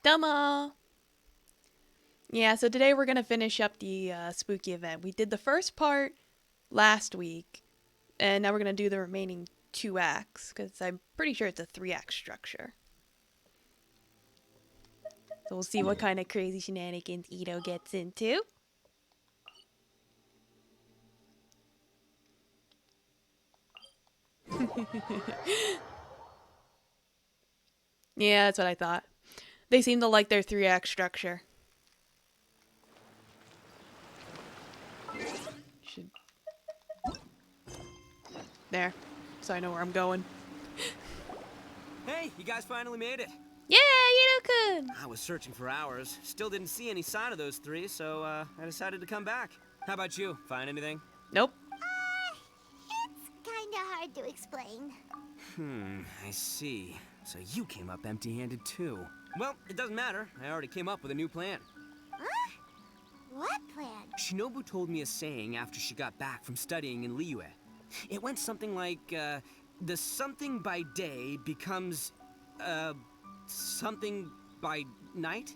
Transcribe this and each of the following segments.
Dama! Yeah, so today we're gonna finish up the spooky event. We did the first part last week, and now we're gonna do the remaining 2 acts, because I'm pretty sure it's a 3-act structure. So we'll see what kind of crazy shenanigans Ito gets into. Yeah, that's what I thought. They seem to like their 3-act structure. Should... There. So I know where I'm going. Hey, you guys finally made it. Yeah, Ito-kun! I was searching for hours. Still didn't see any sign of those three, so I decided to come back. How about you? Find anything? Nope. It's kinda hard to explain. I see. So you came up empty-handed too. Well, it doesn't matter. I already came up with a new plan. Huh? What plan? Shinobu told me a saying after she got back from studying in Liyue. It went something like, the something by day becomes, something by night?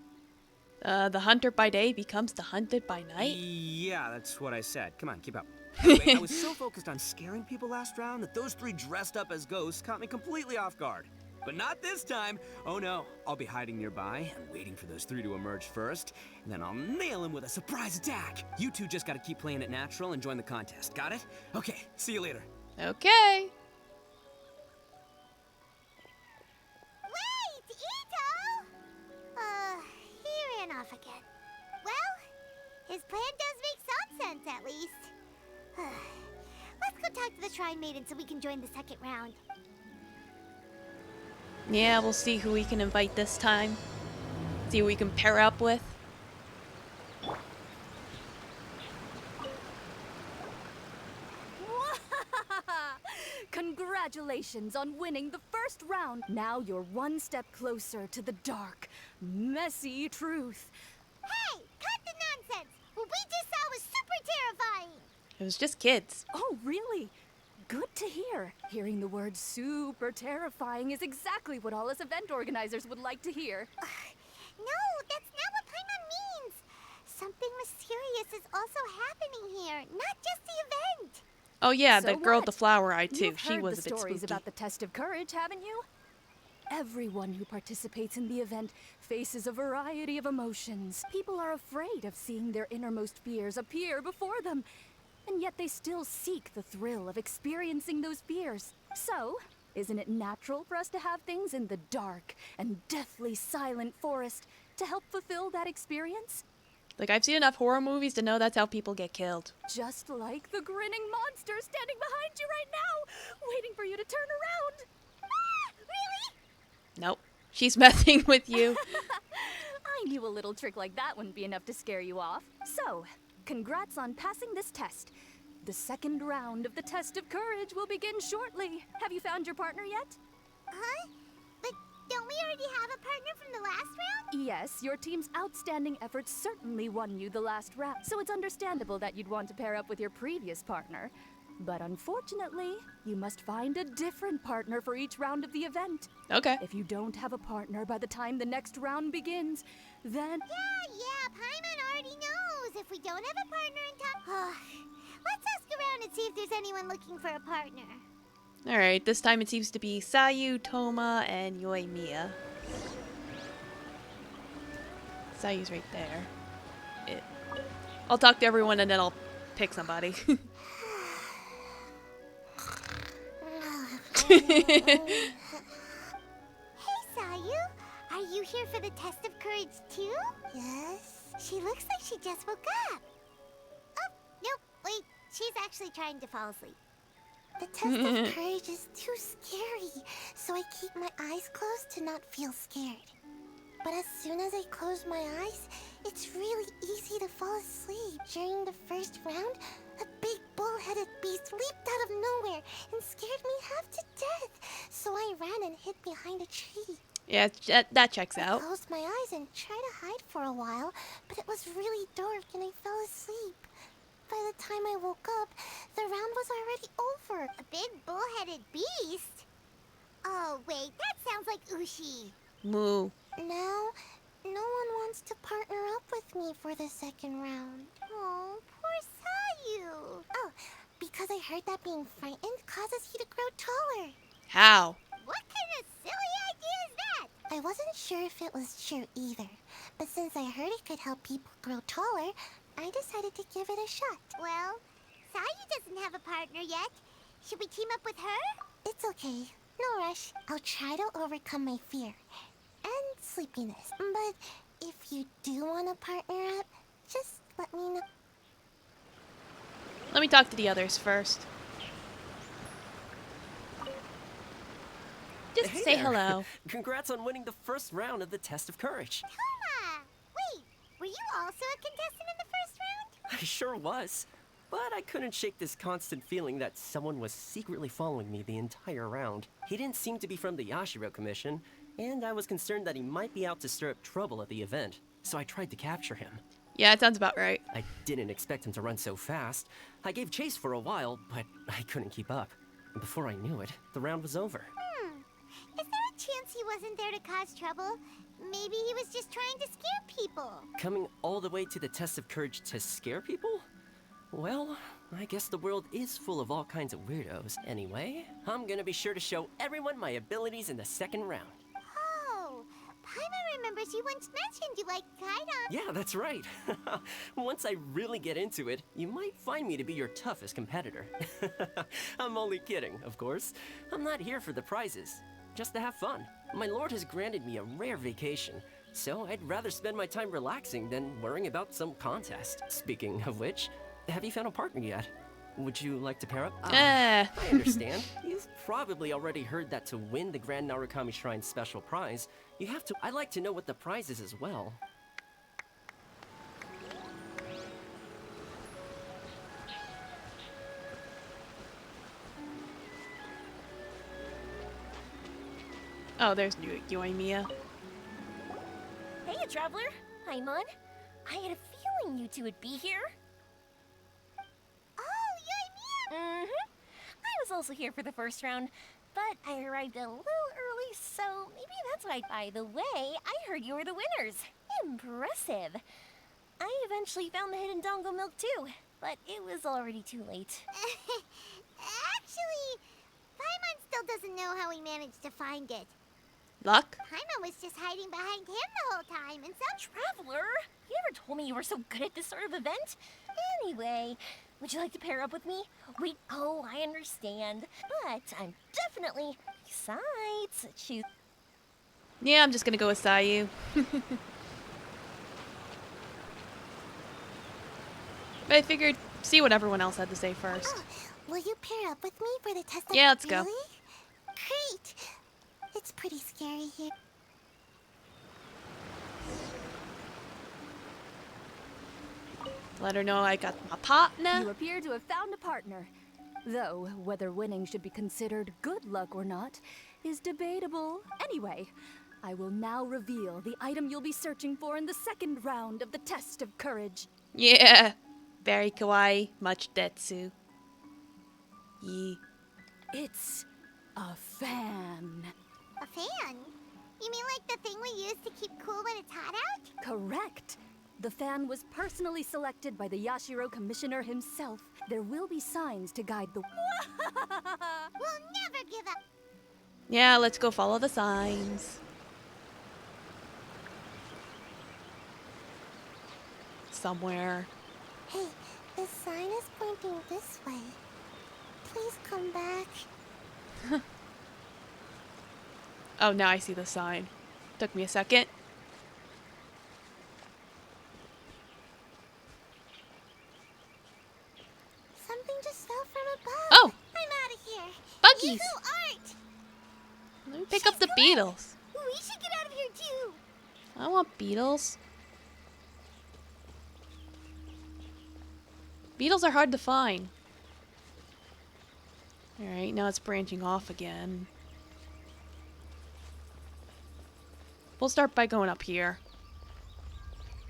The hunter by day becomes the hunted by night? Yeah, that's what I said. Come on, keep up. Anyway, I was so focused on scaring people last round that those three dressed up as ghosts caught me completely off guard. But not this time. Oh no, I'll be hiding nearby and waiting for those three to emerge first, and then I'll nail them with a surprise attack. You two just gotta keep playing it natural and join the contest. Got it? Okay, see you later. Okay. Wait, Ito! He ran off again. Well, his plan does make some sense, at least. Let's go talk to the Shrine Maiden so we can join the second round. Yeah, we'll see who we can invite this time. See who we can pair up with. Congratulations on winning the first round. Now you're one step closer to the dark, messy truth. Hey, cut the nonsense! What we just saw was super terrifying! It was just kids. Oh, really? Good to hear. Hearing the word super terrifying is exactly what all us event organizers would like to hear. No, that's not what Paimon means! Something mysterious is also happening here, not just the event! Oh yeah, So the girl with what? the flower eye too. You've She heard was the a bit stories spooky. about the test of courage, haven't you? Everyone who participates in the event faces a variety of emotions. People are afraid of seeing their innermost fears appear before them, and yet they still seek the thrill of experiencing those fears. So, isn't it natural for us to have things in the dark and deathly silent forest to help fulfill that experience? Like, I've seen enough horror movies to know that's how people get killed. Just like the grinning monster standing behind you right now, waiting for you to turn around. Ah, really? Nope. She's messing with you. I knew a little trick like that wouldn't be enough to scare you off. So, congrats on passing this test. The second round of the test of courage will begin shortly. Have you found your partner yet? Huh? But don't we already have a partner from the last round? Yes, your team's outstanding efforts certainly won you the last round, so it's understandable that you'd want to pair up with your previous partner. But unfortunately, you must find a different partner for each round of the event. Okay. If you don't have a partner by the time the next round begins, then... Yeah, Paimon already knows. If we don't have a partner in time... Let's ask around and see if there's anyone looking for a partner. Alright, this time it seems to be Sayu, Toma, and Yoimiya. Sayu's right there. I'll talk to everyone and then I'll pick somebody. Hey, Sayu. Are you here for the test of courage too? Yes. She looks like she just woke up. Oh, nope. Wait. She's actually trying to fall asleep. The test of courage is too scary, so I keep my eyes closed to not feel scared. But as soon as I close my eyes, it's really easy to fall asleep. During the first round, a big bull-headed beast leaped out of nowhere and scared me half to death. So I ran and hid behind a tree. Yeah, that checks out. I closed my eyes and tried to hide for a while, but it was really dark and I fell asleep. By the time I woke up, the round was already over. A big bull-headed beast? Oh, wait, that sounds like Ushi. Moo. No, no one wants to partner up with me for the second round. Oh, poor Sayu. Oh, because I heard that being frightened causes you to grow taller. How? What kind of silly idea is that? I wasn't sure if it was true either, but since I heard it could help people grow taller, I decided to give it a shot. Well, Sayu doesn't have a partner yet. Should we team up with her? It's okay. No rush. I'll try to overcome my fear and sleepiness. But if you do want to partner up, just let me know. Let me talk to the others first. Just Hey say there. hello. Congrats on winning the first round of the Test of Courage. Toma! Wait, were you also a contestant in the first round? I sure was. But I couldn't shake this constant feeling that someone was secretly following me the entire round. He didn't seem to be from the Yashiro Commission, and I was concerned that he might be out to stir up trouble at the event, so I tried to capture him. Yeah, it sounds about right. I didn't expect him to run so fast. I gave chase for a while, but I couldn't keep up. And before I knew it, the round was over. Is there a chance he wasn't there to cause trouble? Maybe he was just trying to scare people. Coming all the way to the Test of Courage to scare people? Well, I guess the world is full of all kinds of weirdos. Anyway, I'm gonna be sure to show everyone my abilities in the second round. Oh, Paimon remembers you once mentioned you like Kaidan. Yeah, that's right. Once I really get into it, you might find me to be your toughest competitor. I'm only kidding, of course. I'm not here for the prizes, just to have fun. My lord has granted me a rare vacation, so I'd rather spend my time relaxing than worrying about some contest. Speaking of which, have you found a partner yet? Would you like to pair up? I understand. You've probably already heard that to win the Grand Narukami Shrine special prize, you have to... I'd like to know what the prize is as well. Oh, there's Yoimiya. Hey, traveler. Paimon. I had a feeling you two would be here. Oh, Yoimiya! Mm-hmm. I was also here for the first round, but I arrived a little early, so maybe that's why. By the way, I heard you were the winners. Impressive. I eventually found the hidden dongo milk too, but it was already too late. Actually, Paimon still doesn't know how we managed to find it. Luck? Paimon was just hiding behind him the whole time, and so... Traveler, you never told me you were so good at this sort of event. Anyway, would you like to pair up with me? Oh, I understand, but I'm definitely... Besides, choose... Yeah, I'm just gonna go with Sayu. But I figured, see what everyone else had to say first. Oh, will you pair up with me for the test? Yeah, let's go. Really? Great! It's pretty scary here. Let her know I got my partner. You appear to have found a partner. Though, whether winning should be considered good luck or not is debatable. Anyway, I will now reveal the item you'll be searching for in the second round of the Test of Courage. Yeah. Very kawaii. Much detsu. Yee. It's a fan. A fan? You mean like the thing we use to keep cool when it's hot out? Correct. The fan was personally selected by the Yashiro Commissioner himself. There will be signs to guide the... We'll never give up. Yeah, let's go follow the signs. Somewhere. Hey, the sign is pointing this way. Please come back. Oh, now I see the sign. Took me a second. Something just fell from above. Oh! I'm out of here. Buggies! You aren't. Let me pick up the beetles. We should get out of here too. I want beetles. Beetles are hard to find. Alright, now it's branching off again. We'll start by going up here.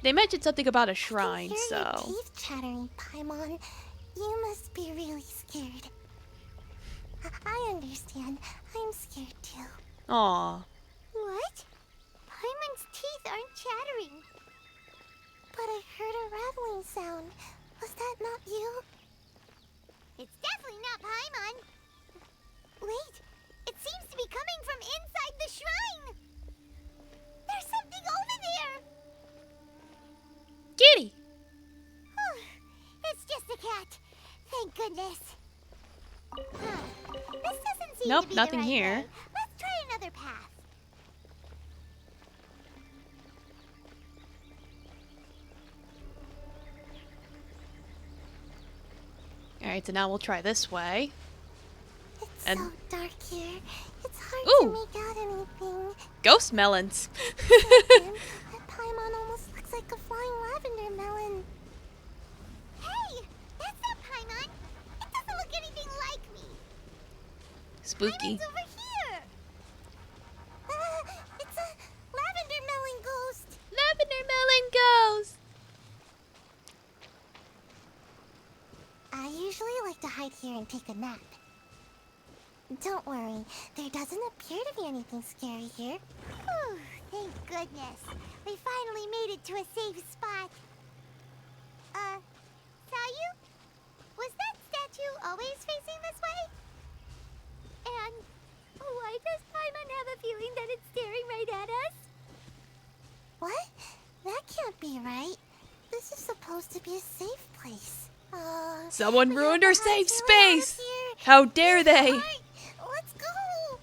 They mentioned something about a shrine, I can hear your so... teeth chattering, Paimon. You must be really scared. I understand. I'm scared too. Aw. What? Paimon's teeth aren't chattering. seem Nope, to be nothing the right here. way. Let's try another path. Alright, so now we'll try this way. It's And- so dark here. It's hard to Ooh! make out anything. Ghost melons! Again, that Paimon almost looks like a flying lavender melon. Hey! That's not Paimon! It doesn't look anything like me! Spooky. Paimon's over here! It's a lavender melon ghost! Lavender melon ghost! I usually like to hide here and take a nap. Don't worry, there doesn't appear to be anything scary here. Whew, thank goodness. We finally made it to a safe spot. Sayu? Was that statue always facing this way? And why does Paimon have a feeling that it's staring right at us? What? That can't be right. This is supposed to be a safe place. Someone we ruined have our to safe hide out space! here. How dare they! Alright, let's go!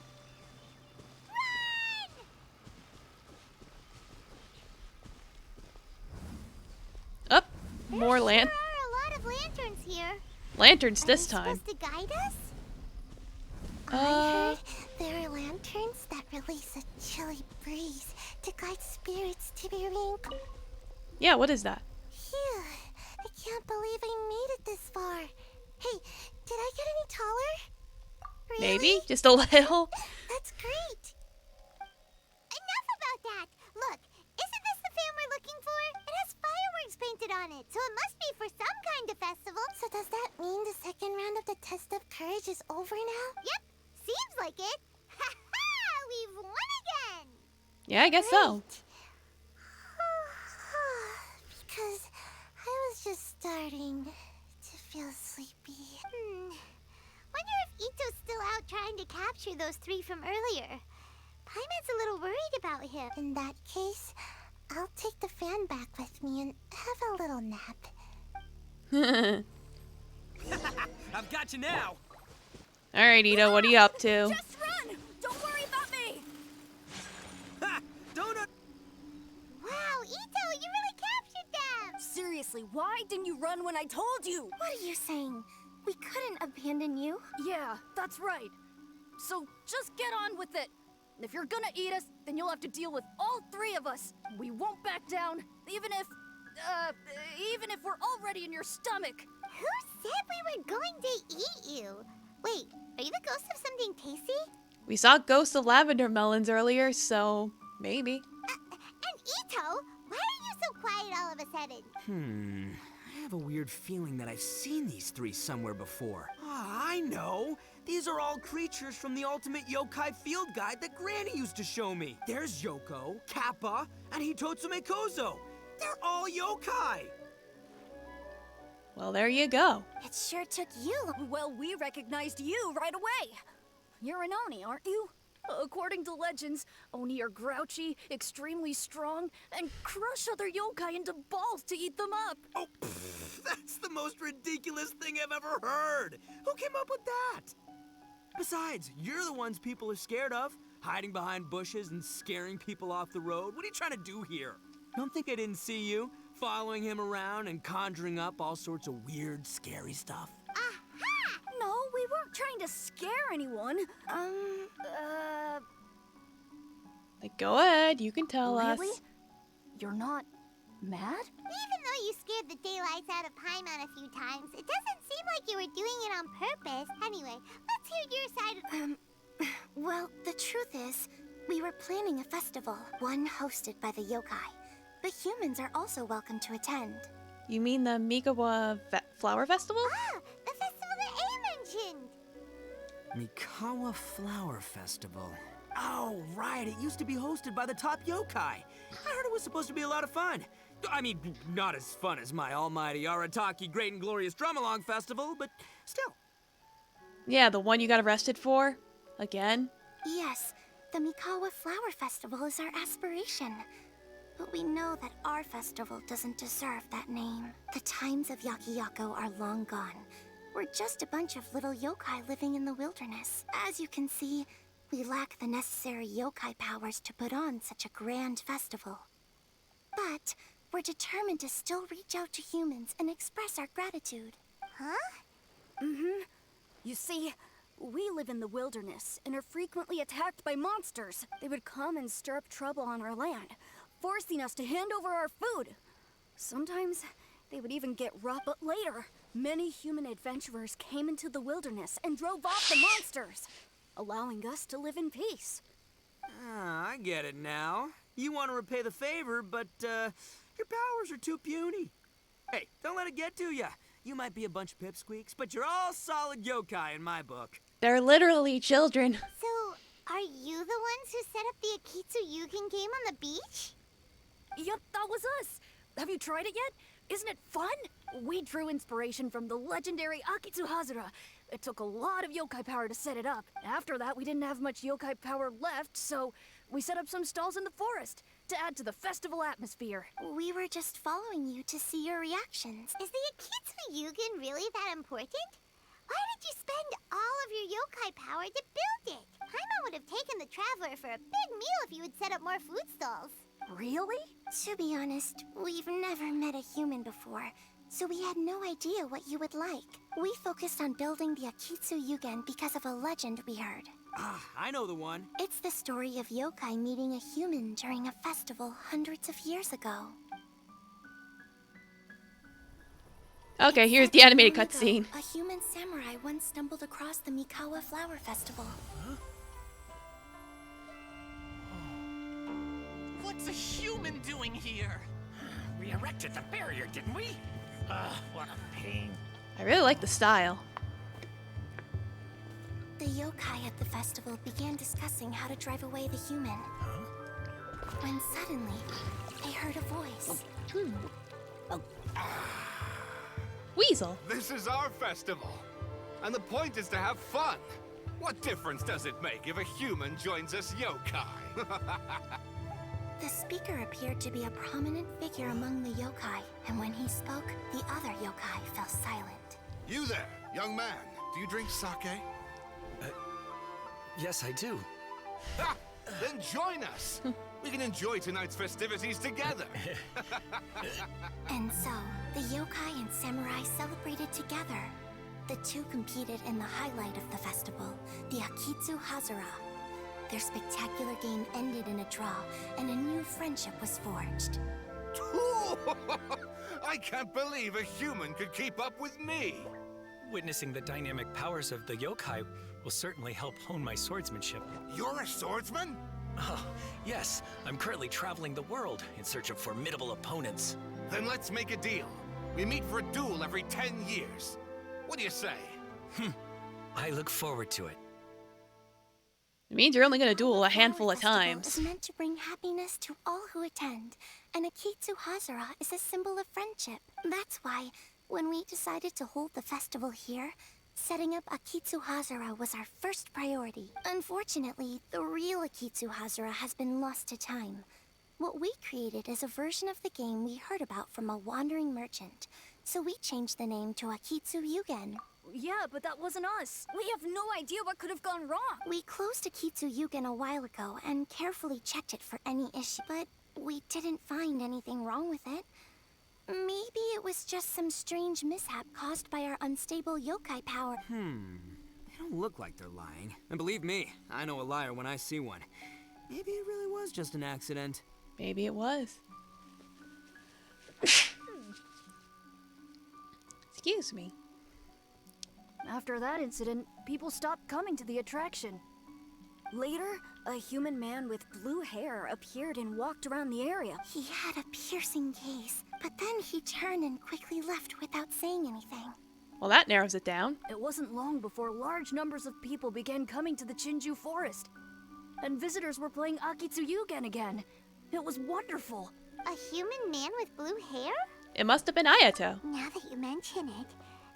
Run! Up! More There lan- sure are a lot of lanterns here. lanterns Are this they time. supposed to guide us? I Uh, heard there are lanterns that release a chilly breeze to guide spirits to be reincarnated. yeah, what is that? Phew, I can't believe I made it this far. Hey, did I get any taller? Really? Maybe? Just a little? That's great. Enough about that. Look, isn't this the fan we're looking for? It has fireworks painted on it, so it must be for some kind of festival. So does that mean the second round of the test of courage is over now? Yep, seems like it. Ha ha! We've won again. Yeah, I guess so. Great. Because I was just starting to feel sleepy. Wonder if Ito's still out trying to capture those three from earlier. Paimon's a little worried about him. In that case, I'll take the fan back with me and have a little nap. I've got you now. Alright, Ito, what are you up to? Just run! Don't worry about me! Ha! Donut. Wow, Ito, you really captured them! Seriously, why didn't you run when I told you? What are you saying? We couldn't abandon you. Yeah, that's right. So just get on with it. If you're gonna eat us, then you'll have to deal with all three of us. We won't back down, even if we're already in your stomach. Who said we were going to eat you? Wait, are you the ghost of something tasty? We saw ghosts of lavender melons earlier, so maybe. And Ito, why are you so quiet all of a sudden? I have a weird feeling that I've seen these three somewhere before. Ah, I know. These are all creatures from the Ultimate Yokai Field Guide that Granny used to show me. There's Yoko, Kappa, and Hitotsume Kozo. They're all yokai. Well, there you go. It sure took you. Well, we recognized you right away. You're an Oni, aren't you? According to legends, Oni are grouchy, extremely strong, and crush other yokai into balls to eat them up. Oh, that's the most ridiculous thing I've ever heard. Who came up with that? Besides, you're the ones people are scared of, hiding behind bushes and scaring people off the road. What are you trying to do here? Don't think I didn't see you, following him around and conjuring up all sorts of weird, scary stuff. Aha! No, we weren't trying to scare anyone. Like, go ahead, you can tell Really? us. You're not mad? Even though you scared the daylights out of Paimon a few times, it doesn't seem like you were doing it on purpose. Anyway, let's hear your side of... well, the truth is, we were planning a festival, one hosted by the yokai. But humans are also welcome to attend. You mean the Mikawa Flower Festival? Ah, the festival that A mentioned! Mikawa Flower Festival. Oh, right. It used to be hosted by the top yokai. I heard it was supposed to be a lot of fun. I mean, not as fun as my almighty Arataki Great and Glorious Drum-Along Festival, but still. Yeah, the one you got arrested for? Again? Yes, the Mikawa Flower Festival is our aspiration. But we know that our festival doesn't deserve that name. The times of Yakiyako are long gone. We're just a bunch of little yokai living in the wilderness. As you can see, we lack the necessary yokai powers to put on such a grand festival. But we're determined to still reach out to humans and express our gratitude. Huh? You see, we live in the wilderness and are frequently attacked by monsters. They would come and stir up trouble on our land, forcing us to hand over our food. Sometimes they would even get rough, but later, many human adventurers came into the wilderness and drove off the monsters, allowing us to live in peace. Ah, I get it now. You want to repay the favor, but your powers are too puny. Hey, don't let it get to ya. You might be a bunch of pipsqueaks, but you're all solid yokai in my book. They're literally children. So, are you the ones who set up the Akitsu Yugen game on the beach? Yup, that was us. Have you tried it yet? Isn't it fun? We drew inspiration from the legendary Akitsu Hazara. It took a lot of yokai power to set it up. After that, we didn't have much yokai power left, so we set up some stalls in the forest to add to the festival atmosphere. We were just following you to see your reactions. Is the Akitsu Yugen really that important? Why did you spend all of your yokai power to build it? Paimon would have taken the Traveler for a big meal if you had set up more food stalls. Really? To be honest, we've never met a human before, so we had no idea what you would like. We focused on building the Akitsu Yugen because of a legend we heard. Ah, I know the one. It's the story of yokai meeting a human during a festival hundreds of years ago. Okay, It's here's said the that animated long ago, cutscene. A human samurai once stumbled across the Mikawa Flower Festival. What's a human doing here? We erected the barrier, didn't we? What a pain. I really like the style. The yokai at the festival began discussing how to drive away the human. When suddenly, they heard a voice. Weasel. This is our festival, and the point is to have fun. What difference does it make if a human joins us yokai? The speaker appeared to be a prominent figure among the yokai, and when he spoke, the other yokai fell silent. You there, young man. Do you drink sake? Yes, I do. Ha! Then join us. We can enjoy tonight's festivities together. And so, the yokai and samurai celebrated together. The two competed in the highlight of the festival, the Akitsu Hazara. Their spectacular game ended in a draw, and a new friendship was forged. I can't believe a human could keep up with me. Witnessing the dynamic powers of the yokai will certainly help hone my swordsmanship. You're a swordsman? Oh, yes. I'm currently traveling the world in search of formidable opponents. Then let's make a deal. We meet for a duel every 10 years. What do you say? I look forward to it. It means you're only gonna duel a Our handful of festival times. is meant to bring happiness to all who attend, and Akitsu Hazara is a symbol of friendship. That's why, when we decided to hold the festival here, setting up Akitsu Hazara was our first priority. Unfortunately, the real Akitsu Hazara has been lost to time. What we created is a version of the game we heard about from a wandering merchant, so we changed the name to Akitsu Yugen. Yeah, but that wasn't us. We have no idea what could have gone wrong. We closed Akitsu Yugen a while ago and carefully checked it for any issue, but we didn't find anything wrong with it. Maybe it was just some strange mishap caused by our unstable yokai power. They don't look like they're lying. And believe me, I know a liar when I see one. Maybe it really was just an accident. Maybe it was. Excuse me. After that incident, people stopped coming to the attraction. Later, a human man with blue hair appeared and walked around the area. He had a piercing gaze, but then he turned and quickly left without saying anything. Well, that narrows it down. It wasn't long before large numbers of people began coming to the Chinju forest. And visitors were playing Akitsu Yugen again. It was wonderful. A human man with blue hair? It must have been Ayato. Now that you mention it,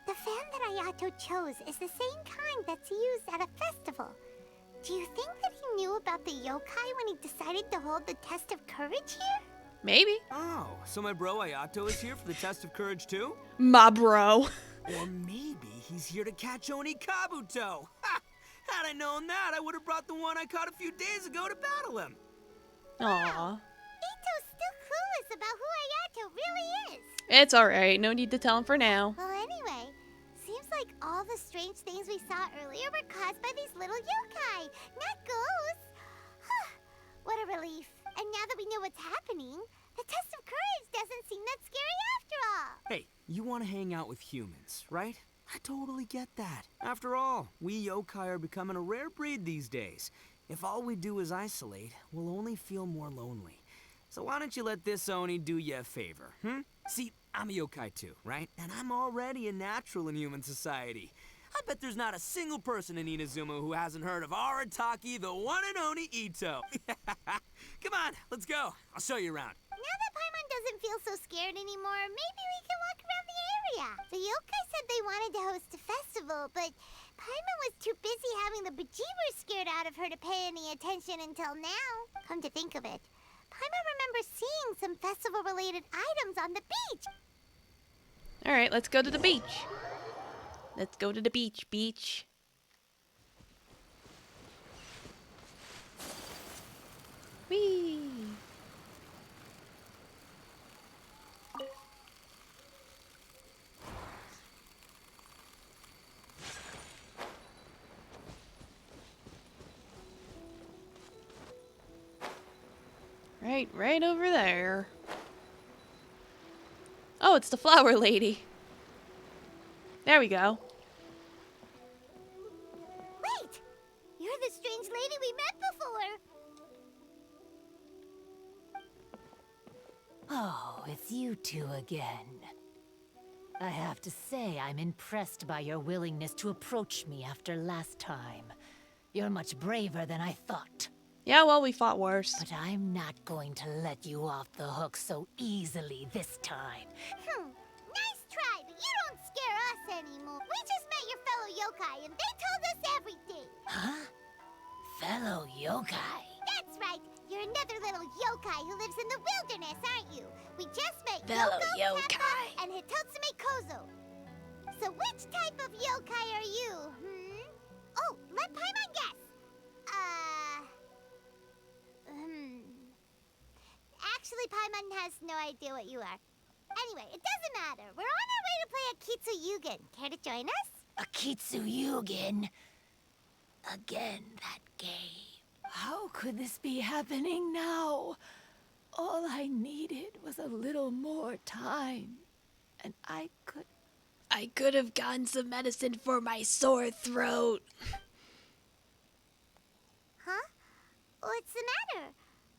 the fan that Ayato chose is the same kind that's used at a festival. Do you think that he knew about the yokai when he decided to hold the test of courage here? Maybe. Oh, so my bro Ayato is here for the test of courage too? My bro. Or maybe he's here to catch Oni Kabuto. Ha! Had I known that, I would have brought the one I caught a few days ago to battle him. Aw. Ito's still clueless about who Ayato really is. It's alright. No need to tell him for now. Well, anyway, seems like all the strange things we saw earlier were caused by these little yokai, not ghosts. What a relief. And now that we know what's happening, the test of courage doesn't seem that scary after all. Hey, you want to hang out with humans, right? I totally get that. After all, we yokai are becoming a rare breed these days. If all we do is isolate, we'll only feel more lonely. So why don't you let this Oni do you a favor, hmm? See, I'm a yokai too, right? And I'm already a natural in human society. I bet there's not a single person in Inazuma who hasn't heard of Arataki, the one and only Ito. Come on, let's go. I'll show you around. Now that Paimon doesn't feel so scared anymore, maybe we can walk around the area. The yokai said they wanted to host a festival, but Paimon was too busy having the bejeebers scared out of her to pay any attention until now. Come to think of it, Paimon remembers seeing some festival-related items on the beach. Alright, let's go to the beach. Let's go to the beach. Whee! Right over there. Oh, it's the flower lady. There we go. Wait! You're the strange lady we met before. Oh, it's you two again. I have to say, I'm impressed by your willingness to approach me after last time. You're much braver than I thought. Yeah, well, we fought worse. But I'm not going to let you off the hook so easily this time. Nice try, but you don't scare us anymore. We just met your fellow yokai, and they told us everything. Huh? Fellow yokai? That's right. You're another little yokai who lives in the wilderness, aren't you? We just met Fellow Yoko, yokai. Kappa, and Hitotsume Kozo. So which type of yokai are you, Oh, let Paimon guess. Actually, Paimon has no idea what you are. Anyway, it doesn't matter. We're on our way to play Akitsu Yugen. Care to join us? Akitsu Yugen. Again, that game. How could this be happening now? All I needed was a little more time. And I could have gotten some medicine for my sore throat. Huh? What's the matter?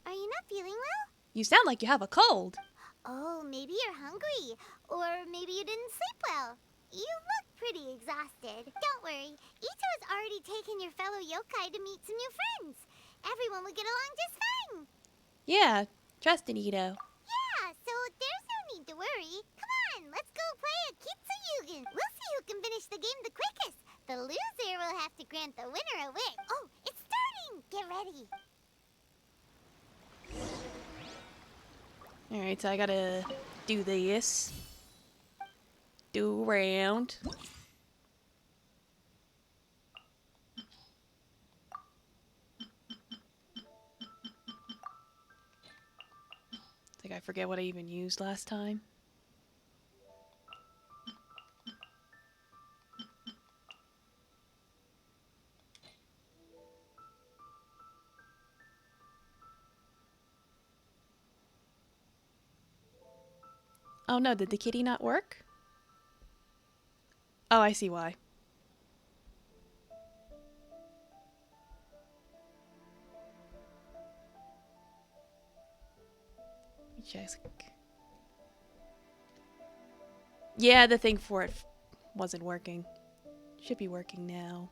Are you not feeling well? You sound like you have a cold. Oh, maybe you're hungry. Or maybe you didn't sleep well. You look pretty exhausted. Don't worry. Ito has already taken your fellow yokai to meet some new friends. Everyone will get along just fine. Yeah, trust in Ito. Yeah, so there's no need to worry. Come on, let's go play Akitsu Yugen. We'll see who can finish the game the quickest. The loser will have to grant the winner a wish. Oh, it's starting! Get ready. Alright, so I gotta do this. Do around. I think I forget what I even used last time. Oh no, did the kitty not work? Oh, I see why. Let me check. Yeah, the thing for it wasn't working. Should be working now.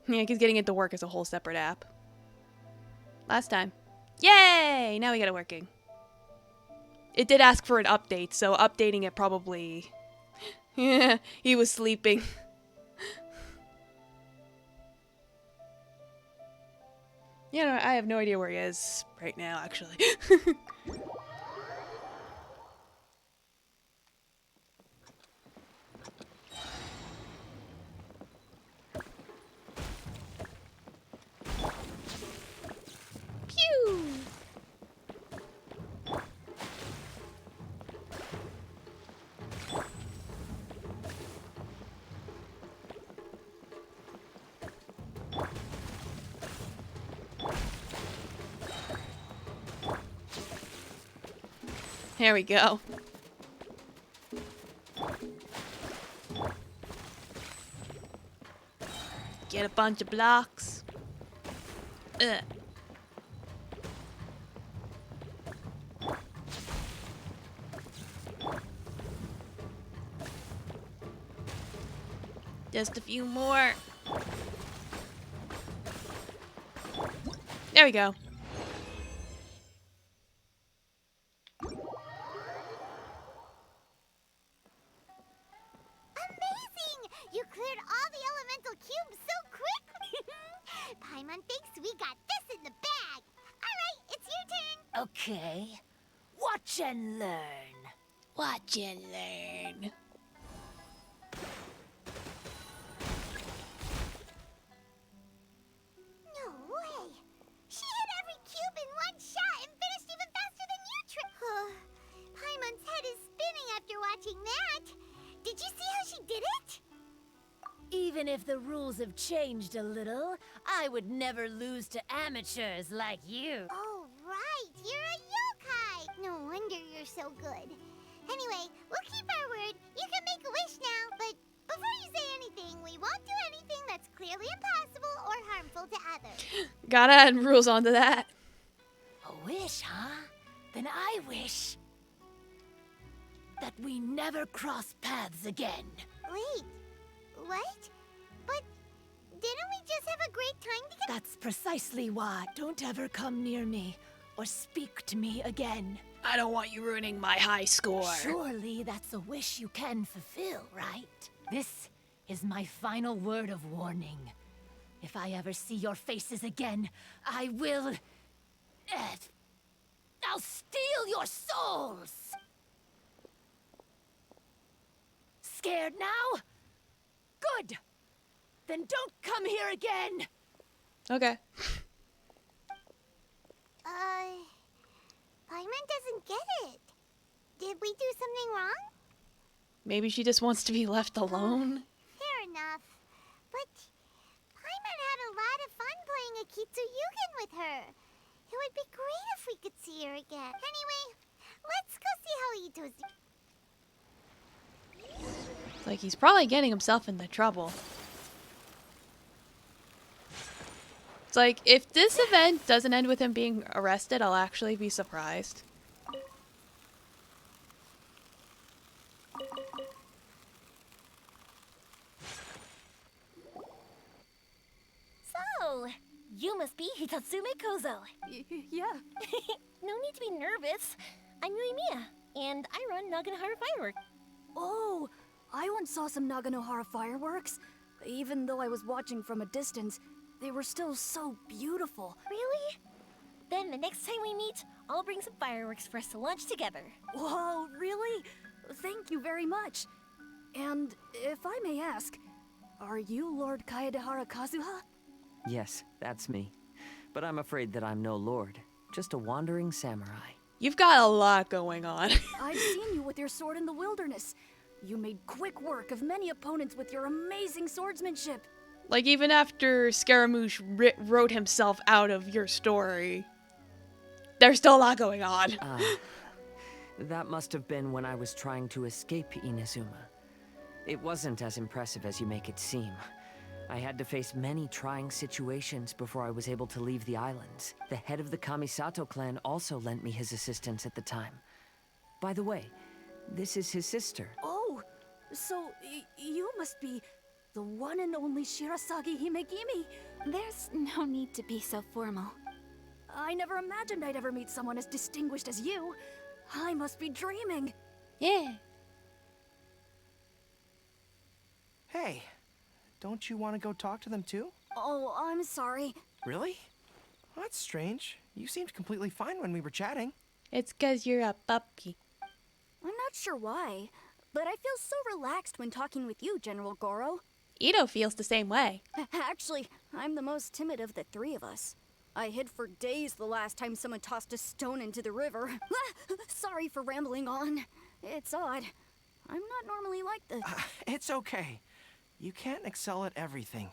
Yeah, because getting it to work is a whole separate app. Last time. Yay! Now we got it working. It did ask for an update, so updating it probably... Yeah, he was sleeping. You know, I have no idea where he is right now, actually. There we go. Get a bunch of blocks. Ugh. Just a few more. There we go. Amazing! You cleared all the elemental cubes so quick! Paimon thinks we got this in the bag. Alright, it's your turn. Okay. Watch and learn. Watch and learn. No way! She hit every cube in one shot and finished even faster than you Paimon's head is spinning after watching that. Did you see how she did it? Even if the rules have changed a little, I would never lose to amateurs like you. Oh, right. You're a yokai. No wonder you're so good. Anyway, we'll keep our word. You can make a wish now, but before you say anything, we won't do anything that's clearly impossible or harmful to others. Gotta add rules onto that. A wish, huh? Then I wish that we never cross paths again. Wait, what? But didn't we just have a great time together? That's precisely why. Don't ever come near me or speak to me again. I don't want you ruining my high score. Surely that's a wish you can fulfill, right? This is my final word of warning. If I ever see your faces again, I will... I'll steal your souls! Scared now? Good! Then don't come here again! Okay. Paimon doesn't get it. Did we do something wrong? Maybe she just wants to be left alone. Fair enough. But Paimon had a lot of fun playing a Kitsuyugen with her. It would be great if we could see her again. Anyway, let's go see how Ito's doing. It's like he's probably getting himself into trouble. It's like, if this event doesn't end with him being arrested, I'll actually be surprised. So, you must be Hitatsume Kozo. Yeah. No need to be nervous. I'm Yuimiya, and I run Naganohara Fireworks. Oh, I once saw some Naganohara fireworks. Even though I was watching from a distance, they were still so beautiful. Really? Then the next time we meet, I'll bring some fireworks for us to launch together. Whoa, really? Thank you very much. And if I may ask, are you Lord Kaedehara Kazuha? Yes, that's me. But I'm afraid that I'm no lord, just a wandering samurai. You've got a lot going on. I've seen you with your sword in the wilderness. You made quick work of many opponents with your amazing swordsmanship. Like, even after Scaramouche wrote himself out of your story, there's still a lot going on. That must have been when I was trying to escape Inazuma. It wasn't as impressive as you make it seem. I had to face many trying situations before I was able to leave the islands. The head of the Kamisato clan also lent me his assistance at the time. By the way, this is his sister. Oh, so you must be the one and only Shirasagi Himegimi. There's no need to be so formal. I never imagined I'd ever meet someone as distinguished as you. I must be dreaming. Yeah. Hey, don't you want to go talk to them too? Oh, I'm sorry. Really? Well, that's strange. You seemed completely fine when we were chatting. It's 'cause you're a puppy. I'm not sure why, but I feel so relaxed when talking with you, General Goro. Ito feels the same way. Actually, I'm the most timid of the three of us. I hid for days the last time someone tossed a stone into the river. Sorry for rambling on. It's odd. I'm not normally like this. It's okay. You can't excel at everything.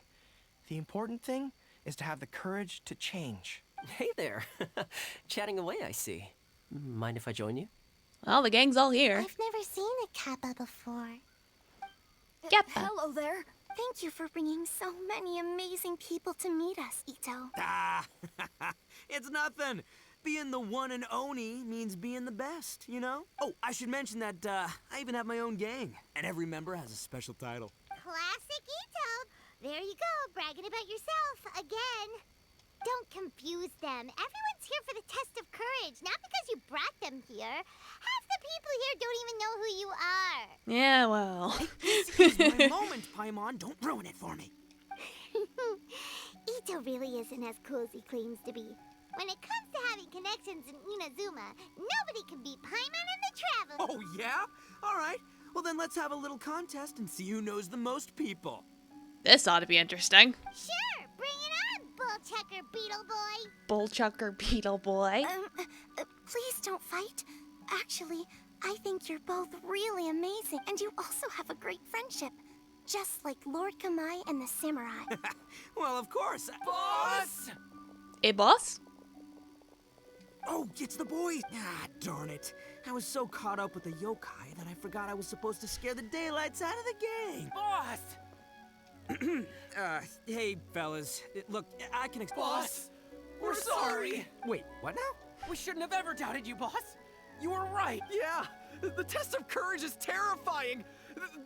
The important thing is to have the courage to change. Hey there. Chatting away, I see. Mind if I join you? Well, the gang's all here. I've never seen a Kappa before. Kappa. Hello there. Thank you for bringing so many amazing people to meet us, Ito. Ah, it's nothing. Being the one and only means being the best, you know? Oh, I should mention that I even have my own gang, and every member has a special title. Classic Ito. There you go, bragging about yourself again. Don't confuse them. Everyone's here for the test of courage, not because you brought them here. Half the people here don't even know who you are. Yeah, well. This is my moment, Paimon. Don't ruin it for me. Ito really isn't as cool as he claims to be. When it comes to having connections in Inazuma, nobody can beat Paimon and the Traveler. Oh, yeah? All right. Well, then let's have a little contest and see who knows the most people. This ought to be interesting. Sure, bring it on, Bullchucker Beetle Boy. Bullchucker Beetle Boy. Please don't fight. Actually, I think you're both really amazing, and you also have a great friendship. Just like Lord Kamai and the Samurai. Well, of course. Boss! Hey, boss? Oh, it's the boys. Ah, darn it. I was so caught up with the yokai that I forgot I was supposed to scare the daylights out of the gang. Boss! Hey, fellas. Look, I can explain. Boss! We're sorry! Wait, what now? We shouldn't have ever doubted you, boss! You were right! Yeah, the test of courage is terrifying.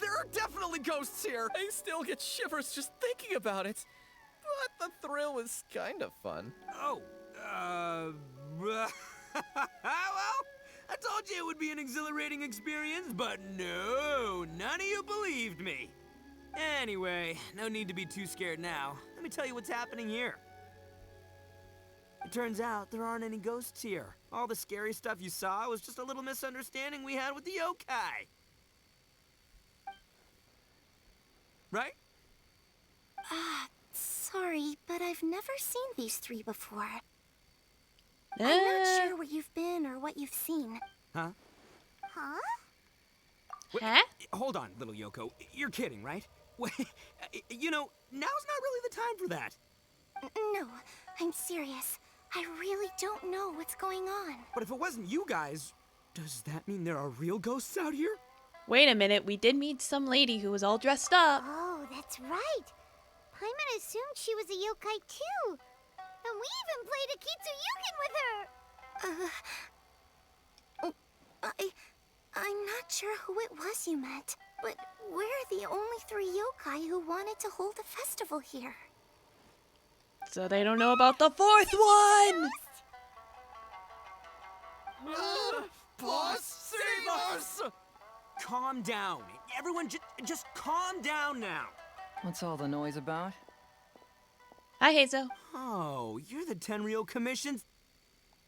There are definitely ghosts here. I still get shivers just thinking about it. But the thrill was kind of fun. Oh, well, I told you it would be an exhilarating experience, but no, none of you believed me. Anyway, no need to be too scared now. Let me tell you what's happening here. It turns out there aren't any ghosts here. All the scary stuff you saw was just a little misunderstanding we had with the yokai. Right? Sorry, but I've never seen these three before. I'm not sure where you've been or what you've seen. Huh? Huh? Wait, Huh? hold on, little Yoko. You're kidding, right? Wait, you know, now's not really the time for that. No, I'm serious. I really don't know what's going on. But if it wasn't you guys, does that mean there are real ghosts out here? Wait a minute, we did meet some lady who was all dressed up. Oh, that's right. Paimon assumed she was a yokai too. And we even played a Kitsuyukin with her. I'm not sure who it was you met, but we're the only three yokai who wanted to hold a festival here. So they don't know about the fourth one! Boss, save us! Calm down. Everyone just calm down now. What's all the noise about? Hi, Hazel. Oh, you're the Tenryou Commission's...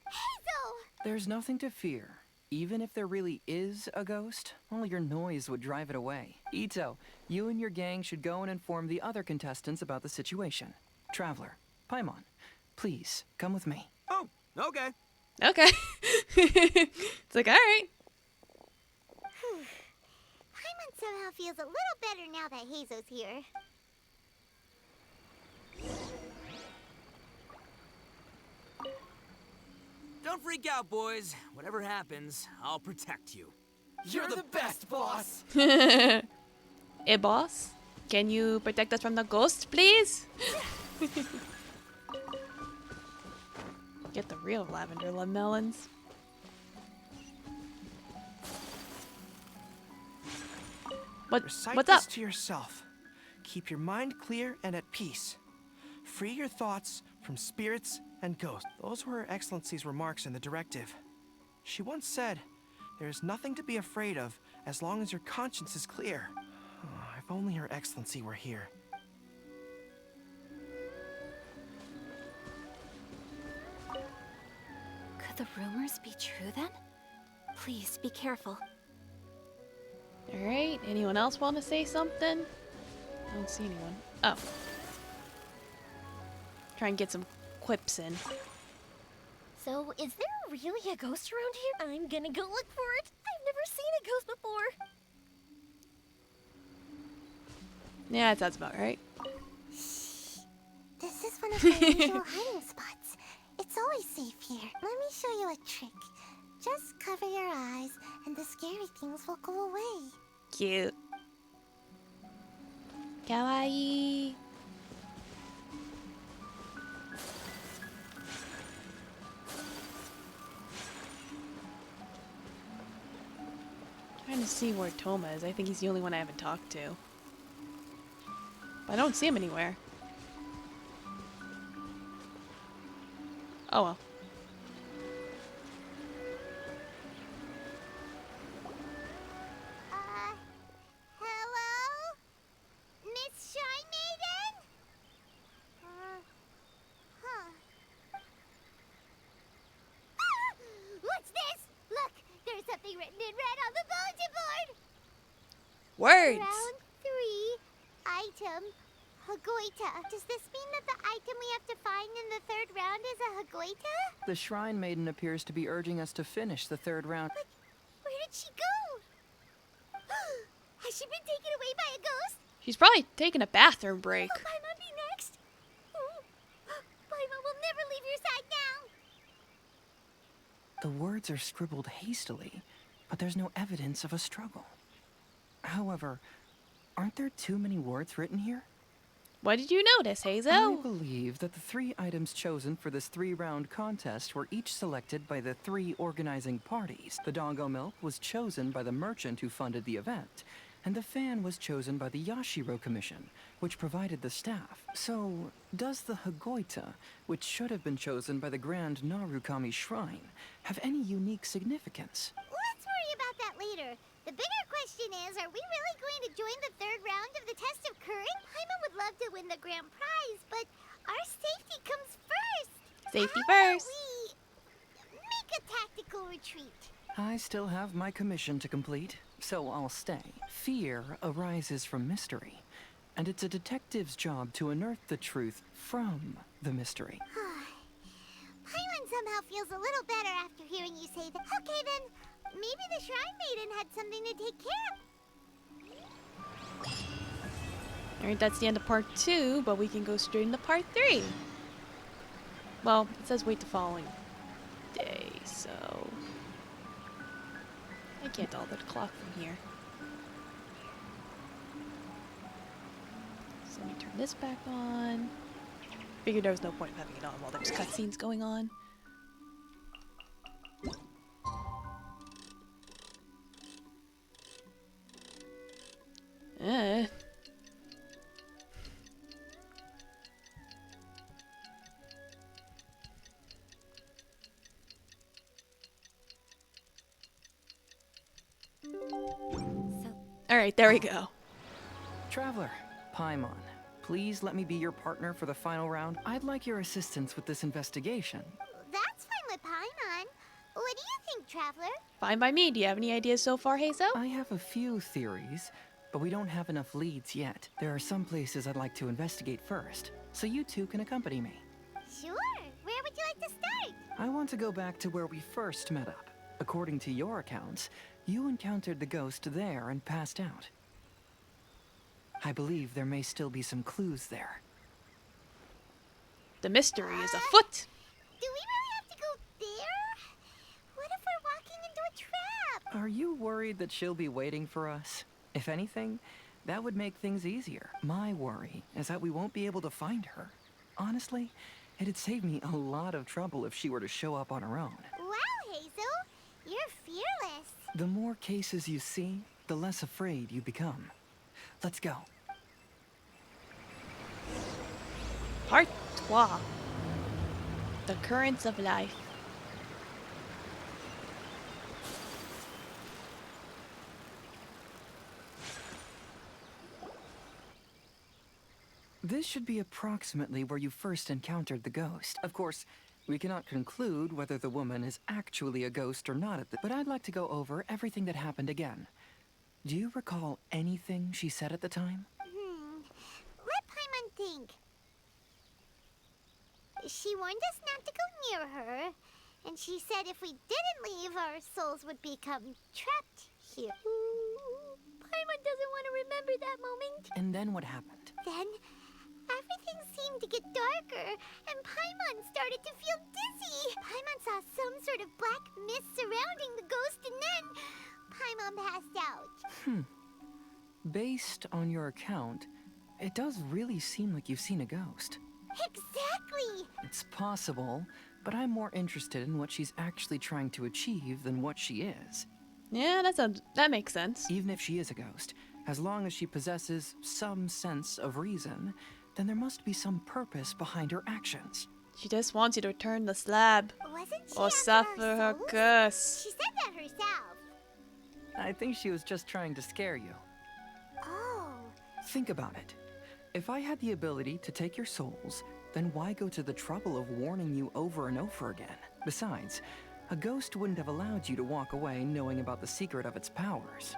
Hazel! There's nothing to fear. Even if there really is a ghost, all your noise would drive it away. Ito, you and your gang should go and inform the other contestants about the situation. Traveler, Paimon, please, come with me. Oh, okay. Okay. It's like, alright. Paimon somehow feels a little better now that Hazo's here. Don't freak out, boys. Whatever happens, I'll protect you. You're the best, boss! Hey, boss? Can you protect us from the ghosts, please? Get the real lavender melons. Recite What's this up? to yourself. Keep your mind clear and at peace. Free your thoughts from spirits and ghosts. Those were Her Excellency's remarks in the directive. She once said, there is nothing to be afraid of as long as your conscience is clear. Oh, if only Her Excellency were here. Could the rumors be true then? Please be careful. Alright, anyone else want to say something? I don't see anyone. Oh. Try and get some quips in. So, is there really a ghost around here? I'm gonna go look for it. I've never seen a ghost before. Yeah, that sounds about right. This is one of my usual hiding spots. It's always safe here. Let me show you a trick. Just cover your eyes, and the scary things will go away. Cute. Kawaii. Trying to see where Toma is. I think he's the only one I haven't talked to. But I don't see him anywhere. Oh well. Hello? Miss Shrine Maiden? Huh. Ah! What's this? Look, there's something written in red on the bulletin board. Words! Round 3, item, Hagoita. Does this mean that the item we have to find in the 3rd round is a Hagoita? The Shrine Maiden appears to be urging us to finish the 3rd round. But where did she go? Has she been taken away by a ghost? She's probably taking a bathroom break. Will Paimon be next? Paimon will never leave your side now. The words are scribbled hastily, but there's no evidence of a struggle. However, aren't there too many words written here? What did you notice, I Hazel? believe that the 3 items chosen for this 3-round contest were each selected by the 3 organizing parties. The Dongo Milk was chosen by the merchant who funded the event, and the fan was chosen by the Yashiro Commission, which provided the staff. So, does the Hagoita, which should have been chosen by the Grand Narukami Shrine, have any unique significance? Let's worry about that later. The bigger question is, are we really going to join the 3rd round of the test of courage? Paimon would love to win the grand prize, but our safety comes first. Safety How first. about we make a tactical retreat? I still have my commission to complete, so I'll stay. Fear arises from mystery, and it's a detective's job to unearth the truth from the mystery. Paimon somehow feels a little better after hearing you say that. Okay then, maybe the Shrine Maiden had something to take care of. Alright, that's the end of part 2, but we can go straight into part 3. Well, it says wait the following day, so I can't alter the clock from here. So let me turn this back on. Figured there was no point in having it on while there's cutscenes going on. Alright, there we go. Traveler, Paimon, please let me be your partner for the final round. I'd like your assistance with this investigation. That's fine with Paimon. What do you think, Traveler? Fine by me. Do you have any ideas so far, Hazel? I have a few theories, but we don't have enough leads yet. There are some places I'd like to investigate first, so you two can accompany me. Sure. Where would you like to start? I want to go back to where we first met up. According to your accounts, you encountered the ghost there and passed out. I believe there may still be some clues there. The mystery is afoot. Do we really have to go there? What if we're walking into a trap? Are you worried that she'll be waiting for us? If anything, that would make things easier. My worry is that we won't be able to find her. Honestly, it'd save me a lot of trouble if she were to show up on her own. Wow, Hazel. You're fearless. The more cases you see, the less afraid you become. Let's go. Part 3. The currents of life. This should be approximately where you first encountered the ghost. Of course, we cannot conclude whether the woman is actually a ghost or not but I'd like to go over everything that happened again. Do you recall anything she said at the time? Let Paimon think. She warned us not to go near her, and she said if we didn't leave, our souls would become trapped here. Paimon doesn't want to remember that moment. And then what happened? Then, Everything seemed to get darker, and Paimon started to feel dizzy. Paimon saw some sort of black mist surrounding the ghost, and then Paimon passed out. Based on your account, it does really seem like you've seen a ghost. Exactly! It's possible, but I'm more interested in what she's actually trying to achieve than what she is. Yeah, that makes sense. Even if she is a ghost, as long as she possesses some sense of reason, then there must be some purpose behind her actions. She just wants you to return the slab. Wasn't she Or after suffer our her souls? curse. She said that herself. I think she was just trying to scare you. Oh. Think about it. If I had the ability to take your souls, then why go to the trouble of warning you over and over again? Besides, a ghost wouldn't have allowed you to walk away knowing about the secret of its powers.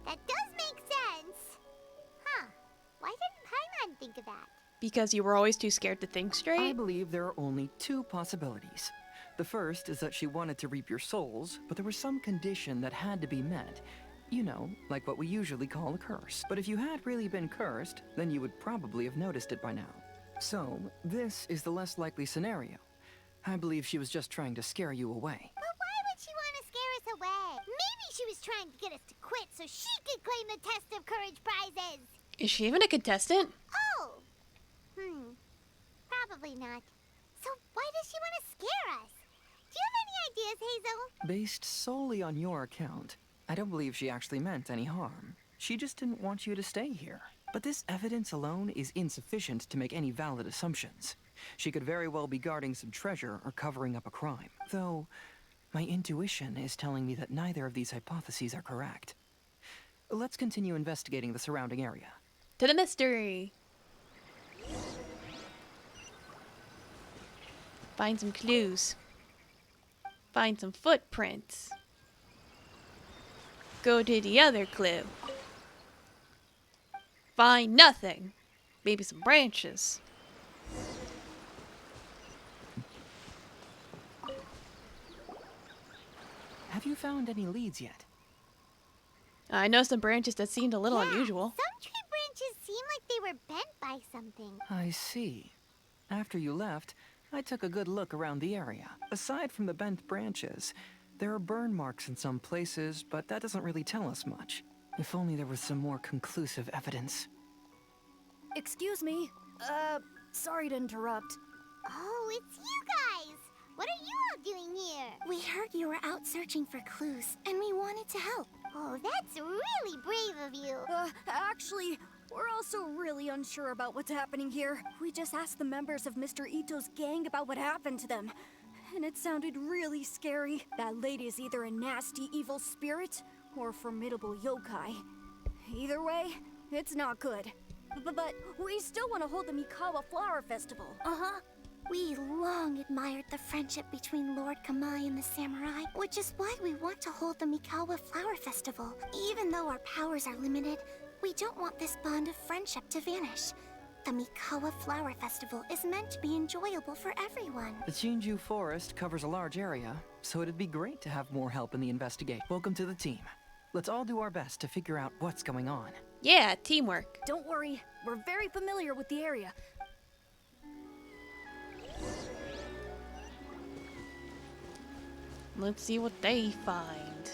That does make sense. Huh. Why didn't Paimon think of that? Because you were always too scared to think I straight? believe there are only two possibilities. The first is that she wanted to reap your souls, but there was some condition that had to be met. You know, like what we usually call a curse. But if you had really been cursed, then you would probably have noticed it by now. So, this is the less likely scenario. I believe she was just trying to scare you away. But why would she want to scare us away? Maybe she was trying to get us to quit so she could claim the Test of Courage prizes. Is she even a contestant? Oh. Probably not. So why does she want to scare us? Do you have any ideas, Hazel? Based solely on your account, I don't believe she actually meant any harm. She just didn't want you to stay here. But this evidence alone is insufficient to make any valid assumptions. She could very well be guarding some treasure or covering up a crime. Though, my intuition is telling me that neither of these hypotheses are correct. Let's continue investigating the surrounding area. To the mystery. Find some clues. Find some footprints. Go to the other clue. Find nothing. Maybe some branches. Have you found any leads yet? I know some branches that seemed a little unusual. Some tree branches seem like they were bent by something. I see. After you left, I took a good look around the area. Aside from the bent branches, there are burn marks in some places, but that doesn't really tell us much. If only there was some more conclusive evidence. Excuse me. Sorry to interrupt. Oh, it's you guys. What are you all doing here? We heard you were out searching for clues, and we wanted to help. Oh, that's really brave of you. Actually, we're also really unsure about what's happening here. We just asked the members of Mr. Ito's gang about what happened to them, and it sounded really scary. That lady is either a nasty evil spirit or a formidable yokai. Either way, it's not good. But we still want to hold the Mikawa Flower Festival. Uh-huh. We long admired the friendship between Lord Kamai and the samurai, which is why we want to hold the Mikawa Flower Festival. Even though our powers are limited, we don't want this bond of friendship to vanish. The Mikawa Flower Festival is meant to be enjoyable for everyone. The Chinju Forest covers a large area, so it'd be great to have more help in the investigation. Welcome to the team. Let's all do our best to figure out what's going on. Yeah, teamwork. Don't worry, we're very familiar with the area. Let's see what they find.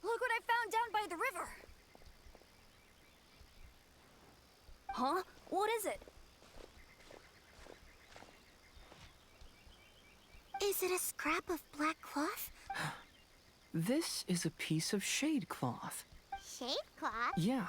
Look what I found down by the river! Huh? What is it? Is it a scrap of black cloth? This is a piece of shade cloth. Shade cloth? Yeah,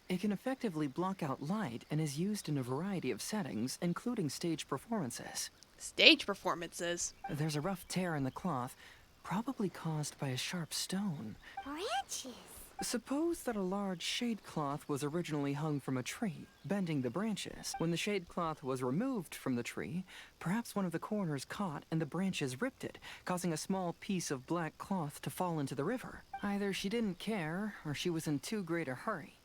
it can effectively block out light and is used in a variety of settings, including stage performances. Stage performances? There's a rough tear in the cloth, probably caused by a sharp stone. Branches. Suppose that a large shade cloth was originally hung from a tree, bending the branches. When the shade cloth was removed from the tree, perhaps one of the corners caught and the branches ripped it, causing a small piece of black cloth to fall into the river. Either she didn't care, or she was in too great a hurry.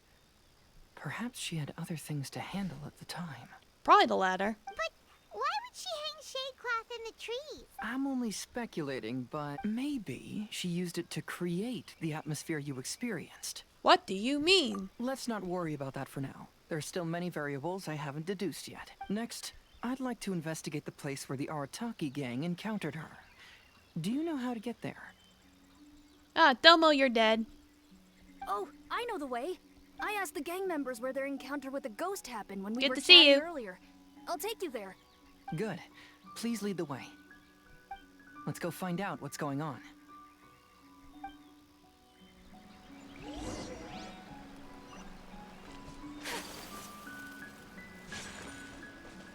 Perhaps she had other things to handle at the time. Probably the latter. But why would she hang shade cloth in in the trees. I'm only speculating, but maybe she used it to create the atmosphere you experienced. What do you mean? Let's not worry about that for now. There's still many variables I haven't deduced yet. Next, I'd like to investigate the place where the Arataki gang encountered her. Do you know how to get there? Ah, Domo, you're dead. Oh, I know the way. I asked the gang members where their encounter with the ghost happened when we Good were to see chatting you. earlier. I'll take you there. Good. Please lead the way. Let's go find out what's going on.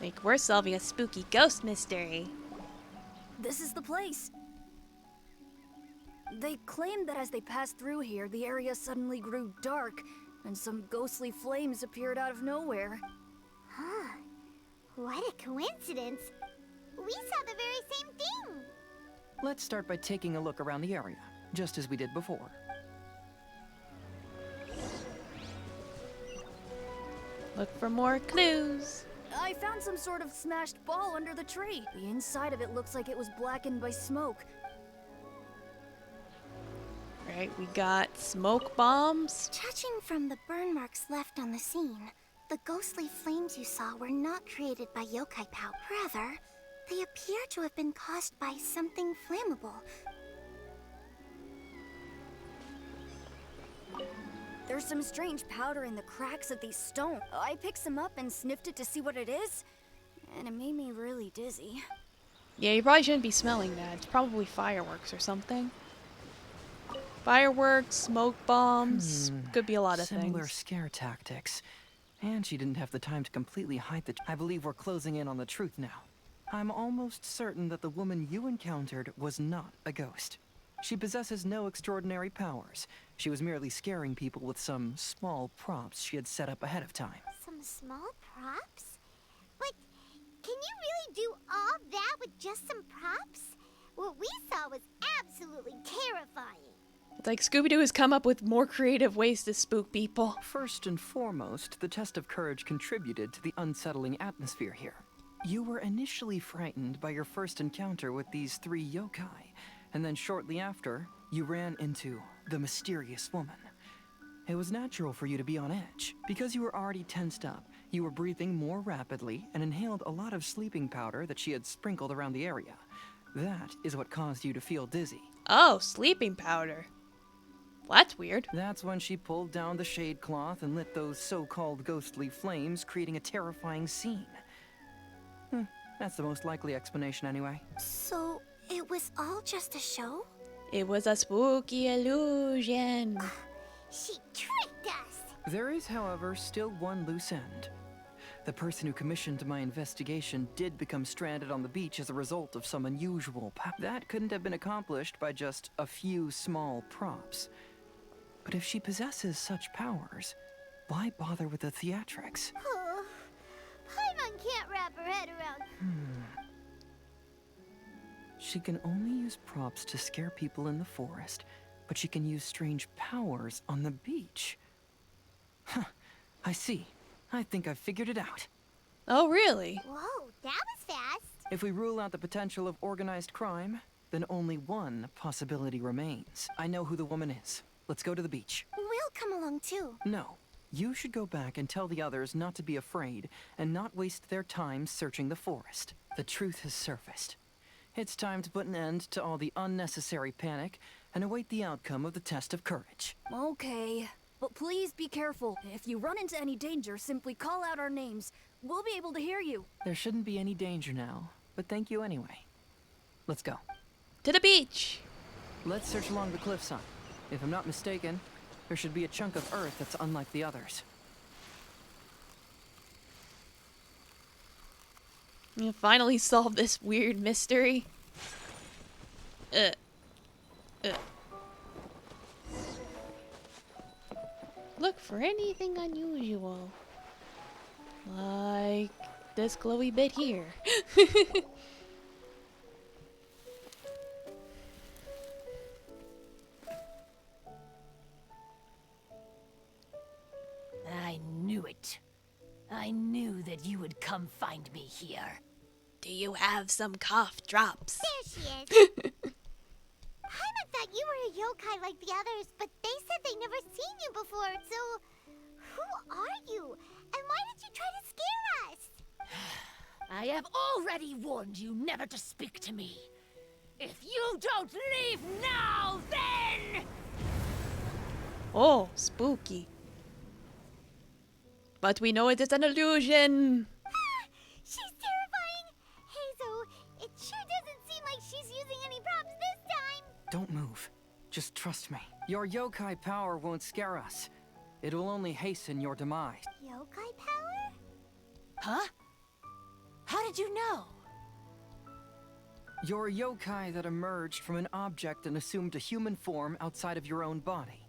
Like, we're solving a spooky ghost mystery. This is the place. They claimed that as they passed through here, the area suddenly grew dark, and some ghostly flames appeared out of nowhere. Huh. What a coincidence. We saw the very same thing. Let's start by taking a look around the area, just as we did before. Look for more clues. I found some sort of smashed ball under the tree. The inside of it looks like it was blackened by smoke. Right, we got smoke bombs. Judging from the burn marks left on the scene, the ghostly flames you saw were not created by yokai power. Rather, they appear to have been caused by something flammable. There's some strange powder in the cracks of these stones. I picked some up and sniffed it to see what it is, and it made me really dizzy. Yeah, you probably shouldn't be smelling that. It's probably fireworks or something. Fireworks, smoke bombs, could be a lot of Similar things. scare tactics. And she didn't have the time to completely hide the... I believe we're closing in on the truth now. I'm almost certain that the woman you encountered was not a ghost. She possesses no extraordinary powers. She was merely scaring people with some small props she had set up ahead of time. Some small props? But can you really do all that with just some props? What we saw was absolutely terrifying. It's like Scooby-Doo has come up with more creative ways to spook people. First and foremost, the test of courage contributed to the unsettling atmosphere here. You were initially frightened by your first encounter with these three yokai, and then shortly after, you ran into the mysterious woman. It was natural for you to be on edge. Because you were already tensed up, you were breathing more rapidly and inhaled a lot of sleeping powder that she had sprinkled around the area. That is what caused you to feel dizzy. Oh, sleeping powder. Well, that's weird. That's when she pulled down the shade cloth and lit those so-called ghostly flames, creating a terrifying scene. That's the most likely explanation anyway. So, it was all just a show? It was a spooky illusion. She tricked us! There is, however, still one loose end. The person who commissioned my investigation did become stranded on the beach as a result of some unusual power. That couldn't have been accomplished by just a few small props. But if she possesses such powers, why bother with the theatrics? Oh, Paimon can't wrap her head around. She can only use props to scare people in the forest, but she can use strange powers on the beach. Huh, I see. I think I've figured it out. Oh, really? Whoa, that was fast. If we rule out the potential of organized crime, then only one possibility remains. I know who the woman is. Let's go to the beach. We'll come along too. No. You should go back and tell the others not to be afraid and not waste their time searching the forest. The truth has surfaced. It's time to put an end to all the unnecessary panic and await the outcome of the test of courage. Okay, but please be careful. If you run into any danger, simply call out our names. We'll be able to hear you. There shouldn't be any danger now, but thank you anyway. Let's go. To the beach. Let's search along the cliffside. If I'm not mistaken, there should be a chunk of earth that's unlike the others. You finally solved this weird mystery. Look for anything unusual. Like this glowy bit here. I knew it. I knew that you would come find me here. Do you have some cough drops? There she is. Paimon thought you were a yokai like the others, but they said they never seen you before, so who are you? And why did you try to scare us? I have already warned you never to speak to me. If you don't leave now, then... Oh, spooky. But we know it is an illusion. She's terrifying. Hazel, it sure doesn't seem like she's using any props this time. Don't move. Just trust me. Your yokai power won't scare us. It will only hasten your demise. Yokai power? Huh? How did you know? You're a yokai that emerged from an object and assumed a human form outside of your own body.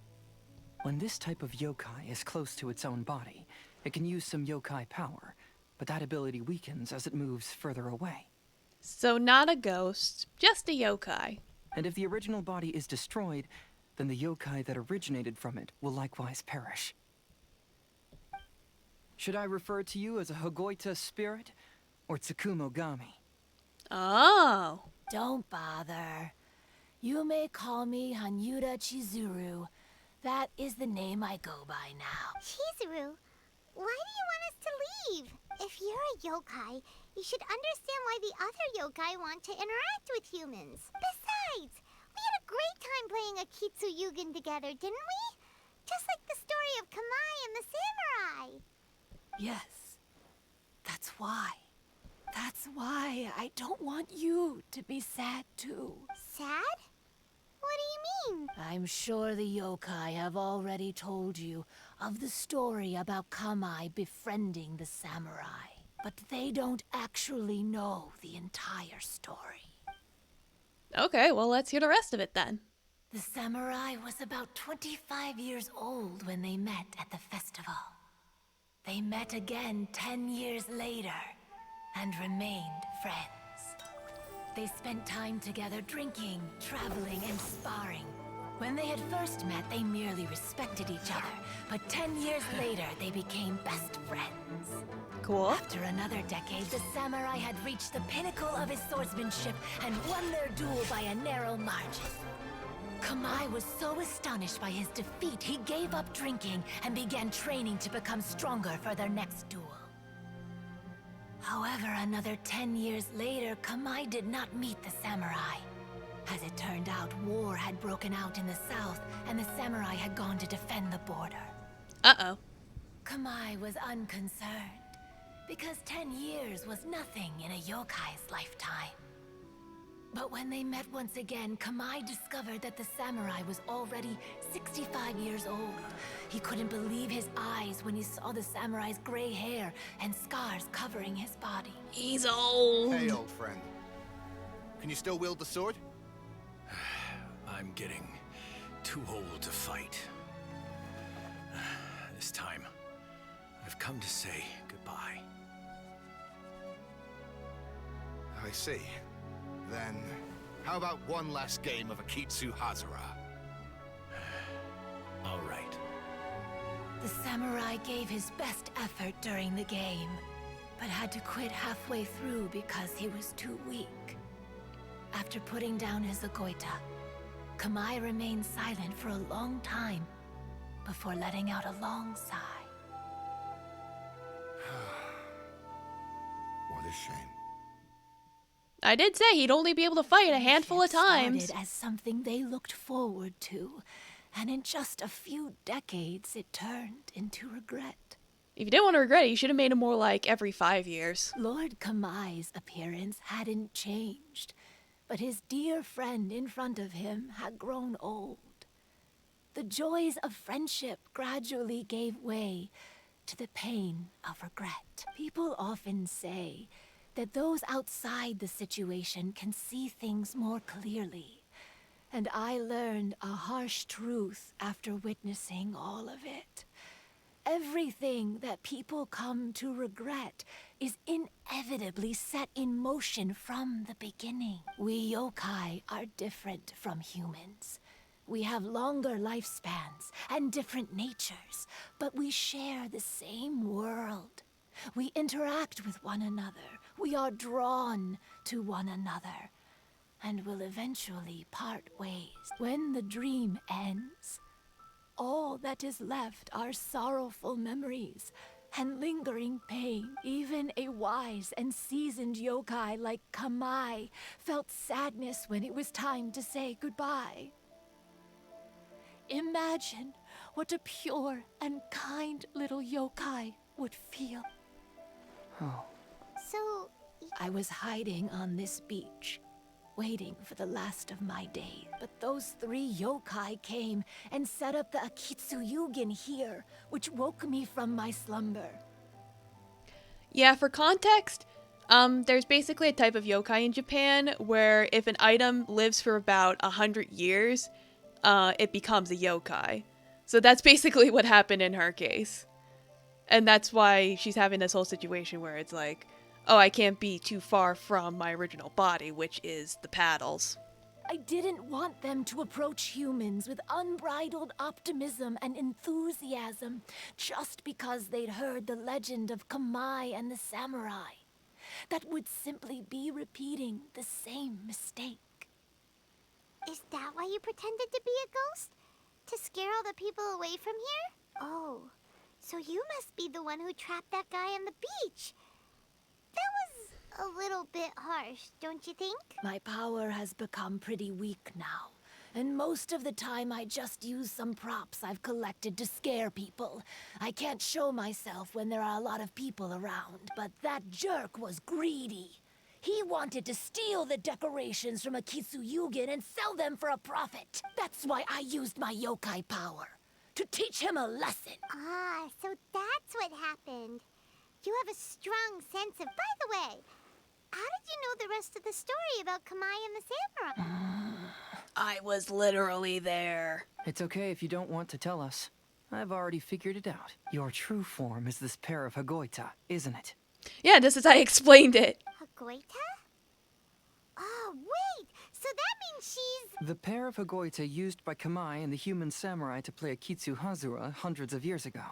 When this type of yokai is close to its own body, it can use some yokai power, but that ability weakens as it moves further away. So not a ghost, just a yokai. And if the original body is destroyed, then the yokai that originated from it will likewise perish. Should I refer to you as a Hagoita spirit or Tsukumogami? Oh. Don't bother. You may call me Hanyuda Chizuru. That is the name I go by now. Chizuru, why do you want us to leave? If you're a yokai, you should understand why the other yokai want to interact with humans. Besides, we had a great time playing Akitsu Yugen together, didn't we? Just like the story of Kamai and the samurai. Yes. That's why. That's why I don't want you to be sad too. Sad? What do you mean? I'm sure the yokai have already told you of the story about Kamai befriending the samurai. But they don't actually know the entire story. Okay, well, let's hear the rest of it then. The samurai was about 25 years old when they met at the festival. They met again 10 years later and remained friends. They spent time together drinking, traveling, and sparring. When they had first met, they merely respected each other, but 10 years later, they became best friends. Cool. After another decade, the samurai had reached the pinnacle of his swordsmanship and won their duel by a narrow margin. Kamai was so astonished by his defeat, he gave up drinking and began training to become stronger for their next duel. However, another 10 years later, Kamai did not meet the samurai. As it turned out, war had broken out in the south, and the samurai had gone to defend the border. Uh-oh. Kamai was unconcerned, because 10 years was nothing in a yokai's lifetime. But when they met once again, Kamai discovered that the samurai was already 65 years old. He couldn't believe his eyes when he saw the samurai's gray hair and scars covering his body. He's old. Hey, old friend. Can you still wield the sword? I'm getting too old to fight. This time, I've come to say goodbye. I see. Then, how about one last game of Akitsu Hazara? All right. The samurai gave his best effort during the game, but had to quit halfway through because he was too weak. After putting down his Agoita, Kamai remained silent for a long time before letting out a long sigh. What a shame. I did say he'd only be able to fight a handful of times. It started as something they looked forward to, and in just a few decades, it turned into regret. If you didn't want to regret it, you should have made him more like every 5 years. Lord Kamai's appearance hadn't changed, but his dear friend in front of him had grown old. The joys of friendship gradually gave way to the pain of regret. People often say that those outside the situation can see things more clearly, and I learned a harsh truth after witnessing all of it. Everything that people come to regret is inevitably set in motion from the beginning. We yokai are different from humans. We have longer lifespans and different natures, but we share the same world. We interact with one another. we are drawn to one another and will eventually part ways. When the dream ends, all that is left are sorrowful memories and lingering pain. Even a wise and seasoned yokai like Kamai felt sadness when it was time to say goodbye. Imagine what a pure and kind little yokai would feel. Oh. So, I was hiding on this beach, waiting for the last of my days. But those 3 yokai came and set up the Akitsuyugin here, which woke me from my slumber. Yeah, for context, there's basically a type of yokai in Japan where if an item lives for about 100 years, it becomes a yokai. So that's basically what happened in her case. And that's why she's having this whole situation where it's like, oh, I can't be too far from my original body, which is the paddles. I didn't want them to approach humans with unbridled optimism and enthusiasm just because they'd heard the legend of Kamai and the samurai. That would simply be repeating the same mistake. is that why you pretended to be a ghost? To scare all the people away from here? Oh, so you must be the one who trapped that guy on the beach. That was a little bit harsh, don't you think? My power has become pretty weak now, and most of the time I just use some props I've collected to scare people. I can't show myself when there are a lot of people around, but that jerk was greedy. He wanted to steal the decorations from Akitsuyugin and sell them for a profit. That's why I used my yokai power, to teach him a lesson. Ah, so that's what happened. You have a strong sense of... By the way, how did you know the rest of the story about Kamai and the samurai? I was literally there. It's okay if you don't want to tell us. I've already figured it out. Your true form is this pair of Hagoita, isn't it? Yeah, just as I explained it. Hagoita? Oh, wait! So that means she's... The pair of Hagoita used by Kamai and the human samurai to play Akitsu Hazura hundreds of years ago.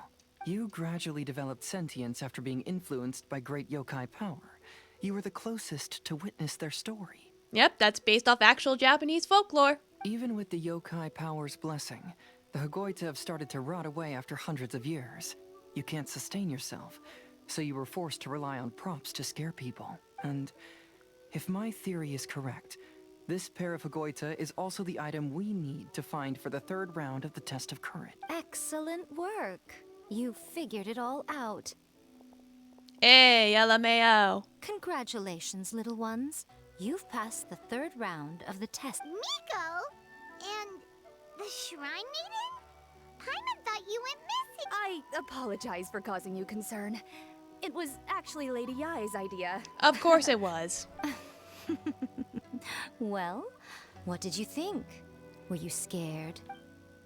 You gradually developed sentience after being influenced by great yokai power. You were the closest to witness their story. Yep, that's based off actual Japanese folklore. Even with the yokai power's blessing, the Hagoita have started to rot away after hundreds of years. You can't sustain yourself, so you were forced to rely on props to scare people. And if my theory is correct, this pair of Hagoita is also the item we need to find for the 3rd round of the test of courage. Excellent work. You figured it all out. Hey, LMAO. Congratulations, little ones. You've passed the 3rd round of the test. Miko? And the Shrine Maiden? Paimon thought you went missing. I apologize for causing you concern. It was actually Lady Yai's idea. Of course it was. Well, what did you think? Were you scared?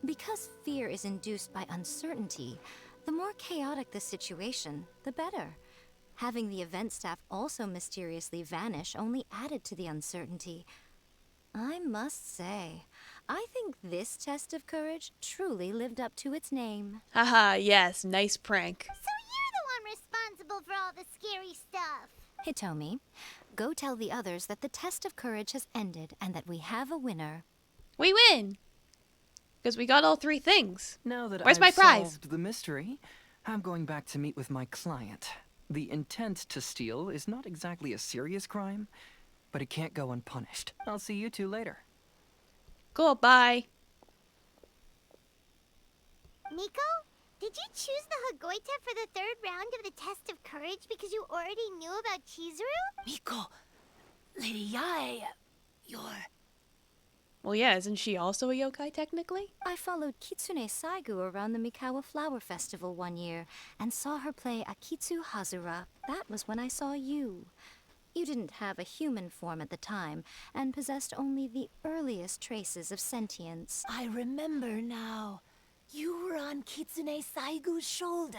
Because fear is induced by uncertainty, the more chaotic the situation, the better. Having the event staff also mysteriously vanish only added to the uncertainty. I must say, I think this test of courage truly lived up to its name. Haha, yes, nice prank. So you're the one responsible for all the scary stuff. Hitomi, go tell the others that the test of courage has ended and that we have a winner. We win! Because we got all 3 things. Now that Where's I've my prize? solved the mystery, I'm going back to meet with my client. The intent to steal is not exactly a serious crime, but it can't go unpunished. I'll see you 2 later. Cool, bye. Miko, did you choose the Hagoita for the 3rd round of the test of courage because you already knew about Chizuru? Miko, Lady Yai, you're... Well, yeah, isn't she also a yokai technically? I followed Kitsune Saigu around the Mikawa Flower Festival one year and saw her play Akitsu Hazura. That was when I saw you. You didn't have a human form at the time and possessed only the earliest traces of sentience. I remember now. You were on Kitsune Saigu's shoulder.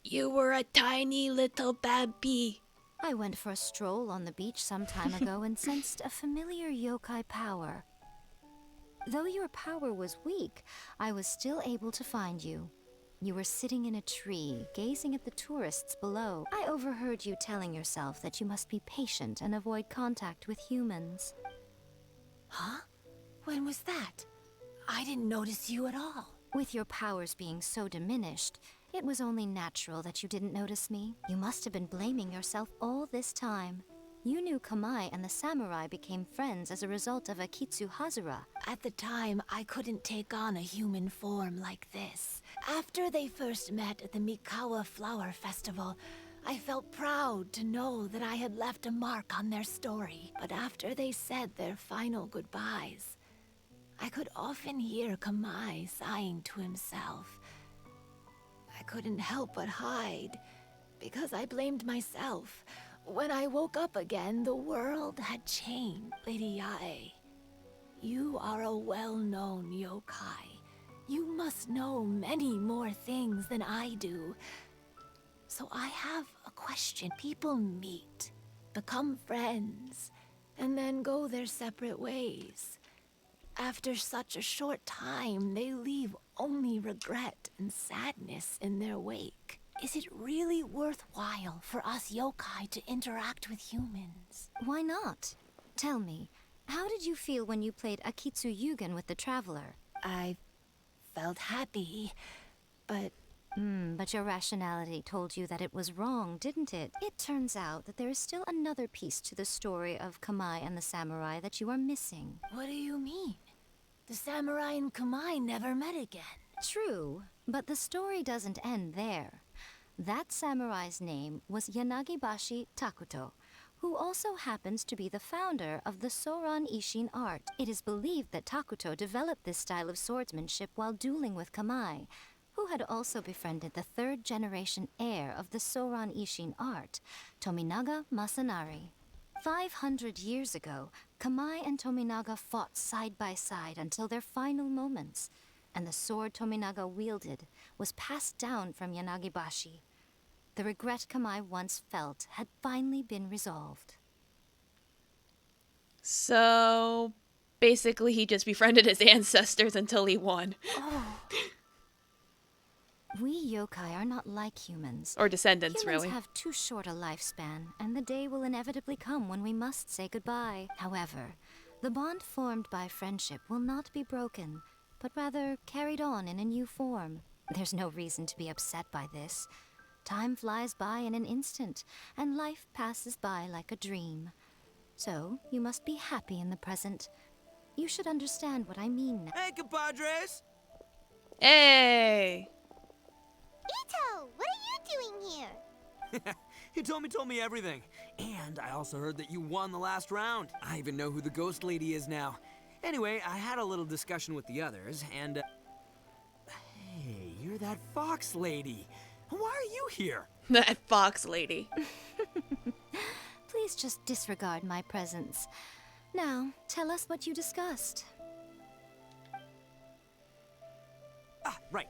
You were a tiny little baby. I went for a stroll on the beach some time ago and sensed a familiar yokai power. Though your power was weak, I was still able to find you. You were sitting in a tree, gazing at the tourists below. I overheard you telling yourself that you must be patient and avoid contact with humans. Huh? When was that? I didn't notice you at all. With your powers being so diminished, it was only natural that you didn't notice me. You must have been blaming yourself all this time. You knew Kamai and the samurai became friends as a result of Akitsu Hazura. At the time, I couldn't take on a human form like this. After they first met at the Mikawa Flower Festival, I felt proud to know that I had left a mark on their story. But after they said their final goodbyes, I could often hear Kamai sighing to himself. I couldn't help but hide, because I blamed myself. When I woke up again, the world had changed. Lady Yae, you are a well-known yokai. You must know many more things than I do. So I have a question. People meet, become friends, and then go their separate ways. After such a short time, they leave only regret and sadness in their wake. Is it really worthwhile for us yokai to interact with humans? Why not? Tell me, how did you feel when you played Akitsu Yugen with the Traveler? I felt happy, but... But your rationality told you that it was wrong, didn't it? It turns out that there is still another piece to the story of Kamai and the samurai that you are missing. What do you mean? The samurai and Kamai never met again. True, but the story doesn't end there. That samurai's name was Yanagibashi Takuto, who also happens to be the founder of the Soran Ishin art. It is believed that Takuto developed this style of swordsmanship while dueling with Kamai, who had also befriended the third-generation heir of the Soran Ishin art, Tominaga Masanari. 500 years ago, Kamai and Tominaga fought side by side until their final moments, and the sword Tominaga wielded was passed down from Yanagibashi. The regret Kamai once felt had finally been resolved. So, basically he just befriended his ancestors until he won. Oh. We yokai are not like humans. Or descendants, Humans really. have too short a lifespan, and the day will inevitably come when we must say goodbye. However, the bond formed by friendship will not be broken, but rather carried on in a new form. There's no reason to be upset by this. Time flies by in an instant, and life passes by like a dream. So, you must be happy in the present. You should understand what I mean. Hey, compadres! Hey! Ito, what are you doing here? You told me everything. And I also heard that you won the last round. I even know who the ghost lady is now. Anyway, I had a little discussion with the others, and... Hey, you're that fox lady. Why are you here? That fox lady. Please just disregard my presence. Now, tell us what you discussed. Ah, right.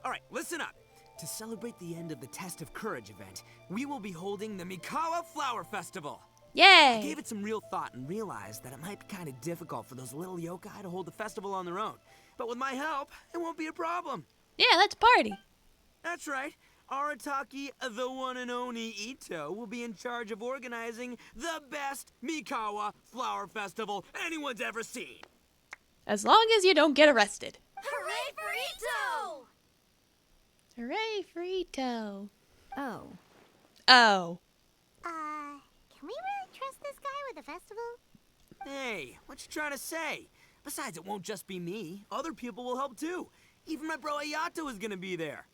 All right, listen up. To celebrate the end of the Test of Courage event, we will be holding the Mikawa Flower Festival. Yay! I gave it some real thought and realized that it might be kind of difficult for those little yokai to hold the festival on their own. But with my help, it won't be a problem. Yeah, let's party. That's right. Arataki, the one and only Ito, will be in charge of organizing the best Mikawa Flower Festival anyone's ever seen. As long as you don't get arrested. Hooray for Ito! Hooray for Ito. Oh. Oh. Can we really trust this guy with the festival? Hey, what you trying to say? Besides, it won't just be me. Other people will help too. Even my bro Ayato is gonna be there.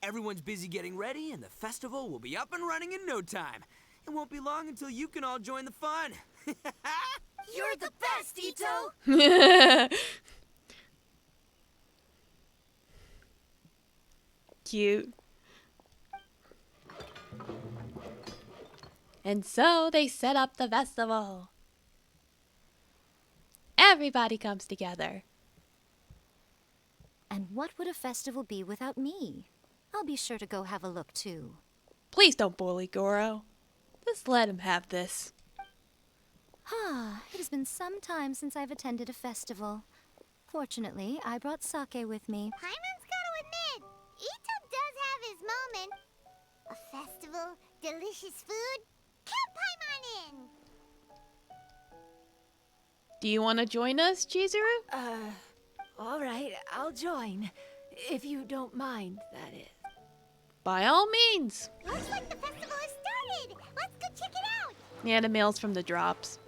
Everyone's busy getting ready, and the festival will be up and running in no time. It won't be long until you can all join the fun. You're the best, Ito! Cute. And so they set up the festival. Everybody comes together. And what would a festival be without me? I'll be sure to go have a look too. Please don't bully Goro. Just let him have this. It has been some time since I've attended a festival. Fortunately, I brought sake with me. Paimon's gotta admit, Do you want to join us, Chizuru? Alright, I'll join. If you don't mind, that is. By all means. Looks like the festival has started. Let's go check it out. Yeah, the mail's from the drops.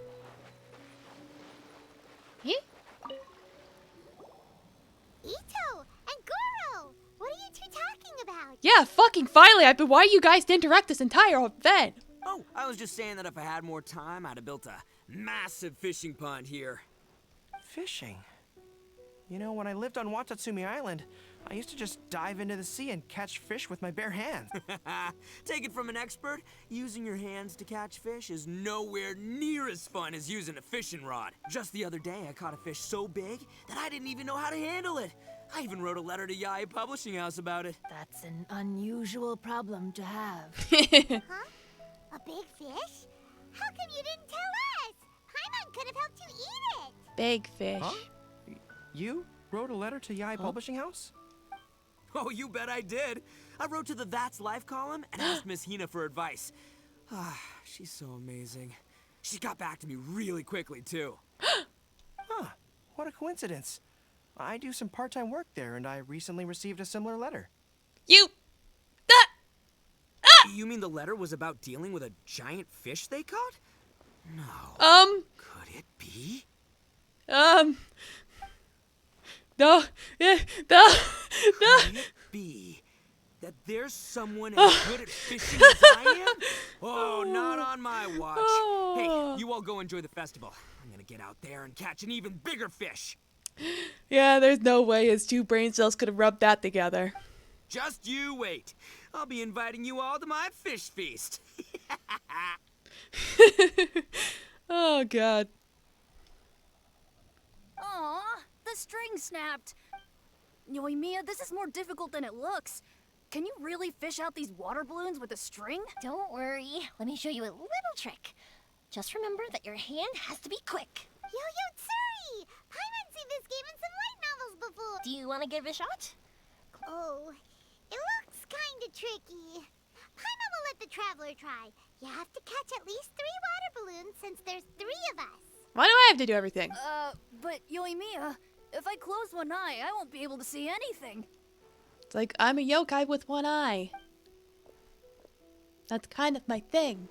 Heh? Ito and Goro, what are you two talking about? Yeah, fucking finally! I've been wanting you guys to interact this entire event. Oh, I was just saying that if I had more time, I'd have built a massive fishing pond here. Fishing? You know, when I lived on Watatsumi Island, I used to just dive into the sea and catch fish with my bare hands. Take it from an expert, using your hands to catch fish is nowhere near as fun as using a fishing rod. Just the other day, I caught a fish so big that I didn't even know how to handle it. I even wrote a letter to Yae Publishing House about it. That's an unusual problem to have. Huh? A big fish? How come you didn't tell us? Paimon could have helped you eat it. Big fish. Huh? You wrote a letter to Yae Publishing House? Oh, you bet I did. I wrote to the That's Life column and asked Miss Hina for advice. She's so amazing. She got back to me really quickly, too. Huh. What a coincidence. I do some part-time work there, and I recently received a similar letter. You... You mean the letter was about dealing with a giant fish they caught? No. Could it be? No. Could it be that there's someone as good at fishing as I am? Oh, not on my watch. Hey, you all go enjoy the festival. I'm gonna get out there and catch an even bigger fish. Yeah, there's no way his two brain cells could have rubbed that together. Just you wait. I'll be inviting you all to my fish feast. Oh, God. Aw, the string snapped. Yoimiya, this is more difficult than it looks. Can you really fish out these water balloons with a string? Don't worry. Let me show you a little trick. Just remember that your hand has to be quick. Yo-Yo Tsuri! Paimon's seen this game in some light novels before. Do you want to give it a shot? Oh, it looks kinda tricky. Paimon will let the traveler try. You have to catch at least 3 water balloons since there's 3 of us. Why do I have to do everything? But Yoimiya, if I close one eye, I won't be able to see anything. It's like I'm a yokai with one eye. That's kind of my thing.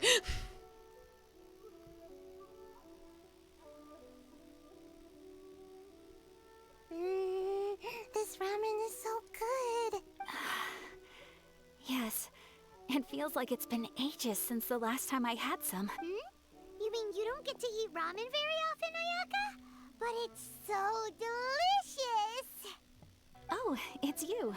This ramen is so good. Yes, it feels like it's been ages since the last time I had some. You mean you don't get to eat ramen very often, Ayaka? But it's so delicious. Oh, it's you.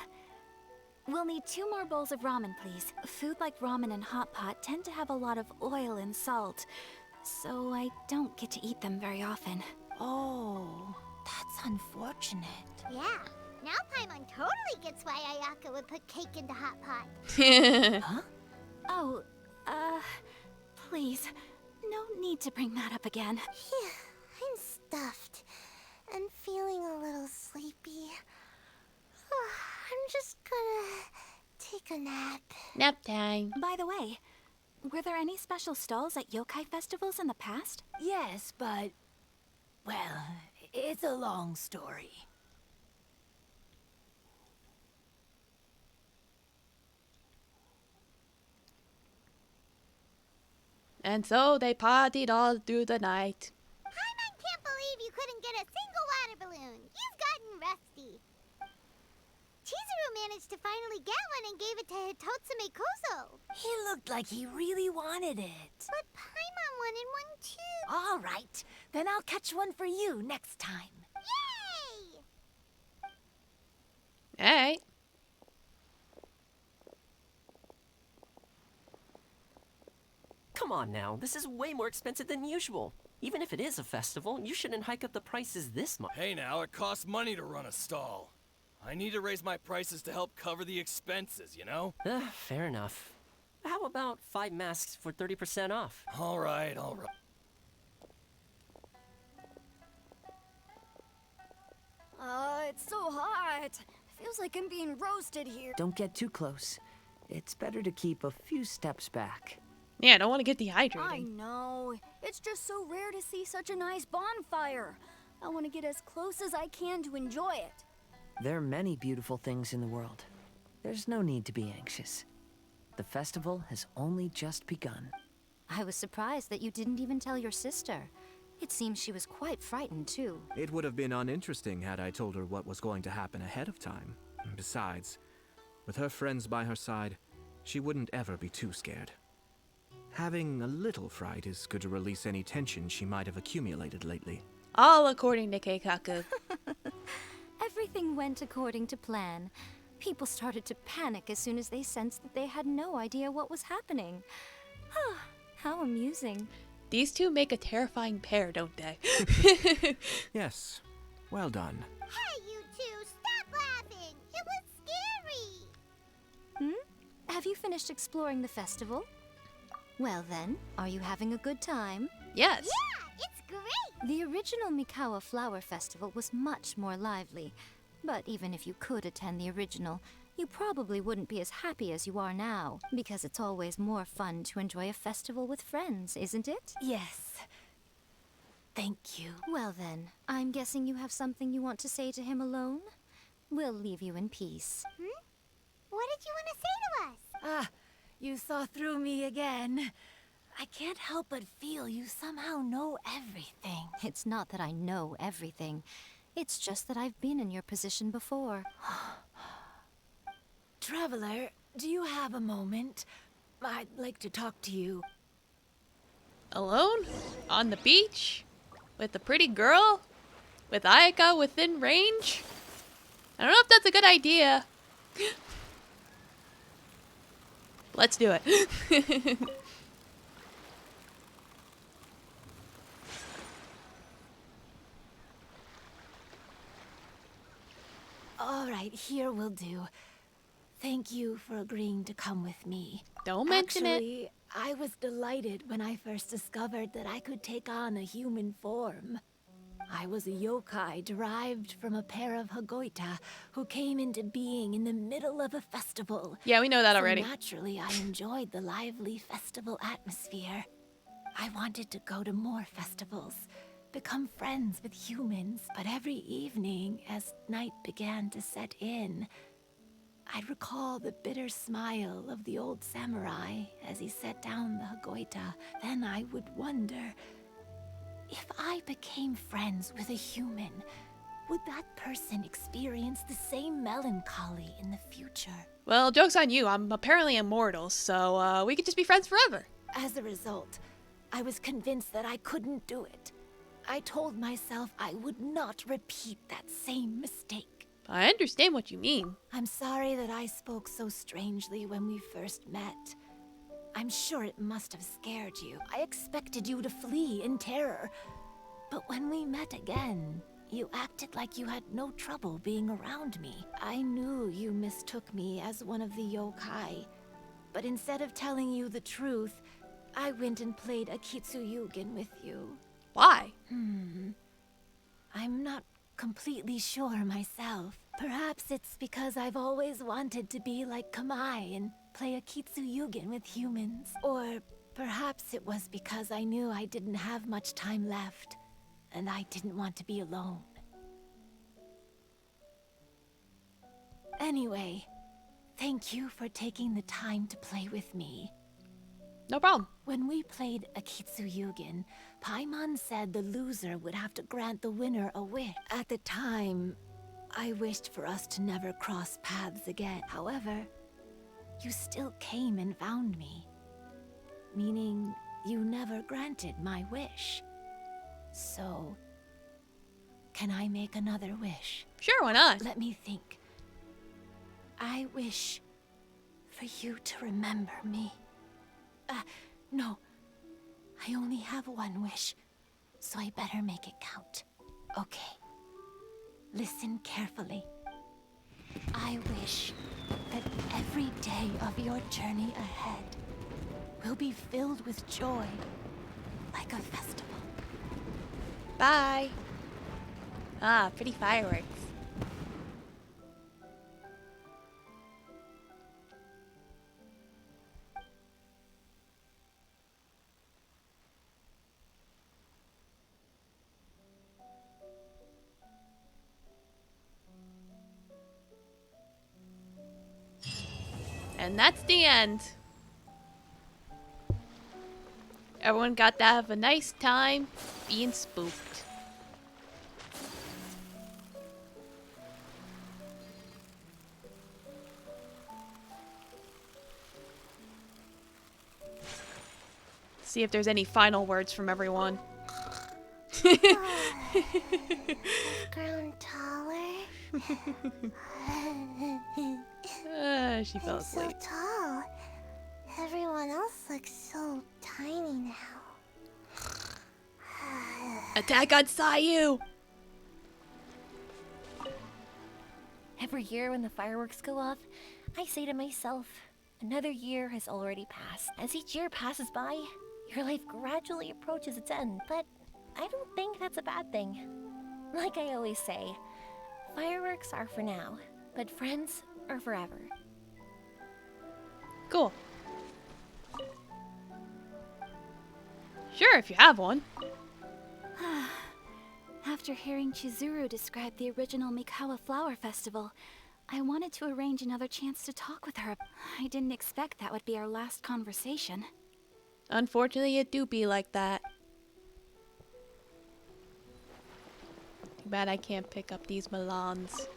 We'll need 2 more bowls of ramen, please. Food like ramen and hot pot tend to have a lot of oil and salt, so I don't get to eat them very often. Oh, that's unfortunate. Yeah, now Paimon totally gets why Ayaka would put cake in the hot pot. Huh? Oh, please, no need to bring that up again. Phew, I'm stuffed and feeling a little sleepy. I'm just gonna take a nap. Nap time. By the way, were there any special stalls at yokai festivals in the past? Yes, but... well, it's a long story. And so they partied all through the night. Paimon can't believe you couldn't get a single water balloon. You've gotten rusty. Chizuru managed to finally get one and gave it to Hitotsume Kozo. He looked like he really wanted it. But Paimon wanted one too. All right, then I'll catch one for you next time. Yay! Alright. Come on now, this is way more expensive than usual. Even if it is a festival, you shouldn't hike up the prices this much. Hey now, it costs money to run a stall. I need to raise my prices to help cover the expenses, you know? Fair enough. How about 5 masks for 30% off? All right, all right. It's so hot. Feels like I'm being roasted here. Don't get too close. It's better to keep a few steps back. Yeah, I don't want to get I dehydrated. know. It's just so rare to see such a nice bonfire. I want to get as close as I can to enjoy it. There are many beautiful things in the world. There's no need to be anxious. The festival has only just begun. I was surprised that you didn't even tell your sister. It seems she was quite frightened, too. It would have been uninteresting had I told her what was going to happen ahead of time. Besides, with her friends by her side, she wouldn't ever be too scared. Having a little fright is good to release any tension she might have accumulated lately. All according to Keikaku. Everything went according to plan. People started to panic as soon as they sensed that they had no idea what was happening. How amusing. These two make a terrifying pair, don't they? Yes, well done. Hey, you two, stop laughing! It was scary! Have you finished exploring the festival? Well then, are you having a good time? Yes. Yeah, it's great! The original Mikawa Flower Festival was much more lively. But even if you could attend the original, you probably wouldn't be as happy as you are now. Because it's always more fun to enjoy a festival with friends, isn't it? Yes. Thank you. Well then, I'm guessing you have something you want to say to him alone? We'll leave you in peace. What did you want to say to us? Ah, you saw through me again. I can't help but feel you somehow know everything. It's not that I know everything. It's just that I've been in your position before. Traveler, do you have a moment? I'd like to talk to you. Alone? On the beach? With a pretty girl? With Ayaka within range? I don't know if that's a good idea. Let's do it. All right, here will do. Thank you for agreeing to come with me. Don't mention it. Actually, I was delighted when I first discovered that I could take on a human form. I was a yokai derived from a pair of Hagoita who came into being in the middle of a festival. Yeah, we know that So already. naturally, I enjoyed the lively festival atmosphere. I wanted to go to more festivals, become friends with humans, but every evening, as night began to set in, I'd recall the bitter smile of the old samurai as he set down the Hagoita. Then I would wonder, if I became friends with a human, would that person experience the same melancholy in the future? Well, joke's on you. I'm apparently immortal, so we could just be friends forever. As a result, I was convinced that I couldn't do it. I told myself I would not repeat that same mistake. I understand what you mean. I'm sorry that I spoke so strangely when we first met. I'm sure it must have scared you. I expected you to flee in terror. But when we met again, you acted like you had no trouble being around me. I knew you mistook me as one of the yokai. But instead of telling you the truth, I went and played Akitsuyugen with you. Why? I'm not completely sure myself. Perhaps it's because I've always wanted to be like Kamai and play Akitsuyugen with humans. Or perhaps it was because I knew I didn't have much time left, and I didn't want to be alone. Anyway, thank you for taking the time to play with me. No problem. When we played Akitsuyugen, Paimon said the loser would have to grant the winner a wish. At the time, I wished for us to never cross paths again. However, you still came and found me. Meaning, you never granted my wish. So, can I make another wish? Sure, why not? Let me think. I wish for you to remember me. No. I only have one wish, so I better make it count. Okay. Listen carefully. I wish that every day of your journey ahead will be filled with joy, like a festival. Bye. Ah, pretty fireworks. And that's the end. Everyone got to have a nice time being spooked. See if there's any final words from everyone. Grown taller. She fell asleep. So tall. Everyone else looks so tiny now. Attack on Sayu! Every year when the fireworks go off, I say to myself, another year has already passed. As each year passes by, your life gradually approaches its end, but I don't think that's a bad thing. Like I always say, fireworks are for now, but friends are forever. Cool. Sure, if you have one. After hearing Chizuru describe the original Mikawa Flower Festival, I wanted to arrange another chance to talk with her. I didn't expect that would be our last conversation. Unfortunately, it do be like that. Too bad I can't pick up these melons.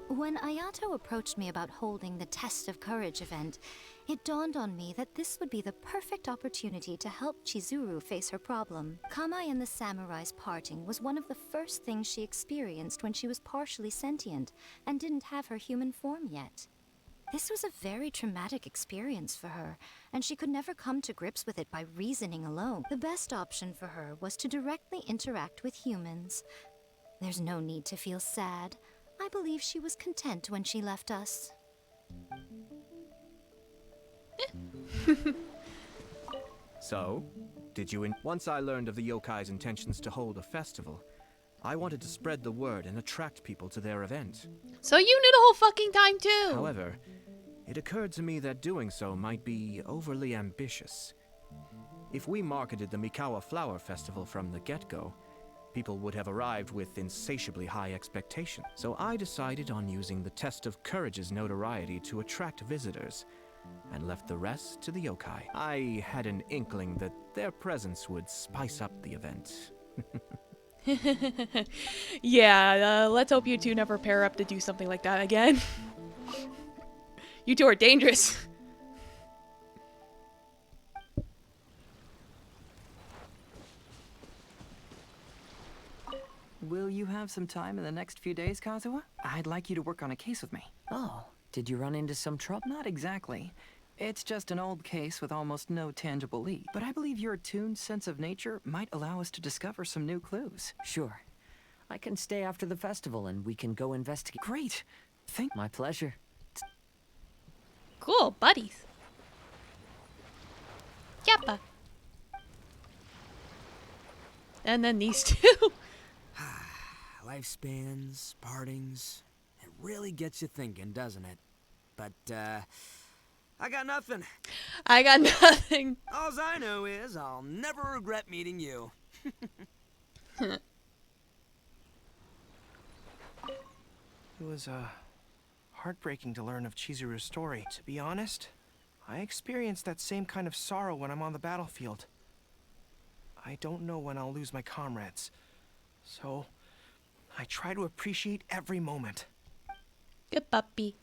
When Ayato approached me about holding the Test of Courage event, it dawned on me that this would be the perfect opportunity to help Chizuru face her problem. Kamai and the samurai's parting was one of the first things she experienced when she was partially sentient and didn't have her human form yet. This was a very traumatic experience for her, and she could never come to grips with it by reasoning alone. The best option for her was to directly interact with humans. There's no need to feel sad. I believe she was content when she left us. So, did you Once I learned of the yokai's intentions to hold a festival, I wanted to spread the word and attract people to their event. So you knew the whole fucking time too! However, it occurred to me that doing so might be overly ambitious. If we marketed the Mikawa Flower Festival from the get-go, people would have arrived with insatiably high expectations. So I decided on using the Test of Courage's notoriety to attract visitors, and left the rest to the yokai. I had an inkling that their presence would spice up the event. Yeah, let's hope you two never pair up to do something like that again. You two are dangerous. Will you have some time in the next few days, Kazuha? I'd like you to work on a case with me. Oh, did you run into some trouble? Not exactly. It's just an old case with almost no tangible lead. But I believe your attuned sense of nature might allow us to discover some new clues. Sure. I can stay after the festival and we can go investigate. Great! My pleasure. Cool, buddies. Yappa. And then these two. Lifespans, partings, it really gets you thinking, doesn't it? But, I got nothing. I got nothing. Alls I know is I'll never regret meeting you. It was, heartbreaking to learn of Chizuru's story. To be honest, I experienced that same kind of sorrow when I'm on the battlefield. I don't know when I'll lose my comrades, so I try to appreciate every moment. Good puppy.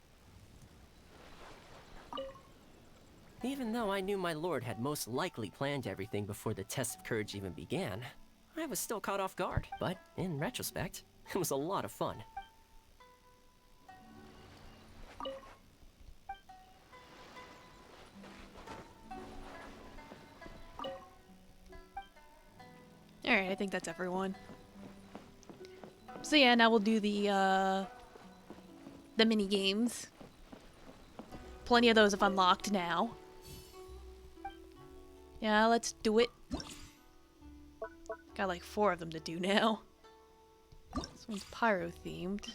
Even though I knew my lord had most likely planned everything before the test of courage even began, I was still caught off guard. But in retrospect, it was a lot of fun. Alright, I think that's everyone. So yeah, now we'll do the mini games. Plenty of those have unlocked now. Yeah, let's do it. Got like 4 of them to do now. This one's pyro themed.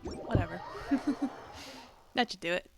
Whatever. That should do it.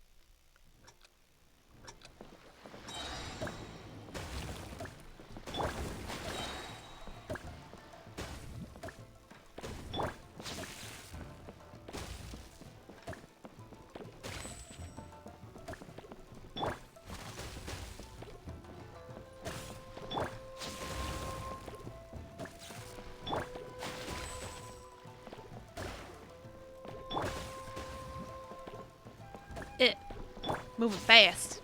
Moving fast.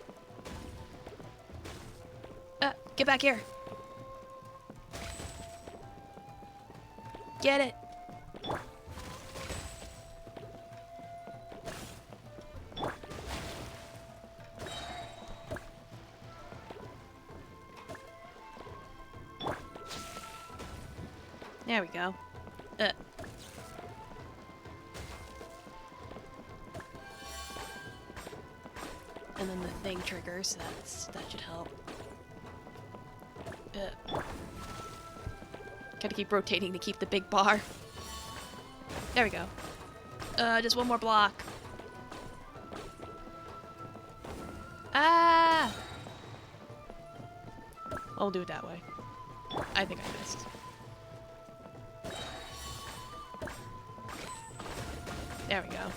Get back here. Get it. There we go. And then the thing triggers. That should help. Gotta keep rotating to keep the big bar. There we go. Just one more block. Ah! I'll do it that way. I think I missed. There we go.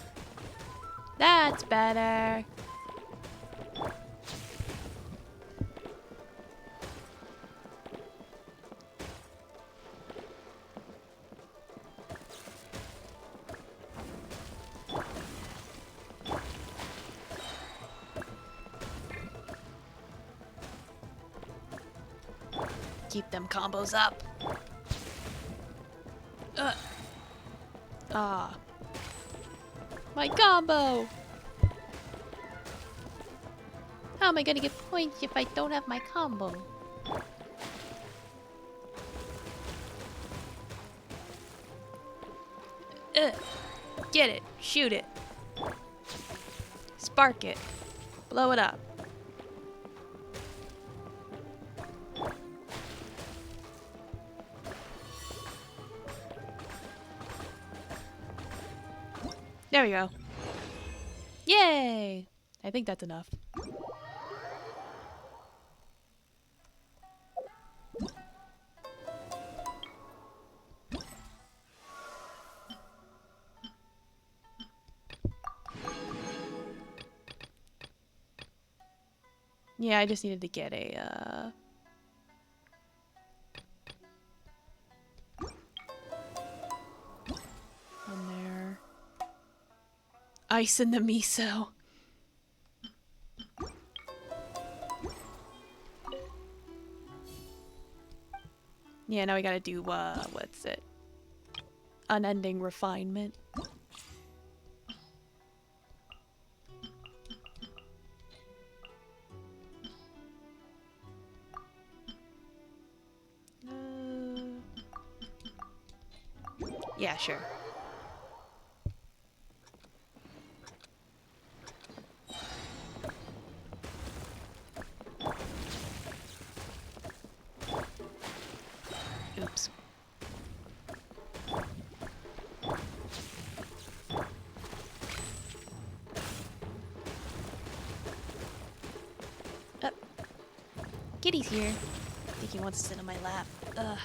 That's better. Keep them combos up. My combo! How am I gonna get points if I don't have my combo? Get it. Shoot it. Spark it. Blow it up. There we go. Yay! I think that's enough. Yeah, I just needed to get a, on there. Ice in the miso. Yeah, now we gotta do, what's it? Unending refinement. Yeah, sure. Oops. Kitty's here. I think he wants to sit on my lap. Ugh.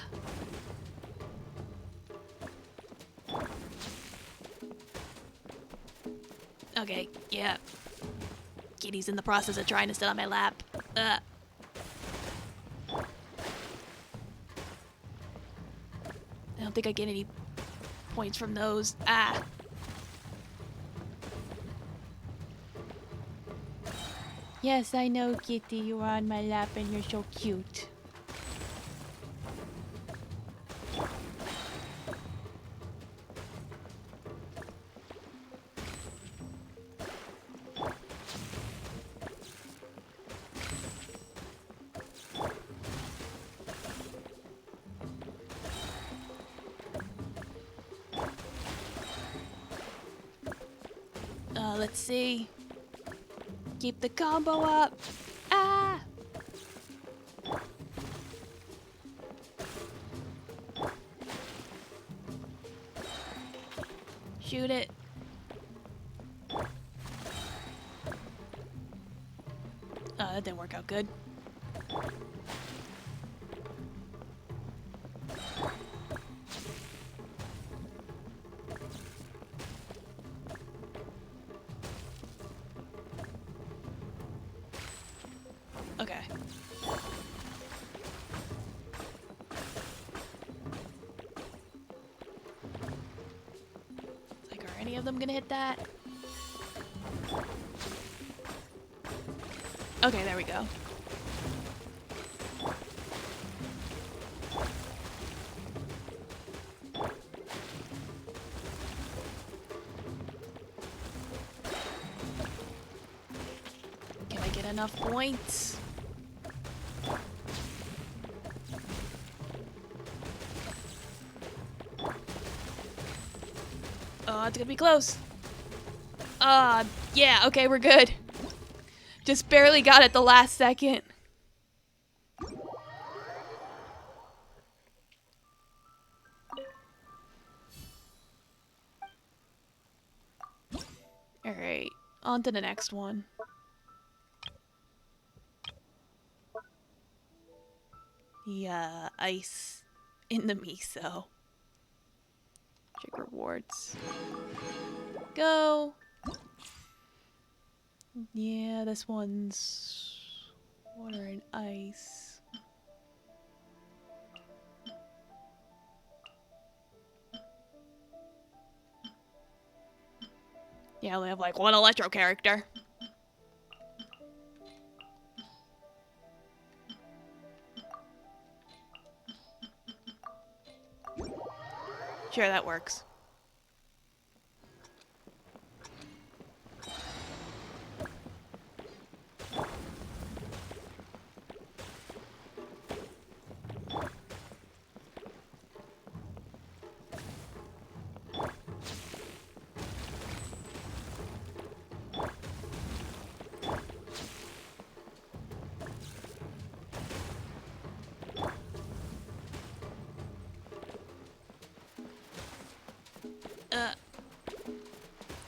Okay, yeah. Kitty's in the process of trying to sit on my lap. I don't think I get any points from those. Ah. Yes, I know, Kitty. You are on my lap and you're so cute. Let's see. Keep the combo up. Ah! Shoot it. That didn't work out good. Okay. It's like, are any of them gonna hit that? Okay, there we go. Can I get enough points? Oh, it's gonna be close. Yeah, okay, we're good. Just barely got it the last second. Alright, on to the next one. Yeah, ice in the miso. Check rewards. Go. Yeah, this one's water and ice. Yeah, I only have like one electro character. Sure, that works.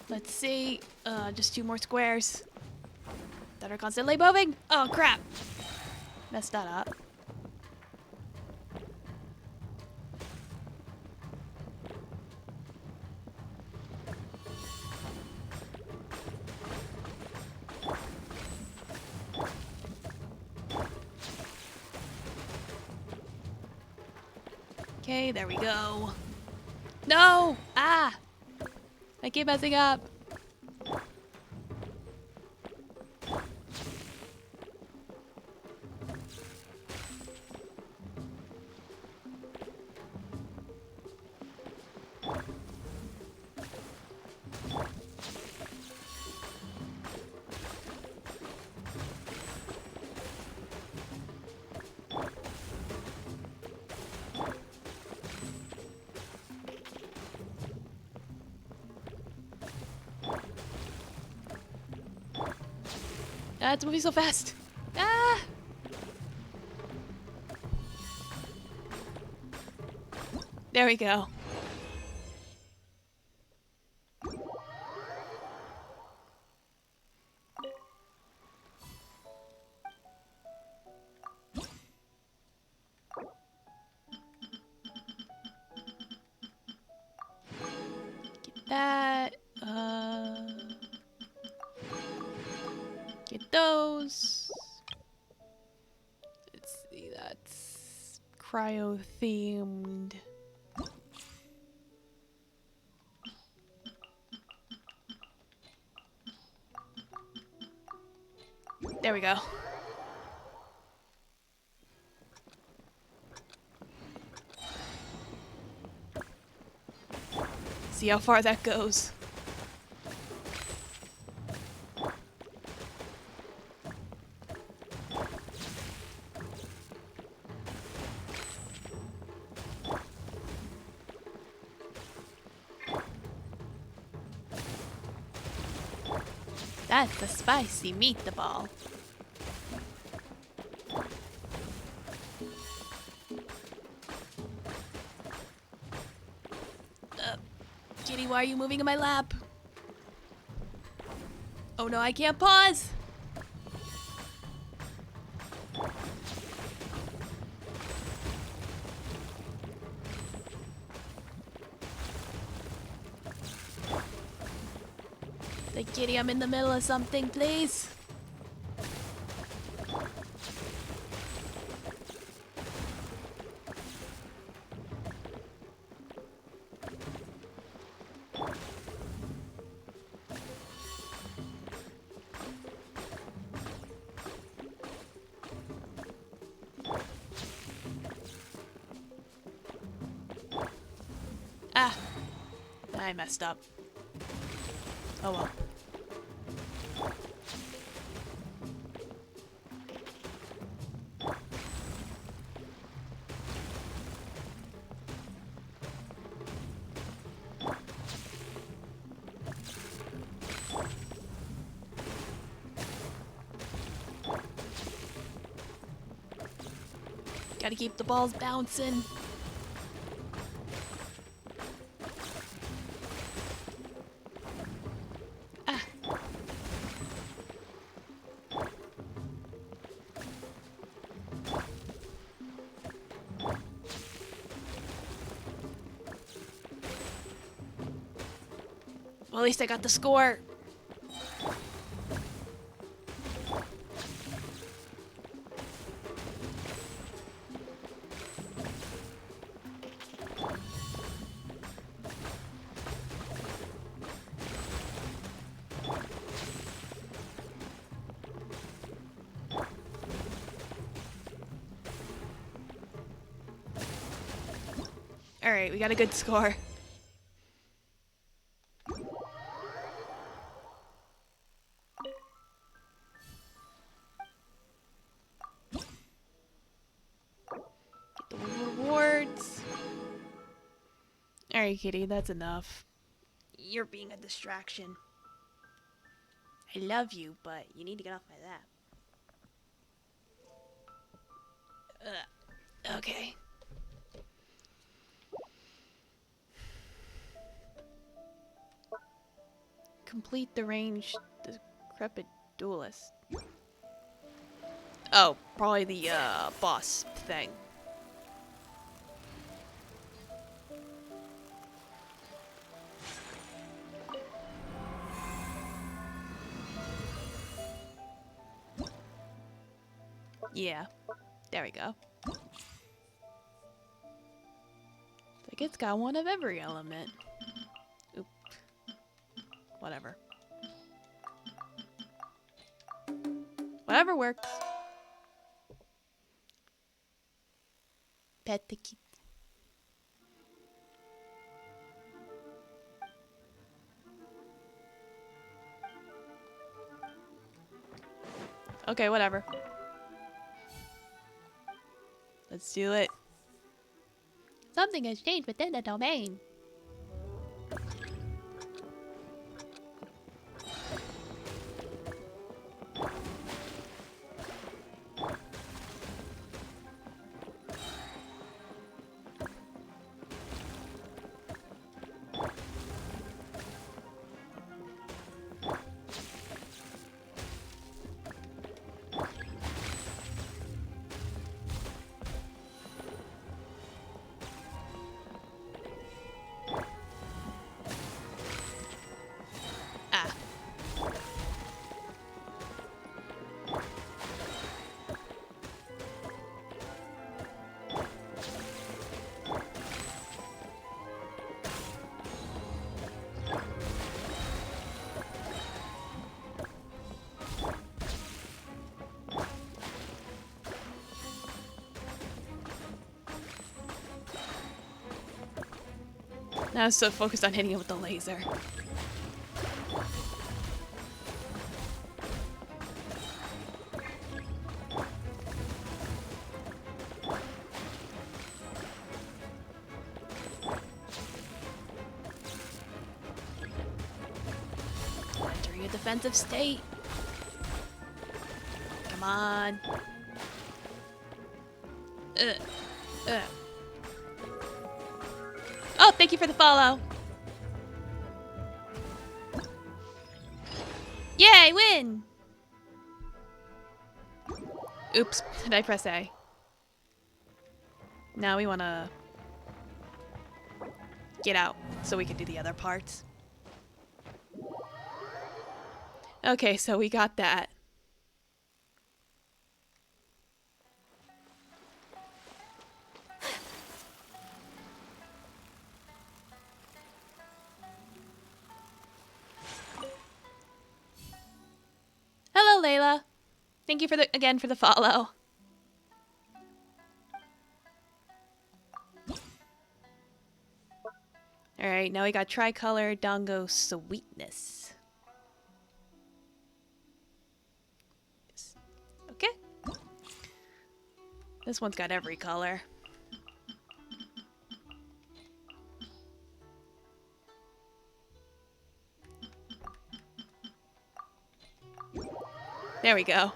Let's see. Just 2 more squares that are constantly moving. Oh, crap. Messed that up. Okay, there we go. No! Ah! I keep messing up. Ah, it's moving so fast. Ah! There we go. Get that. Get those. Let's see, that's cryo themed. There we go. See how far that goes. That's a spicy meatball. Kitty, why are you moving in my lap? Oh no, I can't pause! The kitty, I'm in the middle of something, please. I messed up. Oh well. Gotta keep the balls bouncing. Ah. Well, at least I got the score. Alright, we got a good score. Get the rewards. Alright, kitty, that's enough. You're being a distraction. I love you, but you need to get off my lap. Ugh. Okay. Complete the ranged decrepit duelist. Oh, probably the boss thing. Yeah, there we go. Like it's got one of every element. Oop. Whatever. Whatever works. Pet the kitty. Okay, whatever. Let's do it. Something has changed within the domain. Now I'm so focused on hitting it with the laser. Entering a defensive state. Come on. Oh, thank you for the follow. Yay, win! Oops, did I press A? Now we want to get out so we can do the other parts. Okay, so we got that. Hello, Layla. Thank you for again for the follow. Alright, now we got Tricolor, Dongo, Sweetness. Okay. This one's got every color. There we go.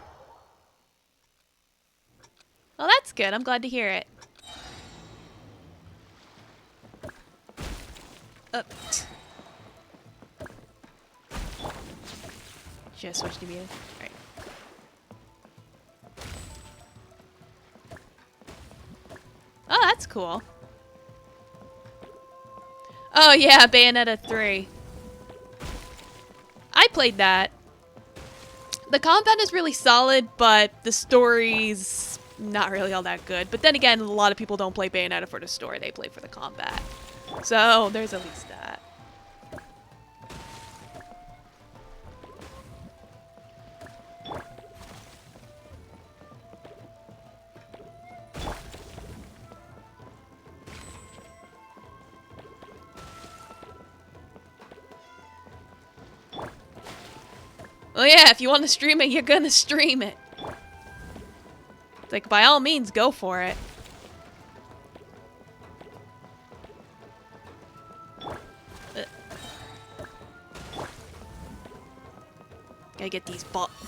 Well, that's good. I'm glad to hear it. Up. Just switch to music. Alright. Oh, that's cool. Oh yeah, Bayonetta 3. I played that. The combat is really solid, but the story's not really all that good. But then again, a lot of people don't play Bayonetta for the story, they play for the combat. So, there's at least that. Well, yeah, if you want to stream it, you're gonna stream it. It's like, by all means, go for it. Gotta get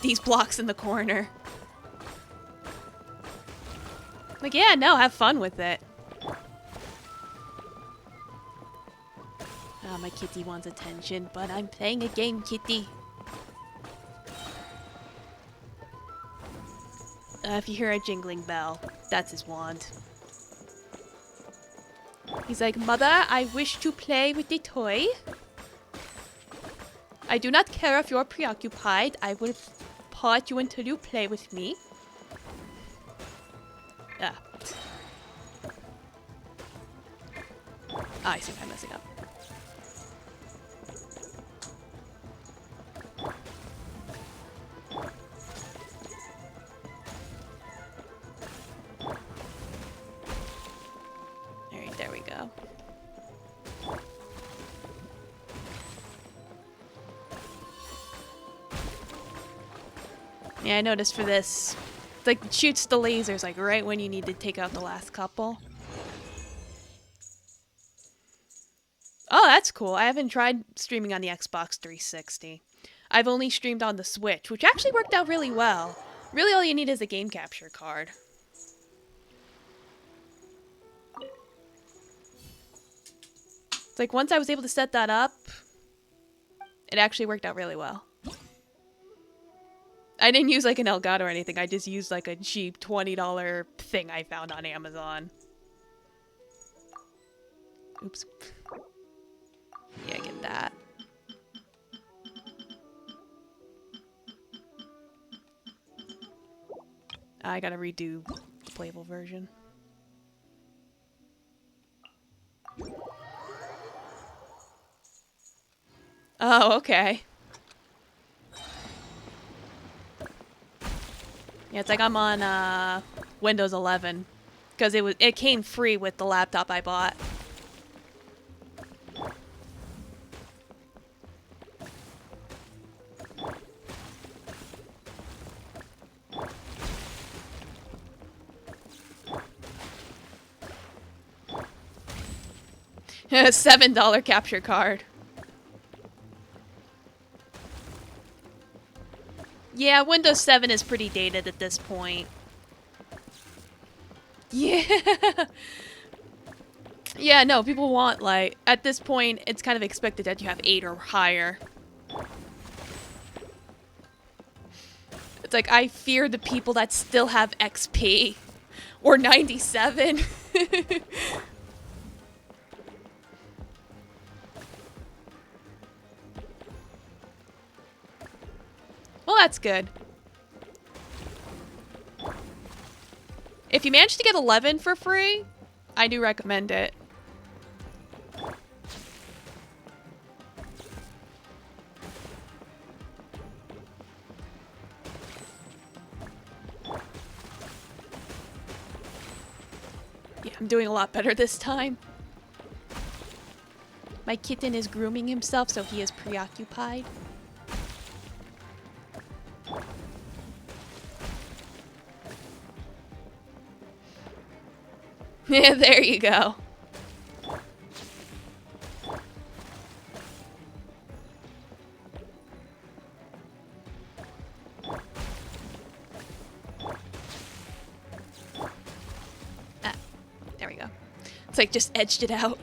these blocks in the corner. Like, yeah, no, have fun with it. Oh, my kitty wants attention, but I'm playing a game, kitty. If you hear a jingling bell, that's his wand. He's like, Mother, I wish to play with the toy. I do not care if you're preoccupied. I will part you until you play with me. Ah. I see I'm messing up. Alright, there we go. Yeah, I noticed for this, it's like shoots the lasers like right when you need to take out the last couple. Oh, that's cool. I haven't tried streaming on the Xbox 360. I've only streamed on the Switch, which actually worked out really well. Really all you need is a game capture card. It's like once I was able to set that up, it actually worked out really well. I didn't use like an Elgato or anything. I just used like a cheap $20 thing I found on Amazon. Oops. Yeah, get that. I gotta redo the playable version. Oh, okay. Yeah, it's like I'm on Windows 11 because it came free with the laptop I bought. $7 capture card. Yeah, Windows 7 is pretty dated at this point. Yeah. Yeah, no, people want, like, at this point, it's kind of expected that you have 8 or higher. It's like, I fear the people that still have XP. Or 97. Well, that's good. If you manage to get 11 for free, I do recommend it. Yeah, I'm doing a lot better this time. My kitten is grooming himself, so he is preoccupied. Yeah, there you go. Ah, there we go. It's like just edged it out.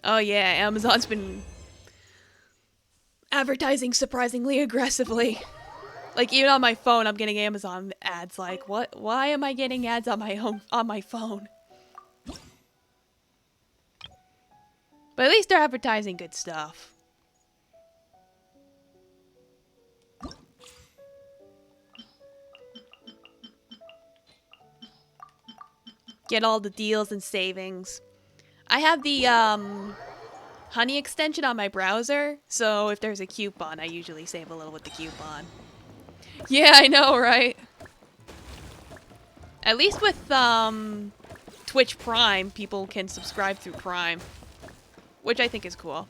Oh yeah, Amazon's been advertising surprisingly aggressively. Like even on my phone, I'm getting Amazon ads. Like, what? Why am I getting ads on my phone? But at least they're advertising good stuff. Get all the deals and savings. I have the Honey extension on my browser, so if there's a coupon, I usually save a little with the coupon. Yeah, I know, right? At least with Twitch Prime, people can subscribe through Prime, which I think is cool.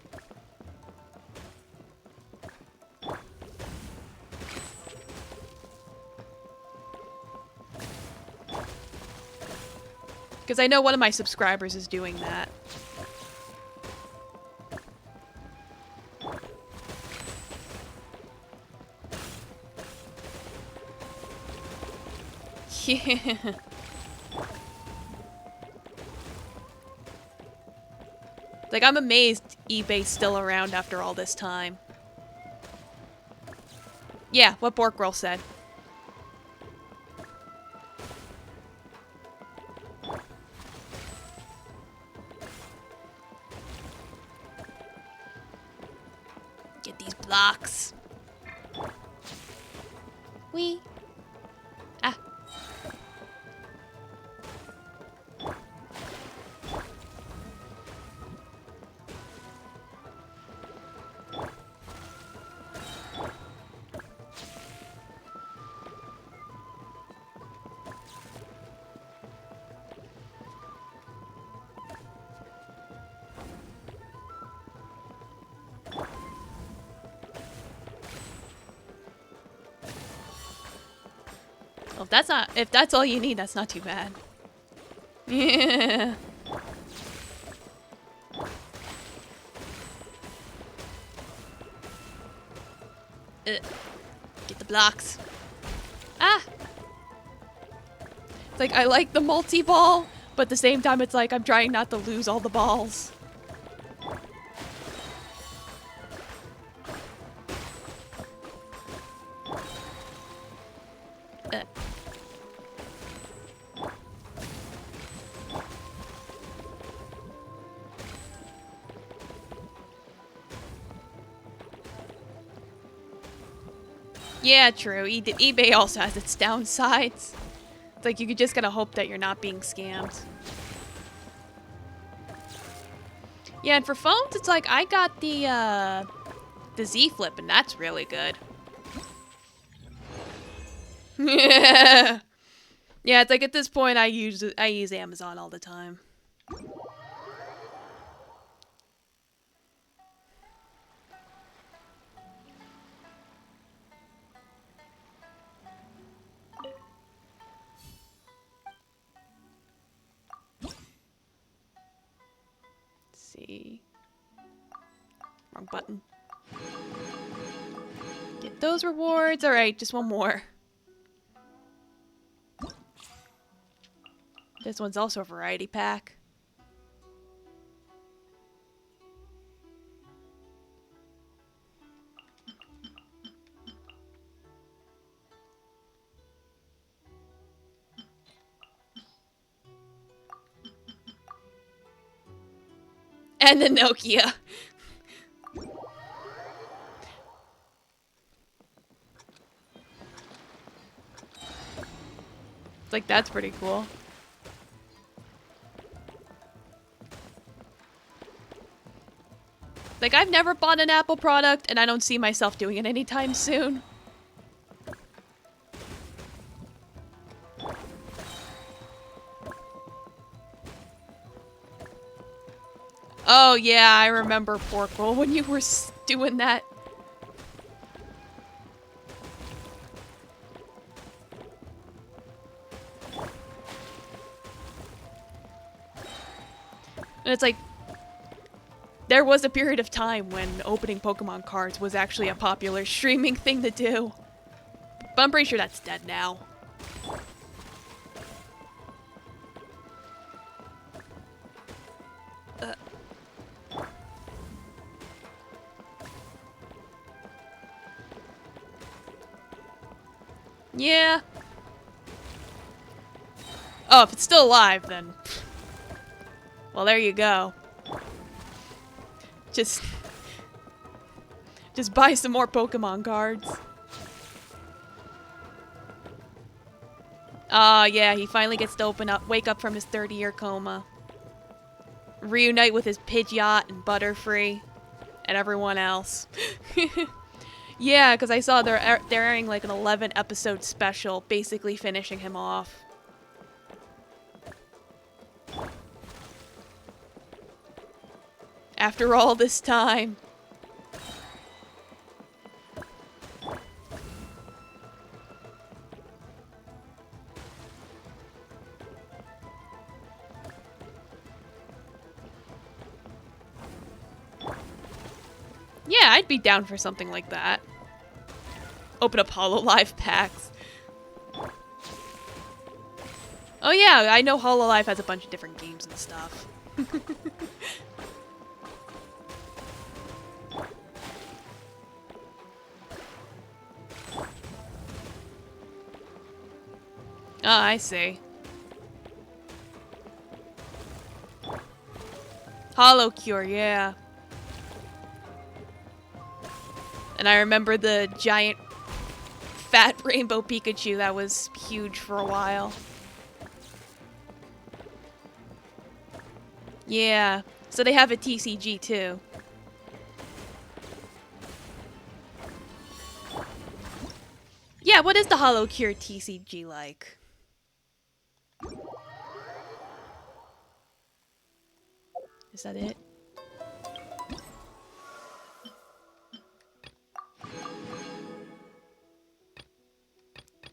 Because I know one of my subscribers is doing that. Yeah. Like, I'm amazed eBay's still around after all this time. Yeah, what Bork Girl said. Get these blocks. Wee. Ah. Well, if that's all you need, that's not too bad. Yeah. Get the blocks. Ah! It's like, I like the multi-ball, but at the same time, it's like I'm trying not to lose all the balls. Yeah, true. eBay also has its downsides. It's like you just gotta hope that you're not being scammed. Yeah, and for phones, it's like I got the Z Flip, and that's really good. Yeah. Yeah, it's like at this point I use Amazon all the time. See. Wrong button. Get those rewards. Alright, just one more. This one's also a variety pack. And the Nokia. Like, that's pretty cool. Like, I've never bought an Apple product, and I don't see myself doing it anytime soon. Oh, yeah, I remember Porkroll when you were doing that. And it's like, there was a period of time when opening Pokemon cards was actually a popular streaming thing to do. But I'm pretty sure that's dead now. Yeah. Oh, if it's still alive, then... Well, there you go. Just buy some more Pokemon cards. Yeah, he finally gets to wake up from his 30-year coma. Reunite with his Pidgeot and Butterfree and everyone else. Yeah, because I saw they're airing like an 11-episode special, basically finishing him off. After all this time. Yeah, I'd be down for something like that. Open up HoloLive packs. Oh yeah, I know HoloLive has a bunch of different games and stuff. Oh, I see. HoloCure, yeah. And I remember the giant fat rainbow Pikachu that was huge for a while. Yeah, so they have a TCG too. Yeah, what is the HoloCure TCG like? Is that it?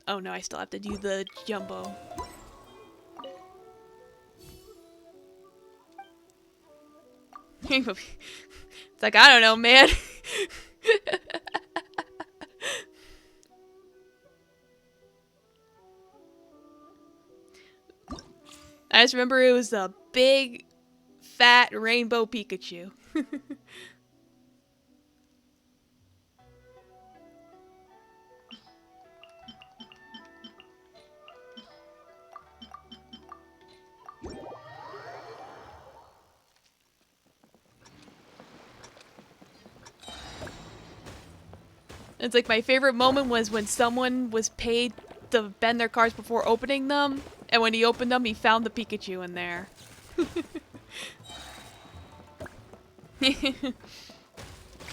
Oh no, I still have to do the jumbo. It's like, I don't know, man. I just remember it was a big, fat rainbow Pikachu. It's like my favorite moment was when someone was paid to bend their cards before opening them, and when he opened them, he found the Pikachu in there.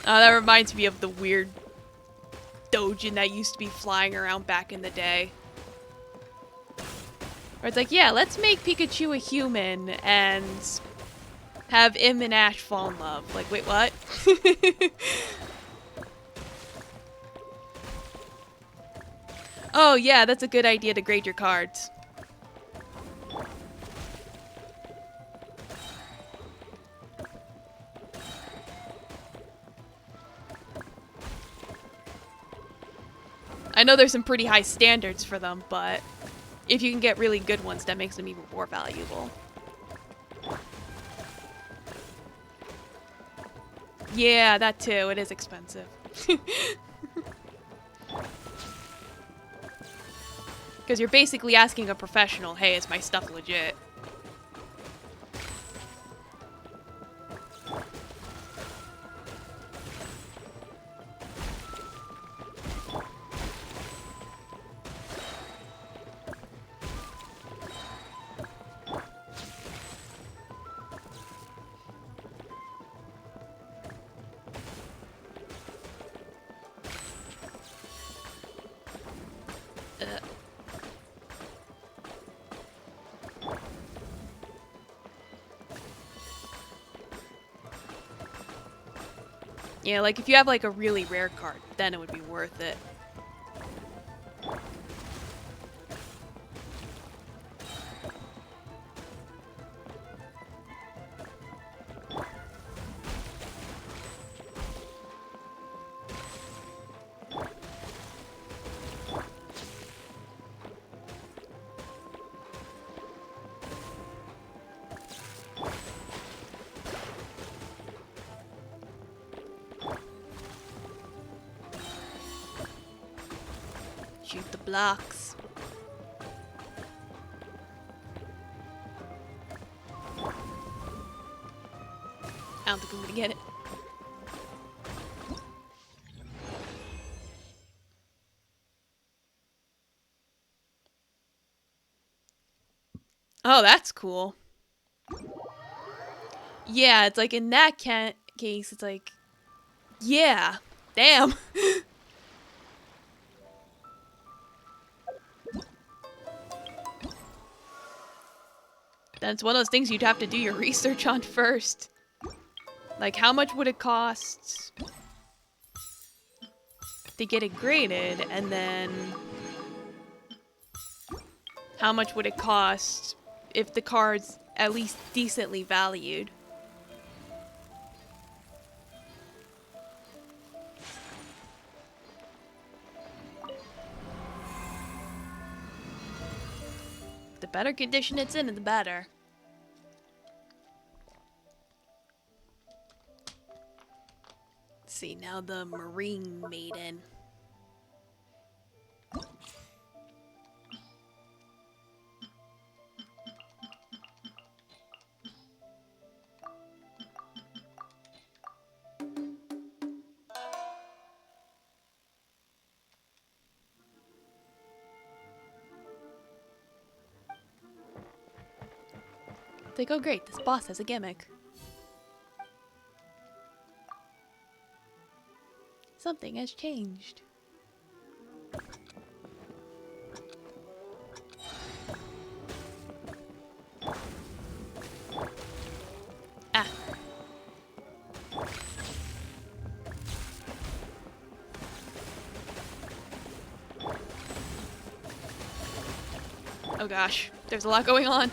That reminds me of the weird Dojin that used to be flying around back in the day. Where it's like, yeah, let's make Pikachu a human and have him and Ash fall in love. Like, wait, what? Oh, yeah, that's a good idea to grade your cards. I know there's some pretty high standards for them, but if you can get really good ones, that makes them even more valuable. Yeah, that too. It is expensive. Because you're basically asking a professional, hey, is my stuff legit? Yeah, like if you have like a really rare card, then it would be worth it. Shoot the blocks. I don't think I'm gonna get it. Oh, that's cool. Yeah, it's like in that case, it's like, yeah, damn. That's one of those things you'd have to do your research on first. Like, how much would it cost to get it graded, and then how much would it cost if the card's at least decently valued? The better condition it's in, the better. Let's see, now the Marine Maiden. It's like, oh great, this boss has a gimmick. Something has changed. Ah. Oh gosh, there's a lot going on.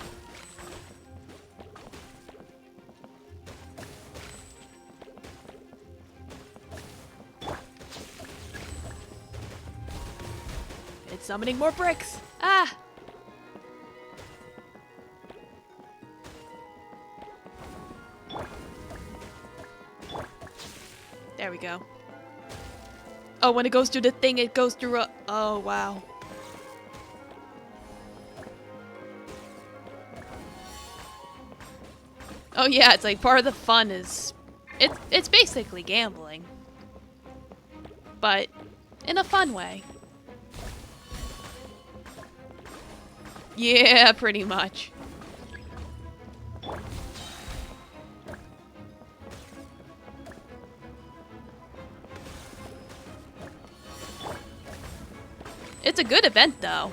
It's summoning more bricks. Ah! There we go. Oh, when it goes through the thing, it goes through a... Oh, wow. Oh yeah, it's like part of the fun is... It's basically gambling. But in a fun way. Yeah, pretty much. It's a good event, though.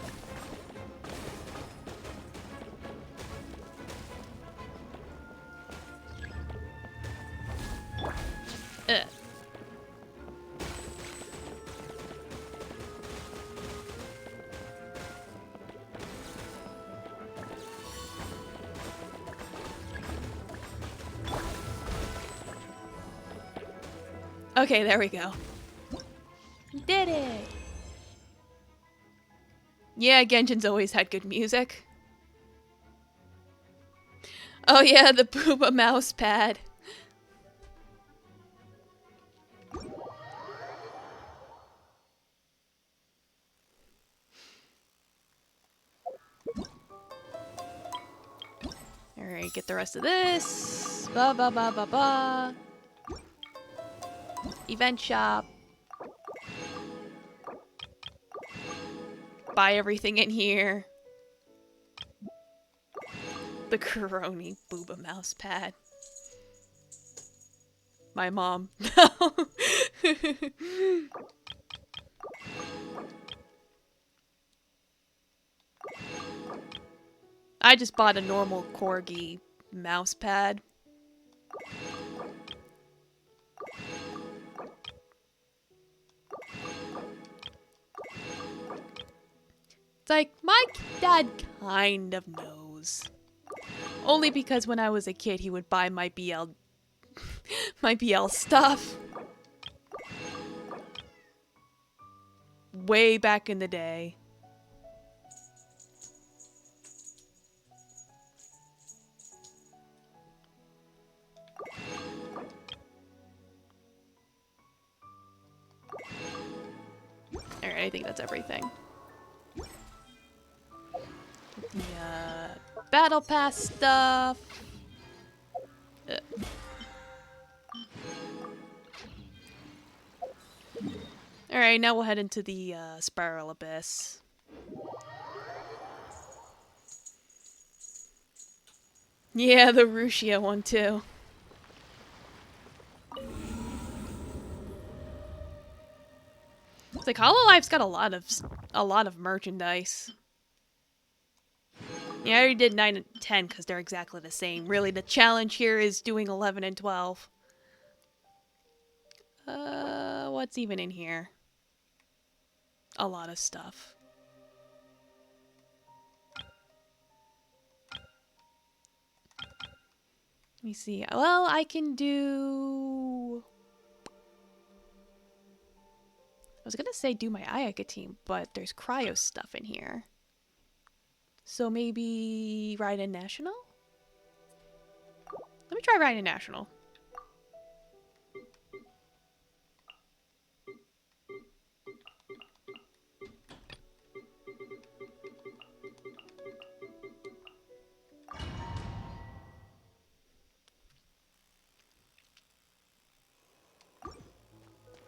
Ugh. Okay, there we go. Did it! Yeah, Genshin's always had good music. Oh yeah, the Booba mouse pad. Alright, get the rest of this. Ba ba ba ba ba. Event shop. Buy everything in here. The Coroni Booba mouse pad. My mom. I just bought a normal corgi mouse pad. It's like, my dad kind of knows. Only because when I was a kid, he would buy my BL... my BL stuff. Way back in the day. Alright, I think that's everything. Yeah, battle pass stuff. Alright, now we'll head into the Spiral Abyss. Yeah, the Rushia one too. It's like Hololife's got a lot of merchandise. Yeah, I already did 9 and 10 because they're exactly the same. Really, the challenge here is doing 11 and 12. What's even in here? A lot of stuff. Let me see. Well, I can do... I was gonna say do my Ayaka team, but there's cryo stuff in here. So maybe Raiden National? Let me try Raiden National.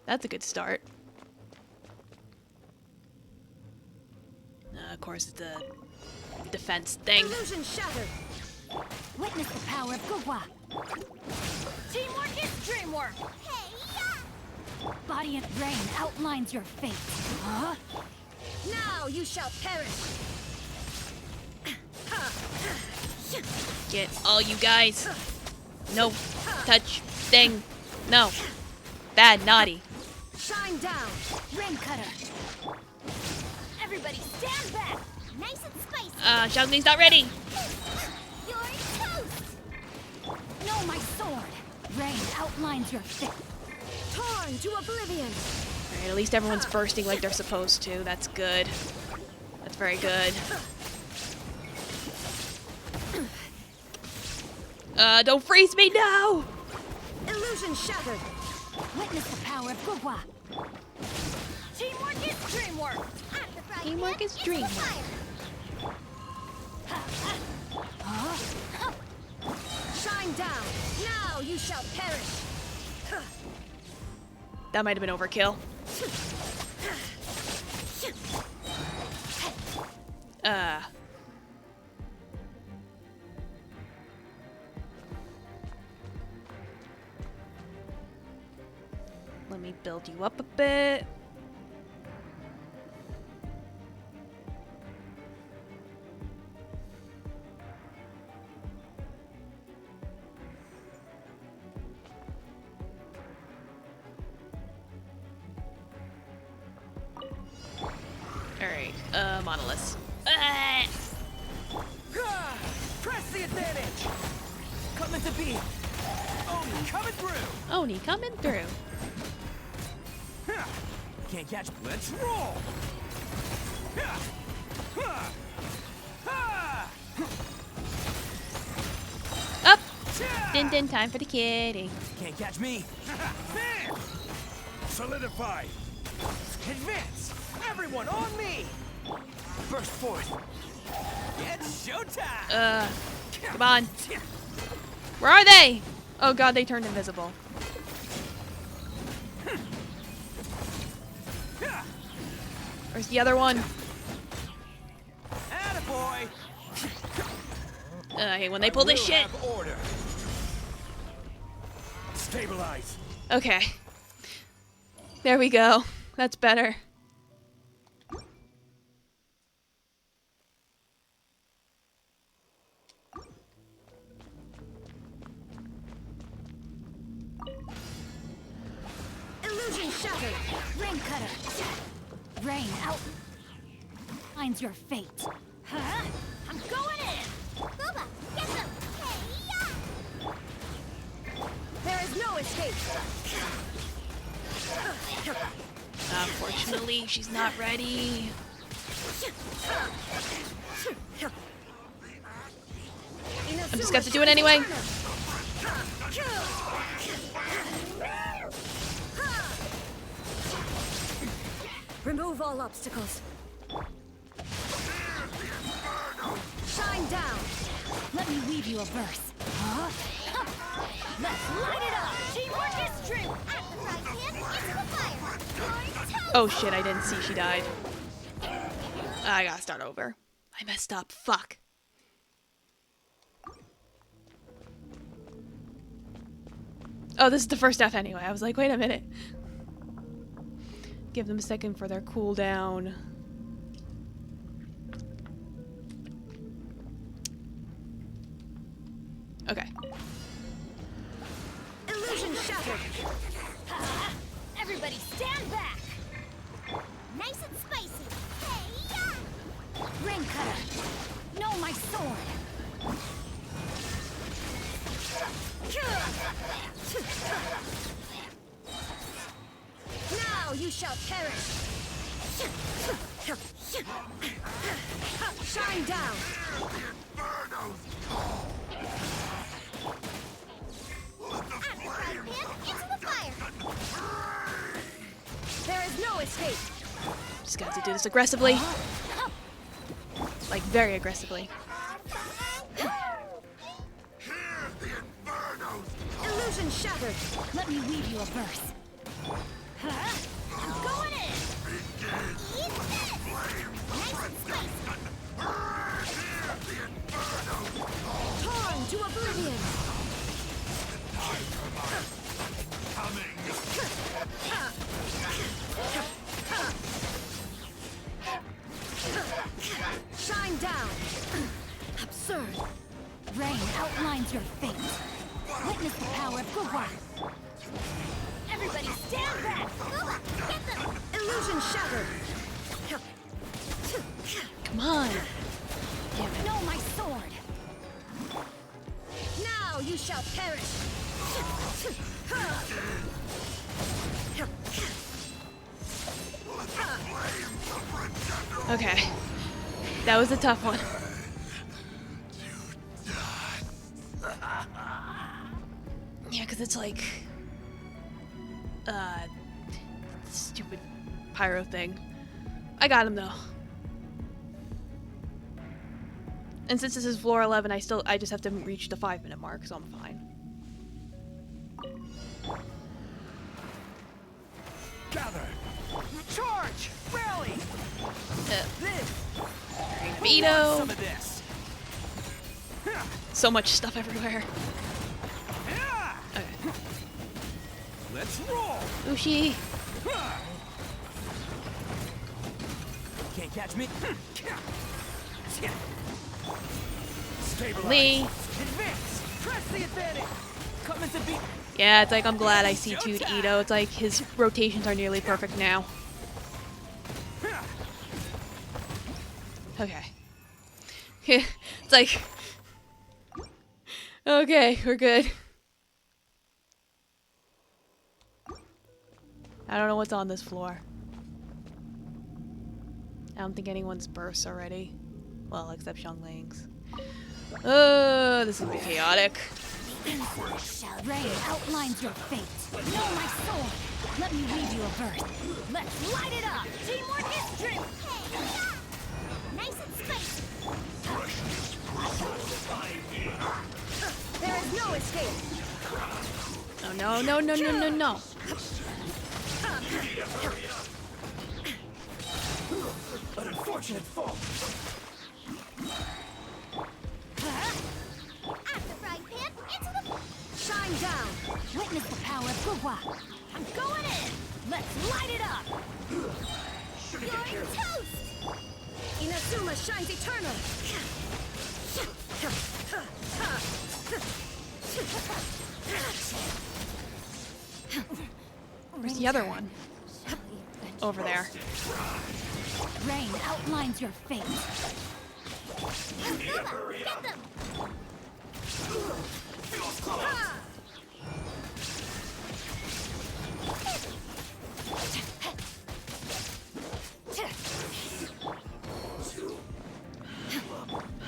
That's a good start. Of course, it's a defense thing. Illusion shattered. Witness the power of Gugwa. Teamwork is dreamwork. Hey, yeah! Body and brain outlines your fate. Huh? Now you shall perish. Get all you guys. No touch thing. No. Bad, naughty. Shine down, Rain Cutter. Everybody stand back. Nice and spicy. Xiaoling's not ready. You're toast. No, my sword. Rain outlines your fate. Torn to oblivion. Alright, at least everyone's bursting like they're supposed to. That's good. That's very good. Don't freeze me, no! Illusion shattered. Witness the power of Gugwa. Teamwork is dreamwork. Teamwork is dreamwork. Shine down. Now you shall perish. That might have been overkill. Let me build you up a bit. Alright, monoliths. Press the advantage! Coming to be! Oni coming through! Oni coming through. Can't catch. Let's roll! Up! Din din time for the kitty. Can't catch me! Solidify! Advance! Everyone on me! Burst forth! It's showtime! Come on. Where are they? Oh god, they turned invisible. Where's the other one? Attaboy! I hate when they pull this shit. Order. Stabilize. Okay. There we go. That's better. Illusion shattered. Rain Cutter. Rain out. Finds your fate. Huh? I'm going in! Booba, get them! There is no escape! Unfortunately, she's not ready. I'm just got to do it anyway. Remove all obstacles. Shine down. Let me weave you a verse. Huh? Let's light it up. Teamwork is true. At the fry pan, into the fire. Oh shit, I didn't see she died. I gotta start over. I messed up. Fuck. Oh, this is the first death anyway. I was like, wait a minute. Give them a second for their cooldown. Okay. Illusion shattered. Everybody stand back. Nice and spicy. Hey, yeah. Ring cutter. No, my sword. Now you shall perish. Shine down. At the fry pan, into the fire. There is no escape. Just got to do this aggressively. Like, very aggressively. Illusion shattered. Let me weave you a verse. Huh? I'm going in. Eat this. Nice and spicy. Torn to oblivion. Shine down. Absurd. Rain outlines your fate. Witness the power of Gugwa. Everybody stand back. Booba, get them. Illusion shattered. Come on. Know my sword. Now you shall perish. Okay. That was a tough one. Yeah, because it's like... stupid pyro thing. I got him, though. And since this is floor 11, I just have to reach the 5-minute mark, so I'm fine. Gather! Charge! Rally! Veto! Some of this. So much stuff everywhere. Okay. Let's roll! Ushi! Can't catch me. Lee! Advance! Press the advantage! Coming to beat. Yeah, it's like I'm glad I C2'd Ito. It's like his rotations are nearly perfect now. Okay. It's like... Okay, we're good. I don't know what's on this floor. I don't think anyone's burst already. Well, except Xiangling's. This is chaotic. Rain outlines your fate. Know my sword. Let me read you a verse. Let's light it up. Teamwork is true. Hey, yeah. Nice and spicy. There is no escape. Oh no, no, no, no, no, no. An unfortunate fall. At the fry pan, into the... Shine down. Witness the power of Gugwa. I'm going in. Let's light it up. You're toast. Inazuma shines eternal. Where's the other one? Over there. Rain outlines your fate. Get them!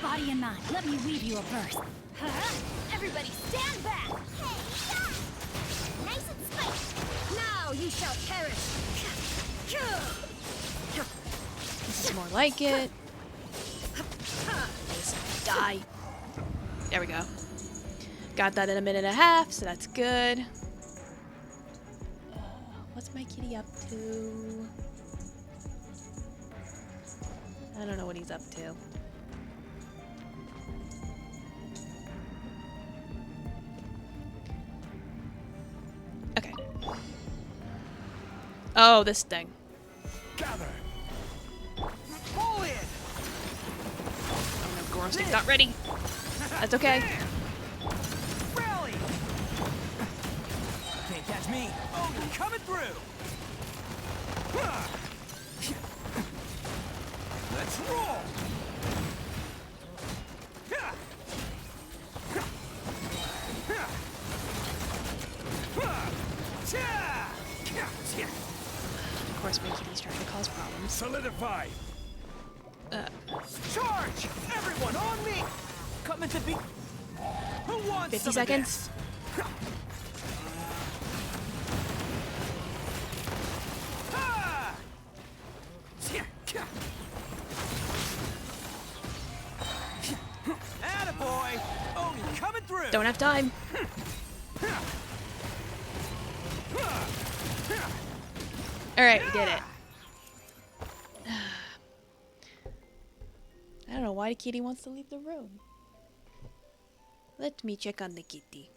Body and mind, let me weave you a verse. Everybody stand back! Nice and spicy! Now you shall perish. This is more like it. Just die. There we go. Got that in a minute and a half, so that's good. What's my kitty up to? I don't know what he's up to. Okay. Oh, this thing. Gather. Oh no, Gormston's not ready. That's okay. Rally. Can't catch me. Oh, you're coming through. Let's roll. Of course, my kitty's trying to cause problems. Solidify. Charge! Everyone on me! Coming to be. Who wants 50 some seconds. Of this? Ha! Attaboy! Oh, you're coming through! Don't have time. Alright, we did it. I don't know why the kitty wants to leave the room. Let me check on the kitty.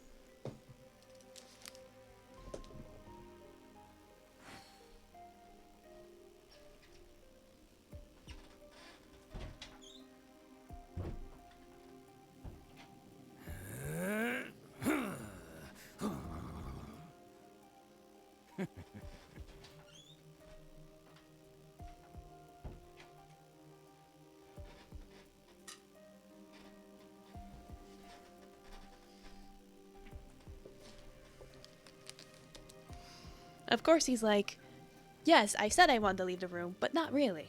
Of course he's like, yes, I said I wanted to leave the room, but not really.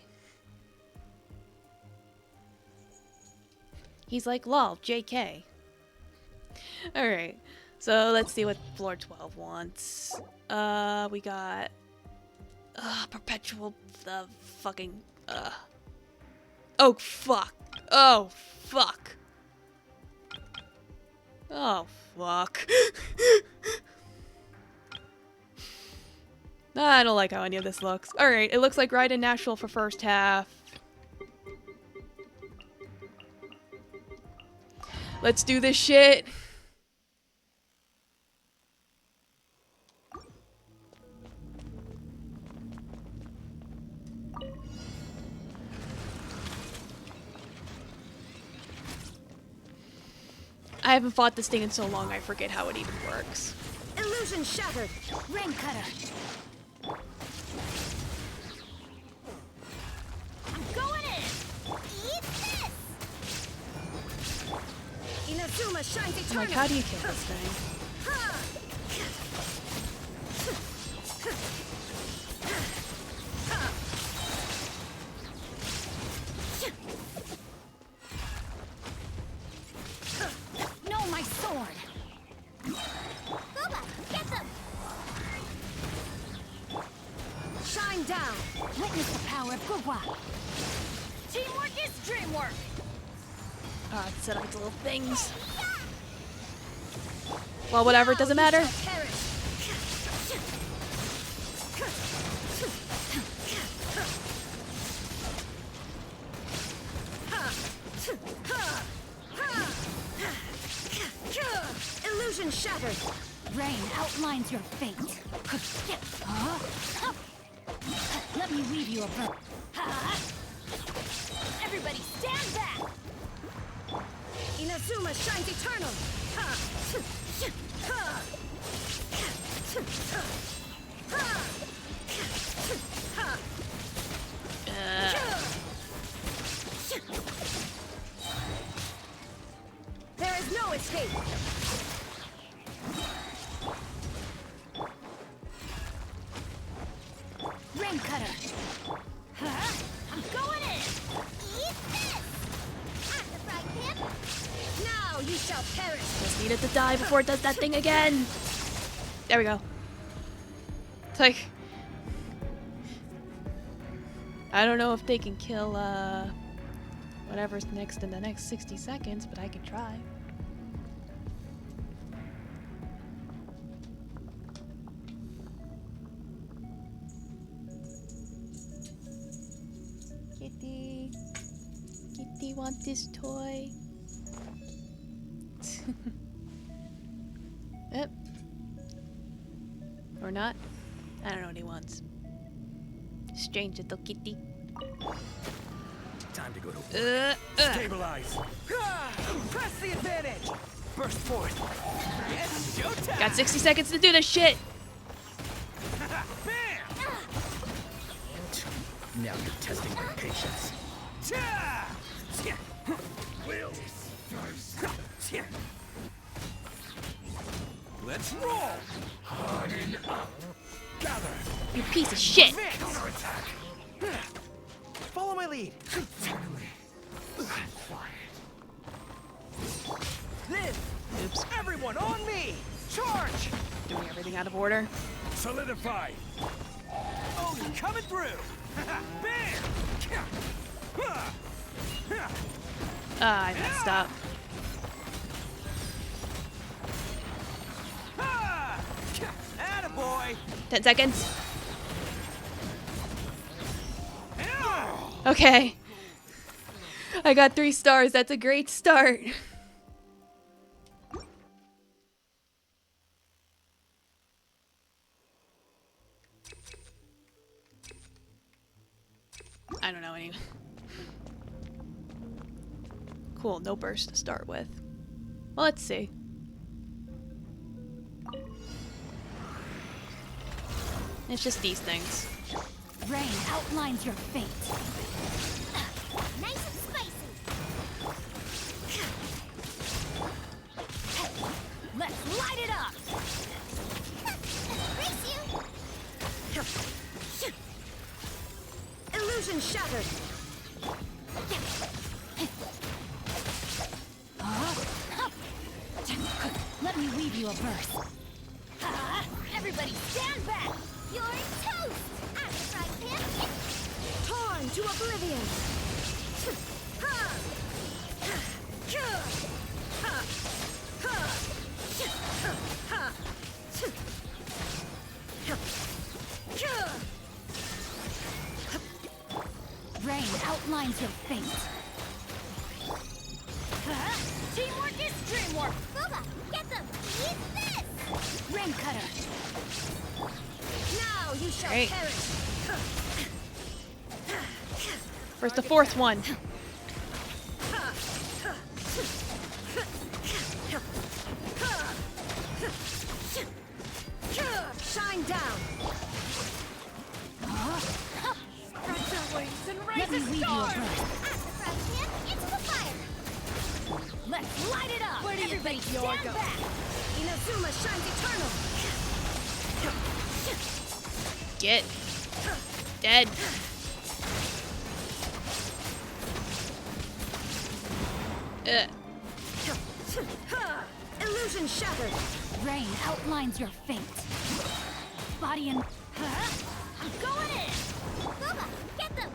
He's like, lol, JK. Alright, so let's see what floor 12 wants. We got... perpetual... fucking... Oh, fuck. Oh, fuck. Oh, fuck. I don't like how any of this looks. Alright, it looks like Ride in Nashville for first half. Let's do this shit. I haven't fought this thing in so long I forget how it even works. Illusion shattered. Rain cutter. I'm going in! Eat this! Inazuma shines eternal. I'm like, how do you kill this thing? No, my sword. Booba, get them! Shine down. Witness the power of Gugwa. Teamwork is dreamwork! Ah, it set up its little things. Well, whatever, it doesn't matter. Illusion shattered. Rain outlines your fate. Let me weave you a verse. Everybody stand back! Inazuma shines eternal. Rain cutter. I'm going in! Eat this! At the frying pan! Now you shall perish. Just need it to die before it does that thing again. There we go. It's like, I don't know if they can kill whatever's next in the next 60 seconds, but I can try. Kitty. Kitty want this toy. Yep. Or not. I don't know what he wants. Strange little kitty. Time to go to work. Stabilize. Press the advantage! Burst forth. It's showtime! Got 60 seconds to do this shit. Now you're testing my patience. Will. Let's roll! Harden up. Gather! You piece of shit. Counterattack. Follow my lead. This. Oops. Everyone on me! Charge! Doing everything out of order. Solidify. Oh, coming through! Bam! Ah, I messed up. Attaboy! 10 seconds. Okay. I got 3 stars. That's a great start. I don't know any. Cool, no burst to start with. Well, let's see. It's just these things. Rain outlines your fate. Nice and spicy! Let's light it up. Brace you! Illusion shattered. Let me weave you a burst. Everybody stand back! You're toast! At the frying pan! Torn to oblivion. Rain outlines your fate. Teamwork is dreamwork! Booba, get them! Eat this! Rain cutter. Now you shall Great. perish. Where's the 4th one? Shine down. Spread your wings and Let raise me a weave you a storm! burst. At the frying pan, into the fire! Let's light it up. Where do you Everybody think you're stand going? back. Inazuma shines eternal. Get dead. Illusion shattered. Rain outlines your fate. Body and... I'm going in! Booba, get them!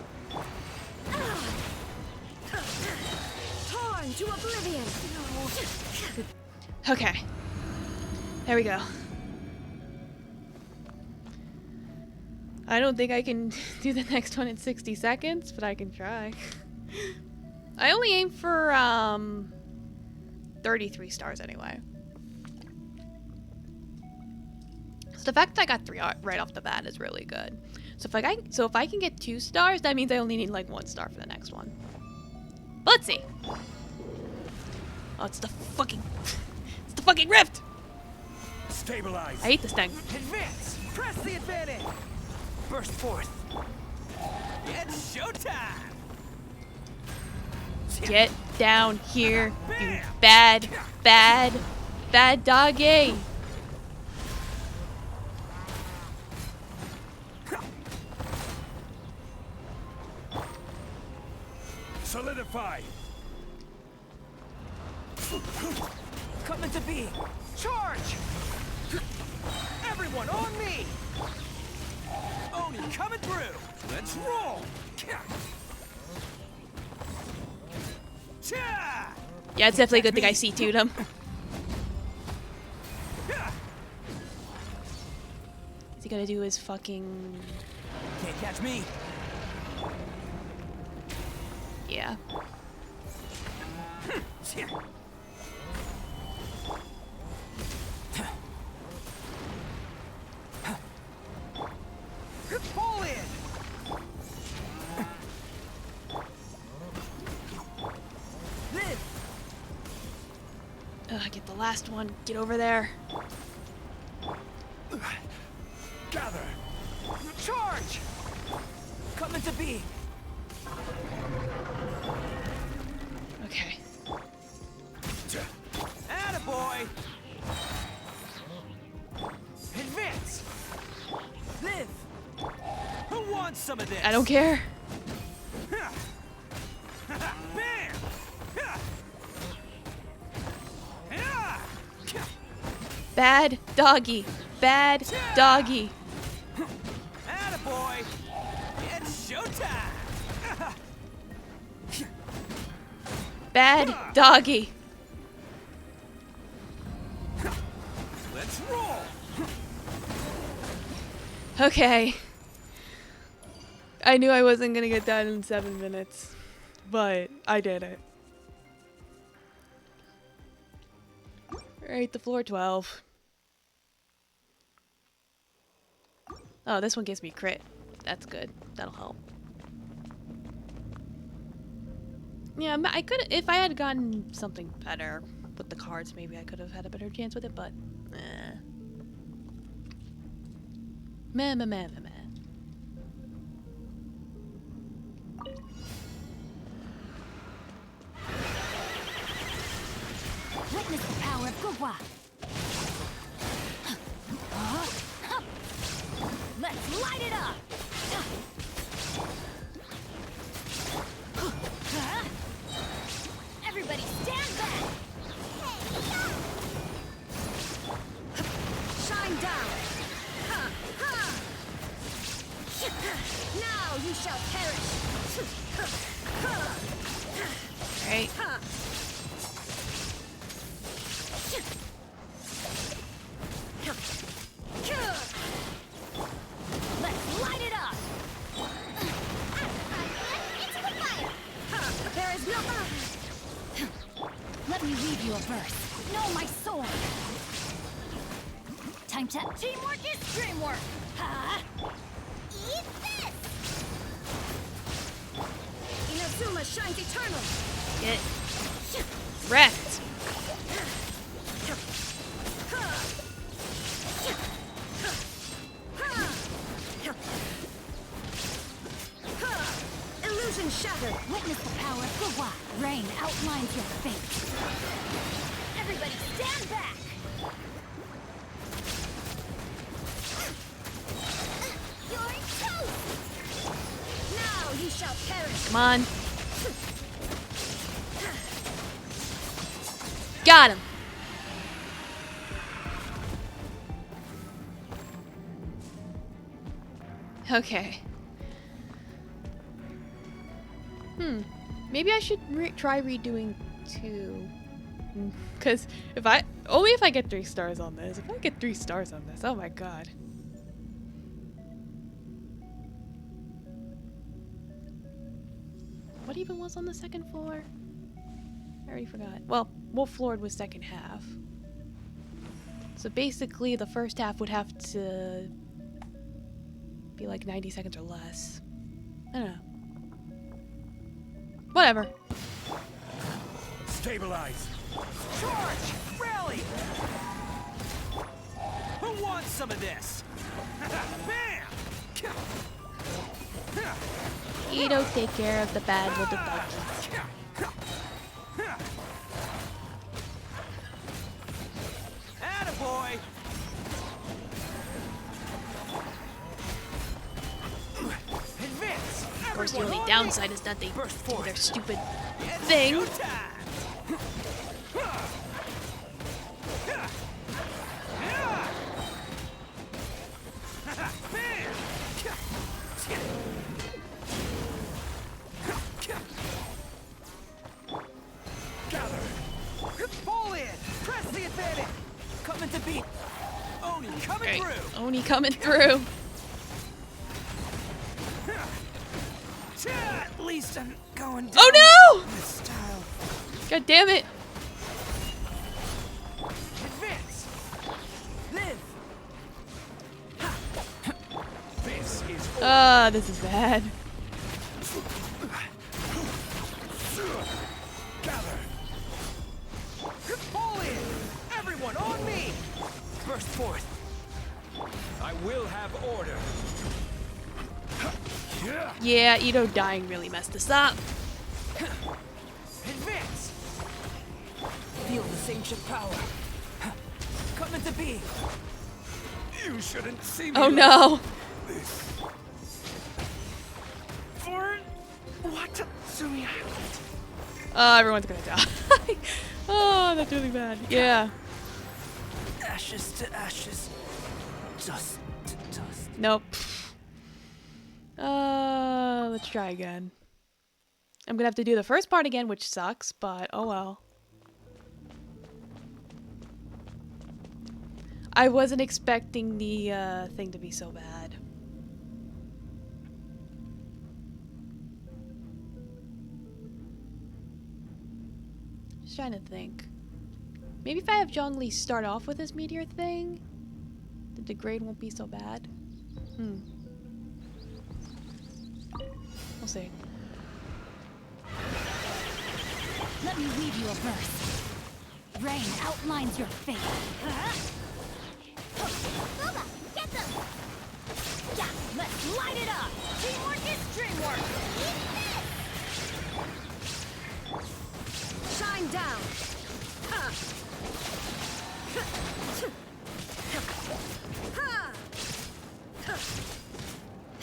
Torn to oblivion. Okay. There we go. I don't think I can do the next one in 60 seconds, but I can try. I only aim for 33 stars anyway. So the fact that I got 3 right off the bat is really good. So if I can get 2 stars, that means I only need like 1 star for the next one. But let's see. Oh, it's the fucking rift. Stabilize. I hate this thing. Advance! Press the advantage! Burst forth. It's showtime! Get down here, you bad doggy. Solidify! Come into being! Charge! Everyone on me! Oni coming through! Let's roll! Yeah, it's definitely a good thing I C2'd him. Is he gonna do his fucking... Can't catch me! Yeah. Pull in! Live! Get the last one. Get over there. Gather! Charge! Come into being! Okay. Attaboy! Advance! Live! Who wants some of this? I don't care. Bam! Bad doggy. Bad doggy. Attaboy! It's showtime! Bad doggy. Let's roll! Okay. I knew I wasn't gonna get done in 7 minutes, but I did it. Alright, the floor 12. Oh, this one gives me crit. That's good. That'll help. Yeah, I could, if I had gotten something better with the cards, maybe I could have had a better chance with it, but meh. Meh. Witness the power of Gugwa. Let's light it up! Everybody stand back! Shine down! Now you shall perish! Right. Let's light it up! Into the fire! There is no... Let me read you a verse. Know my sword! Time to... Teamwork is dreamwork! Eat this! Inazuma shines eternal! Get wrecked. Illusion shattered. Witness the power of Gugwa. Rain outlines your fate. Everybody stand back! You're toast! Now you shall perish. Come on. Got him. Okay. Maybe I should try redoing 2. Because only if I get 3 stars on this. If I get 3 stars on this, oh my god. What even was on the second floor? I already forgot. Well, Wolf Lord was second half. So basically the first half would have to be like 90 seconds or less. I don't know. Whatever. Stabilize! Charge! Rally! Who wants some of this? Bam! Ito, take care of the bad with the doggy. Attaboy! Advance! course, the only downside is that they do their stupid thing. Pull in! Press the advantage! Coming to beat! Oni coming through! Oni coming through. At least I'm going down. Oh no! With style. God damn it. Advance! Live! This is This is bad. gather! Pull in! Everyone on me! Burst forth! I will have order. Yeah, Ito dying really messed us up. Advance! Feel the sanctioned power. Coming to be. You shouldn't see me. Oh no! This. For what? Tsumi Island. Everyone's gonna die. Oh, that's really bad. Yeah. Ashes to ashes. Dust to dust. Nope. Let's try again. I'm gonna have to do the first part again, which sucks, but oh well. I wasn't expecting the thing to be so bad. Just trying to think. Maybe if I have Zhongli start off with his meteor thing, the degrade won't be so bad. We'll see. Let me weave you a verse. Rain outlines your fate. Booba, get them! Yeah, let's light it up! Teamwork is dreamwork! Shine down!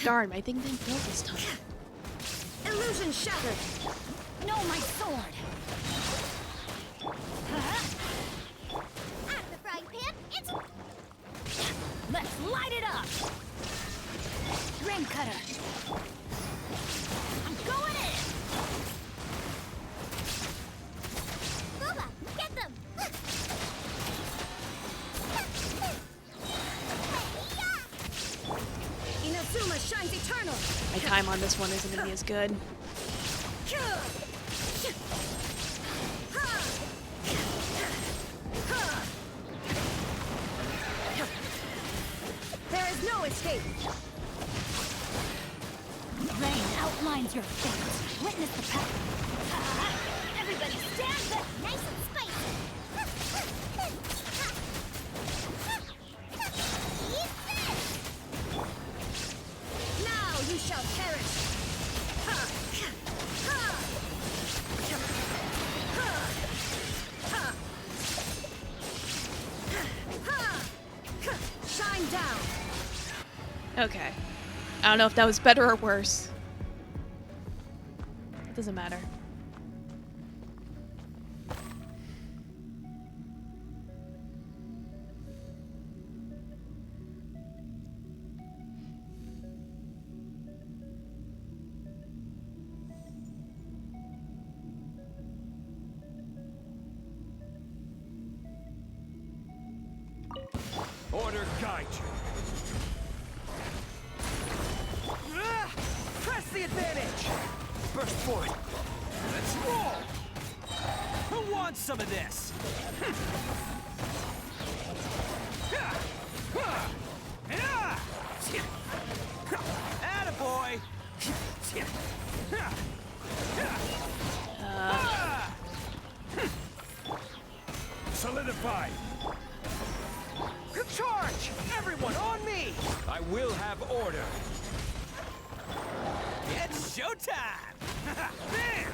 Darn, my thing didn't build this time. Illusion shattered! No, my sword! Out of the frying pan, it's... Let's light it up! Ring cutter! I'm going in! Booba, get them! Inazuma shines eternal! My time on this one isn't gonna be as good. There is no escape! Rain outlines your fate. Witness the path. Everybody stand back, nice and spicy! Now you shall perish! Shine down! Okay. I don't know if that was better or worse. Doesn't matter. Order guide you. Press the advantage. Burst forth. Let's roll. Who wants some of this? Attaboy. Solidify. Charge! Everyone on me! I will have order. It's showtime! Bam!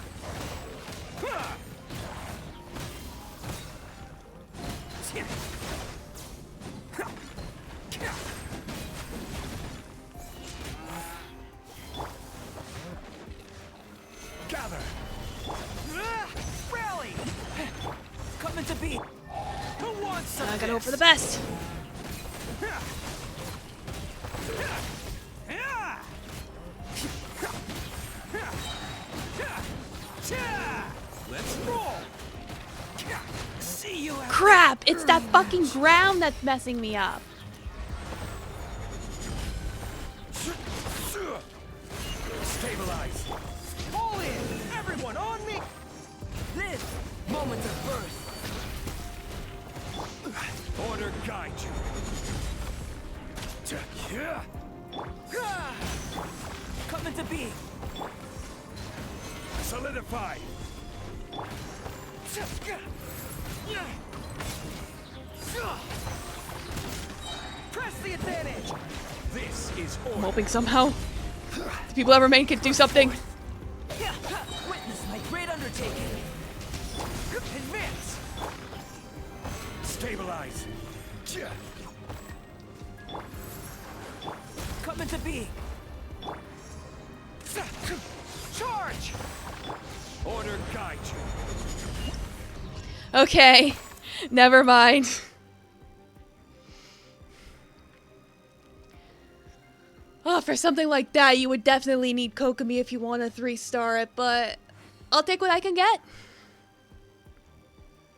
Gather. Rally. Coming to beat. Who wants some? I gotta hope for the best. Let's roll. See you. Crap! It's that fucking ground that's messing me up. Stabilize. All in. Everyone on me. This moment of birth. Order guide you. Coming to be. Solidify. Press the advantage. This is order. I'm hoping somehow the people that remain can do something. Witness my great undertaking. Advance. Stabilize. Coming to be. Charge. Order guide you. Okay, never mind. Oh, for something like that, you would definitely need Kokomi if you want to 3-star it, but I'll take what I can get.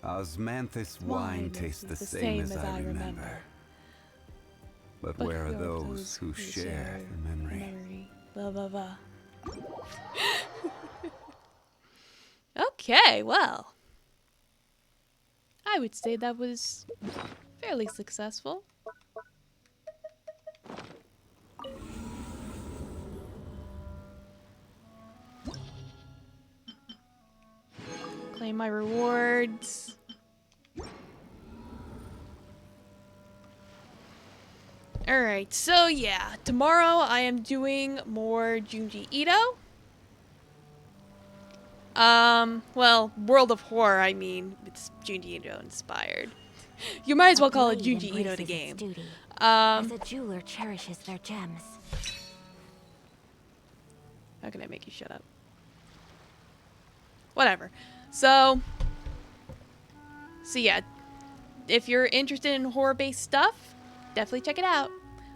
Osmanthus wine tastes the same as I remember. But where are those who share the memory? Blah, blah, blah. Okay, well. I would say that was fairly successful. Claim my rewards. Alright, so yeah, tomorrow I am doing more Junji Ito. Well, World of Horror, I mean, it's Junji Ito inspired. You might as well call it Junji Ito the game. As a jeweler cherishes their gems. How can I make you shut up? Whatever. So yeah, if you're interested in horror-based stuff, definitely check it out.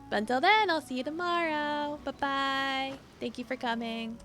But until then, I'll see you tomorrow. Bye-bye. Thank you for coming.